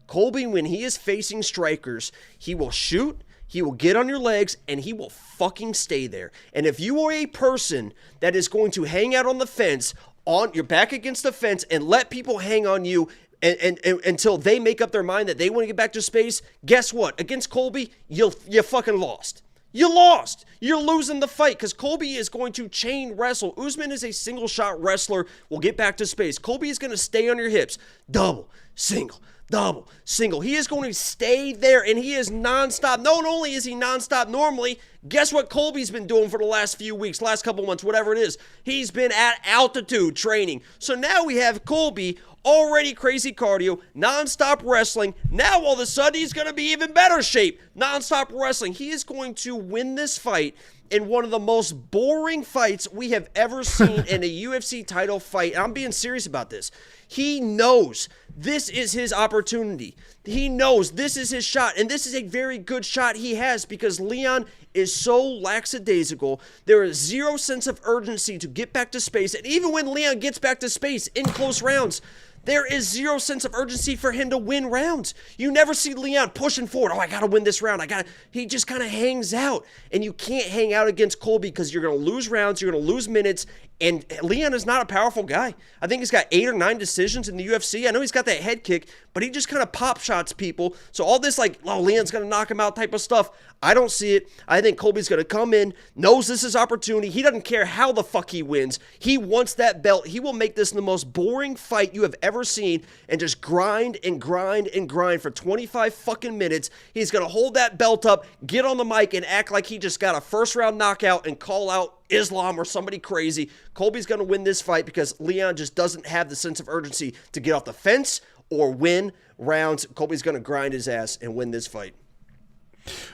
Colby, when he is facing strikers, he will shoot, he will get on your legs, and he will fucking stay there. And if you are a person that is going to hang out on the fence, on your back against the fence, and let people hang on you and until they make up their mind that they want to get back to space, guess what? Against Colby, you fucking lost. You lost. You're losing the fight because Colby is going to chain wrestle. Usman is a single shot wrestler. We'll get back to space. Colby is going to stay on your hips. Double, single, double, single. He is going to stay there, and he is nonstop. Not only is he nonstop normally, guess what Colby's been doing for the last few weeks, last couple months, whatever it is. He's been at altitude training. So now we have Colby, already crazy cardio, nonstop wrestling. Now all of a sudden he's going to be even better shape. Nonstop wrestling. He is going to win this fight in one of the most boring fights we have ever seen in a UFC title fight. And I'm being serious about this. He knows this is his opportunity. He knows this is his shot, and this is a very good shot he has because Leon is so lackadaisical. There is zero sense of urgency to get back to space, and even when Leon gets back to space in close rounds, there is zero sense of urgency for him to win rounds. You never see Leon pushing forward. Oh, I got to win this round. He just kind of hangs out. And you can't hang out against Colby because you're going to lose rounds. You're going to lose minutes. And Leon is not a powerful guy. I think he's got 8 or 9 decisions in the UFC. I know he's got that head kick, but he just kind of pop shots people. So all this like, oh, Leon's going to knock him out type of stuff, I don't see it. I think Colby's going to come in, knows this is opportunity. He doesn't care how the fuck he wins. He wants that belt. He will make this the most boring fight you have ever seen and just grind and grind and grind for 25 fucking minutes. He's going to hold that belt up, get on the mic, and act like he just got a first-round knockout and call out Islam or somebody crazy. Colby's going to win this fight because Leon just doesn't have the sense of urgency to get off the fence or win rounds. Colby's going to grind his ass and win this fight.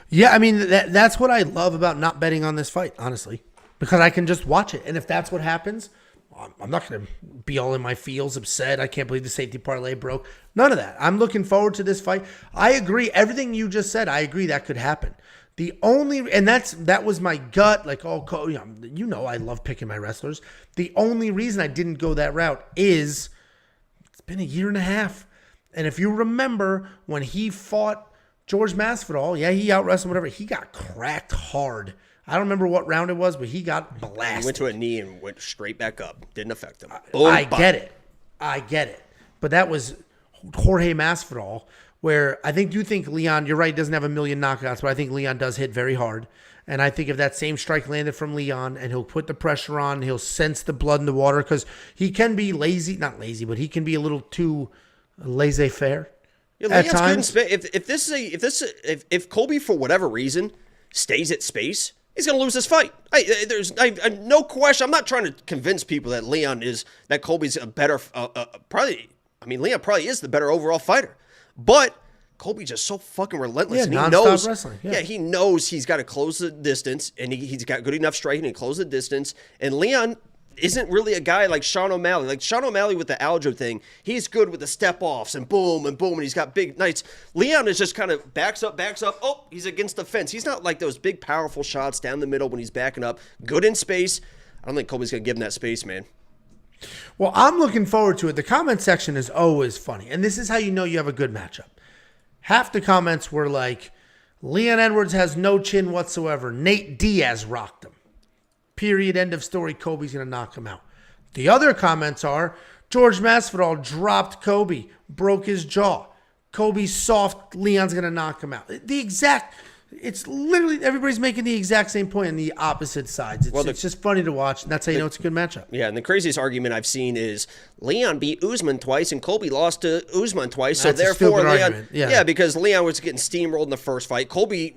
Yeah, I mean, that's what I love about not betting on this fight, honestly, because I can just watch it. And if that's what happens, I'm not going to be all in my feels upset. I can't believe the safety parlay broke. None of that. I'm looking forward to this fight. I agree. Everything you just said, I agree that could happen. The only, and that was my gut, like, oh, you know, I love picking my wrestlers. The only reason I didn't go that route is it's been a year and a half. And if you remember when he fought George Masvidal, yeah, he out-wrestled whatever. He got cracked hard. I don't remember what round it was, but he got blasted. He went to a knee and went straight back up. Didn't affect him. I get it. But that was Jorge Masvidal where I do think Leon, you're right, doesn't have a million knockouts, but I think Leon does hit very hard. And I think if that same strike landed from Leon and he'll put the pressure on, he'll sense the blood in the water because he can be lazy, not lazy, but he can be a little too laissez-faire. Yeah, Leon's good in space. If Colby for whatever reason stays at space, he's going to lose this fight. There's no question. I'm not trying to convince people that Colby's a better, Leon probably is the better overall fighter, but Colby's just so fucking relentless, and he knows. Wrestling. Yeah, he knows he's got to close the distance, and he's got good enough striking to close the distance. And Leon isn't really a guy like Sean O'Malley. Like Sean O'Malley with the Aljo thing, he's good with the step offs and boom, and he's got big nights. Leon is just kind of backs up. Oh, he's against the fence. He's not like those big, powerful shots down the middle when he's backing up. Good in space. I don't think Colby's going to give him that space, man. Well, I'm looking forward to it. The comment section is always funny, and this is how you know you have a good matchup. Half the comments were like, Leon Edwards has no chin whatsoever. Nate Diaz rocked him. Period. End of story. Kobe's going to knock him out. The other comments are, George Masvidal dropped Kobe, broke his jaw. Kobe's soft. Leon's going to knock him out. It's literally, everybody's making the exact same point on the opposite sides. It's just funny to watch, and that's how you know it's a good matchup. Yeah, and the craziest argument I've seen is Leon beat Usman twice, and Colby lost to Usman twice. That's so therefore, Leon, because Leon was getting steamrolled in the first fight. Colby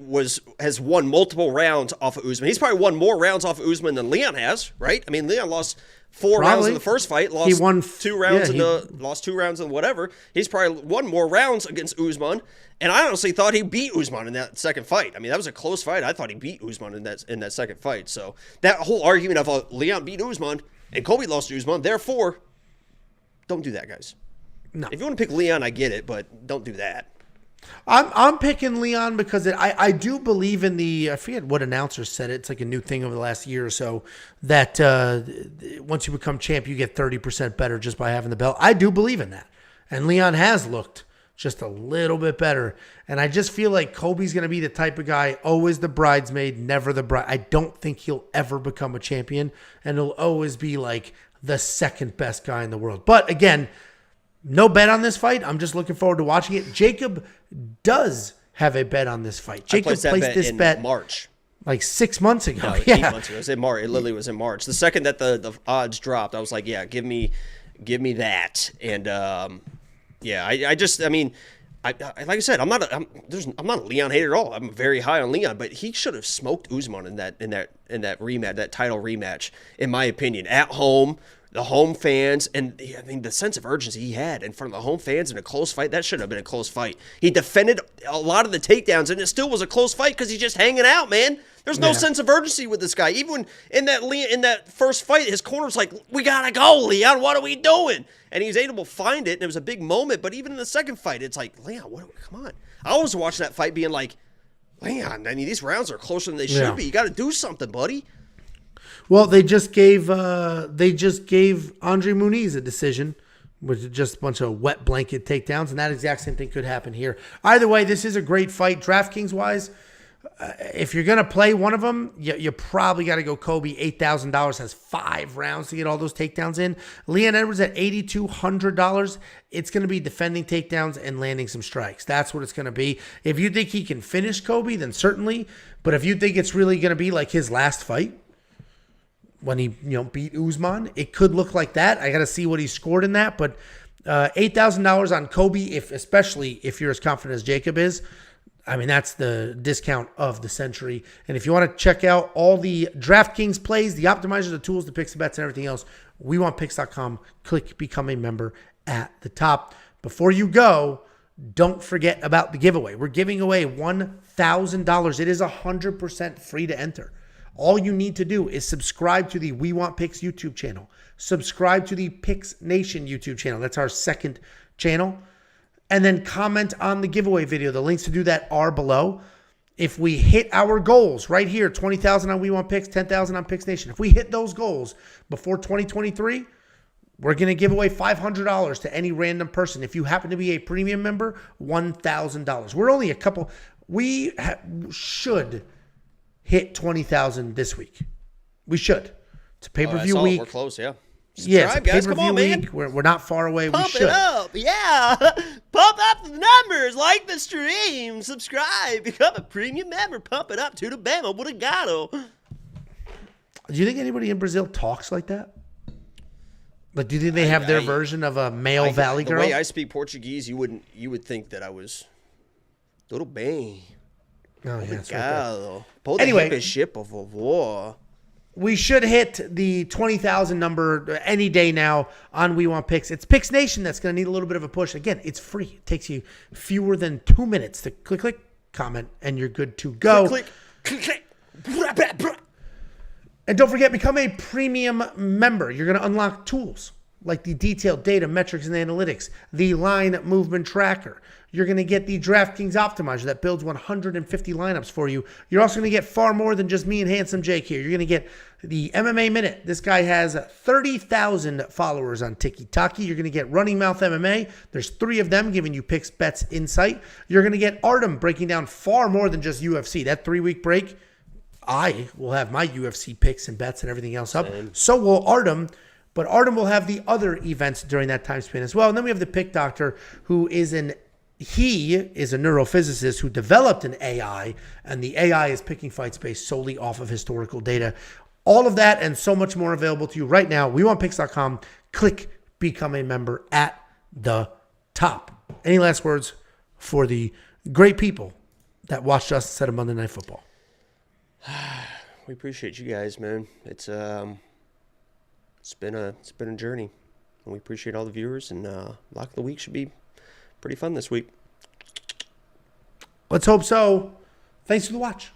has won multiple rounds off of Usman. He's probably won more rounds off of Usman than Leon has, right? I mean, Leon lost 4 rounds in the first fight, lost 2 rounds lost 2 rounds in whatever. He's probably won more rounds against Usman, and I honestly thought he beat Usman in that second fight. I mean, that was a close fight. I thought he beat Usman in that second fight. So that whole argument of Leon beat Usman and Colby lost to Usman, therefore, don't do that, guys. No. If you want to pick Leon, I get it, but don't do that. I'm picking Leon because I do believe in I forget what announcer said it. It's like a new thing over the last year or so that once you become champ, you get 30% better just by having the belt. I do believe in that. And Leon has looked just a little bit better. And I just feel like Kobe's going to be the type of guy, always the bridesmaid, never the bride. I don't think he'll ever become a champion, and he'll always be like the second best guy in the world. But again, no bet on this fight. I'm just looking forward to watching it. Jacob does have a bet on this fight. Jacob placed this bet in March, like 6 months ago. No, 8 months ago. It was in March. It literally was in March. The second that the odds dropped, I was like, yeah, give me that. And like I said, I'm not a Leon hater at all. I'm very high on Leon, but he should have smoked Usman in that rematch, that title rematch, in my opinion, at home. The home fans, and I mean, the sense of urgency he had in front of the home fans in a close fight, that shouldn't have been a close fight. He defended a lot of the takedowns, and it still was a close fight because he's just hanging out, man. There's no sense of urgency with this guy. Even when in that first fight, his corner's like, we got to go, Leon. What are we doing? And he's able to find it, and it was a big moment. But even in the second fight, it's like, Leon, come on. I was watching that fight being like, Leon, I mean, these rounds are closer than they should be. You got to do something, buddy. Well, they just gave Andre Muniz a decision with just a bunch of wet blanket takedowns, and that exact same thing could happen here. Either way, this is a great fight. DraftKings-wise, if you're going to play one of them, you probably got to go Kobe. $8,000 has 5 rounds to get all those takedowns in. Leon Edwards at $8,200. It's going to be defending takedowns and landing some strikes. That's what it's going to be. If you think he can finish Kobe, then certainly. But if you think it's really going to be like his last fight, when he beat Usman, it could look like that. I got to see what he scored in that, but $8,000 on Kobe, especially if you're as confident as Jacob is, I mean, that's the discount of the century. And if you want to check out all the DraftKings plays, the optimizers, the tools, the picks, the bets, and everything else, WeWantPicks.com. Click Become a Member at the top. Before you go, don't forget about the giveaway. We're giving away $1,000. It is 100% free to enter. All you need to do is subscribe to the We Want Picks YouTube channel. Subscribe to the Picks Nation YouTube channel. That's our second channel. And then comment on the giveaway video. The links to do that are below. If we hit our goals right here, 20,000 on We Want Picks, 10,000 on Picks Nation. If we hit those goals before 2023, we're going to give away $500 to any random person. If you happen to be a premium member, $1,000. We're only a couple. We should hit 20,000 this week. We should. It's a pay-per-view week. We're close, yeah. Yeah, it's a guys. Come pay-per-view on, man. week. We're not far away. We Pump should. it up. Yeah. Pump up the numbers. Like the stream. Subscribe. Become a premium member. Pump it up to the Bama. What a gato. Do you think anybody in Brazil talks like that? Like, do you think they have their version of a male Valley girl? The way I speak Portuguese, you would think that I was tudo bem. Oh, yeah, Obrigado. Anyway, ship of war. we should hit the 20,000 number any day now on We Want Picks. It's Picks Nation that's going to need a little bit of a push. Again, it's free. It takes you fewer than 2 minutes to click, comment, and you're good to go. Click. And don't forget, become a premium member. You're going to unlock tools like the detailed data, metrics, and analytics, the line movement tracker. You're going to get the DraftKings Optimizer that builds 150 lineups for you. You're also going to get far more than just me and Handsome Jake here. You're going to get the MMA Minute. This guy has 30,000 followers on TikTok. You're going to get Running Mouth MMA. There's 3 of them giving you picks, bets, insight. You're going to get Artem breaking down far more than just UFC. That 3-week break, I will have my UFC picks and bets and everything else up. So will Artem. But Artem will have the other events during that time span as well. And then we have the Pick Doctor, who is a neurophysicist who developed an AI, and the AI is picking fights based solely off of historical data. All of that and so much more available to you right now. WeWantPicks.com. Click Become a Member at the top. Any last words for the great people that watched us instead of Monday Night Football? We appreciate you guys, man. It's been a journey, and we appreciate all the viewers. And Lock of the Week should be pretty fun this week. Let's hope so. Thanks for the watch.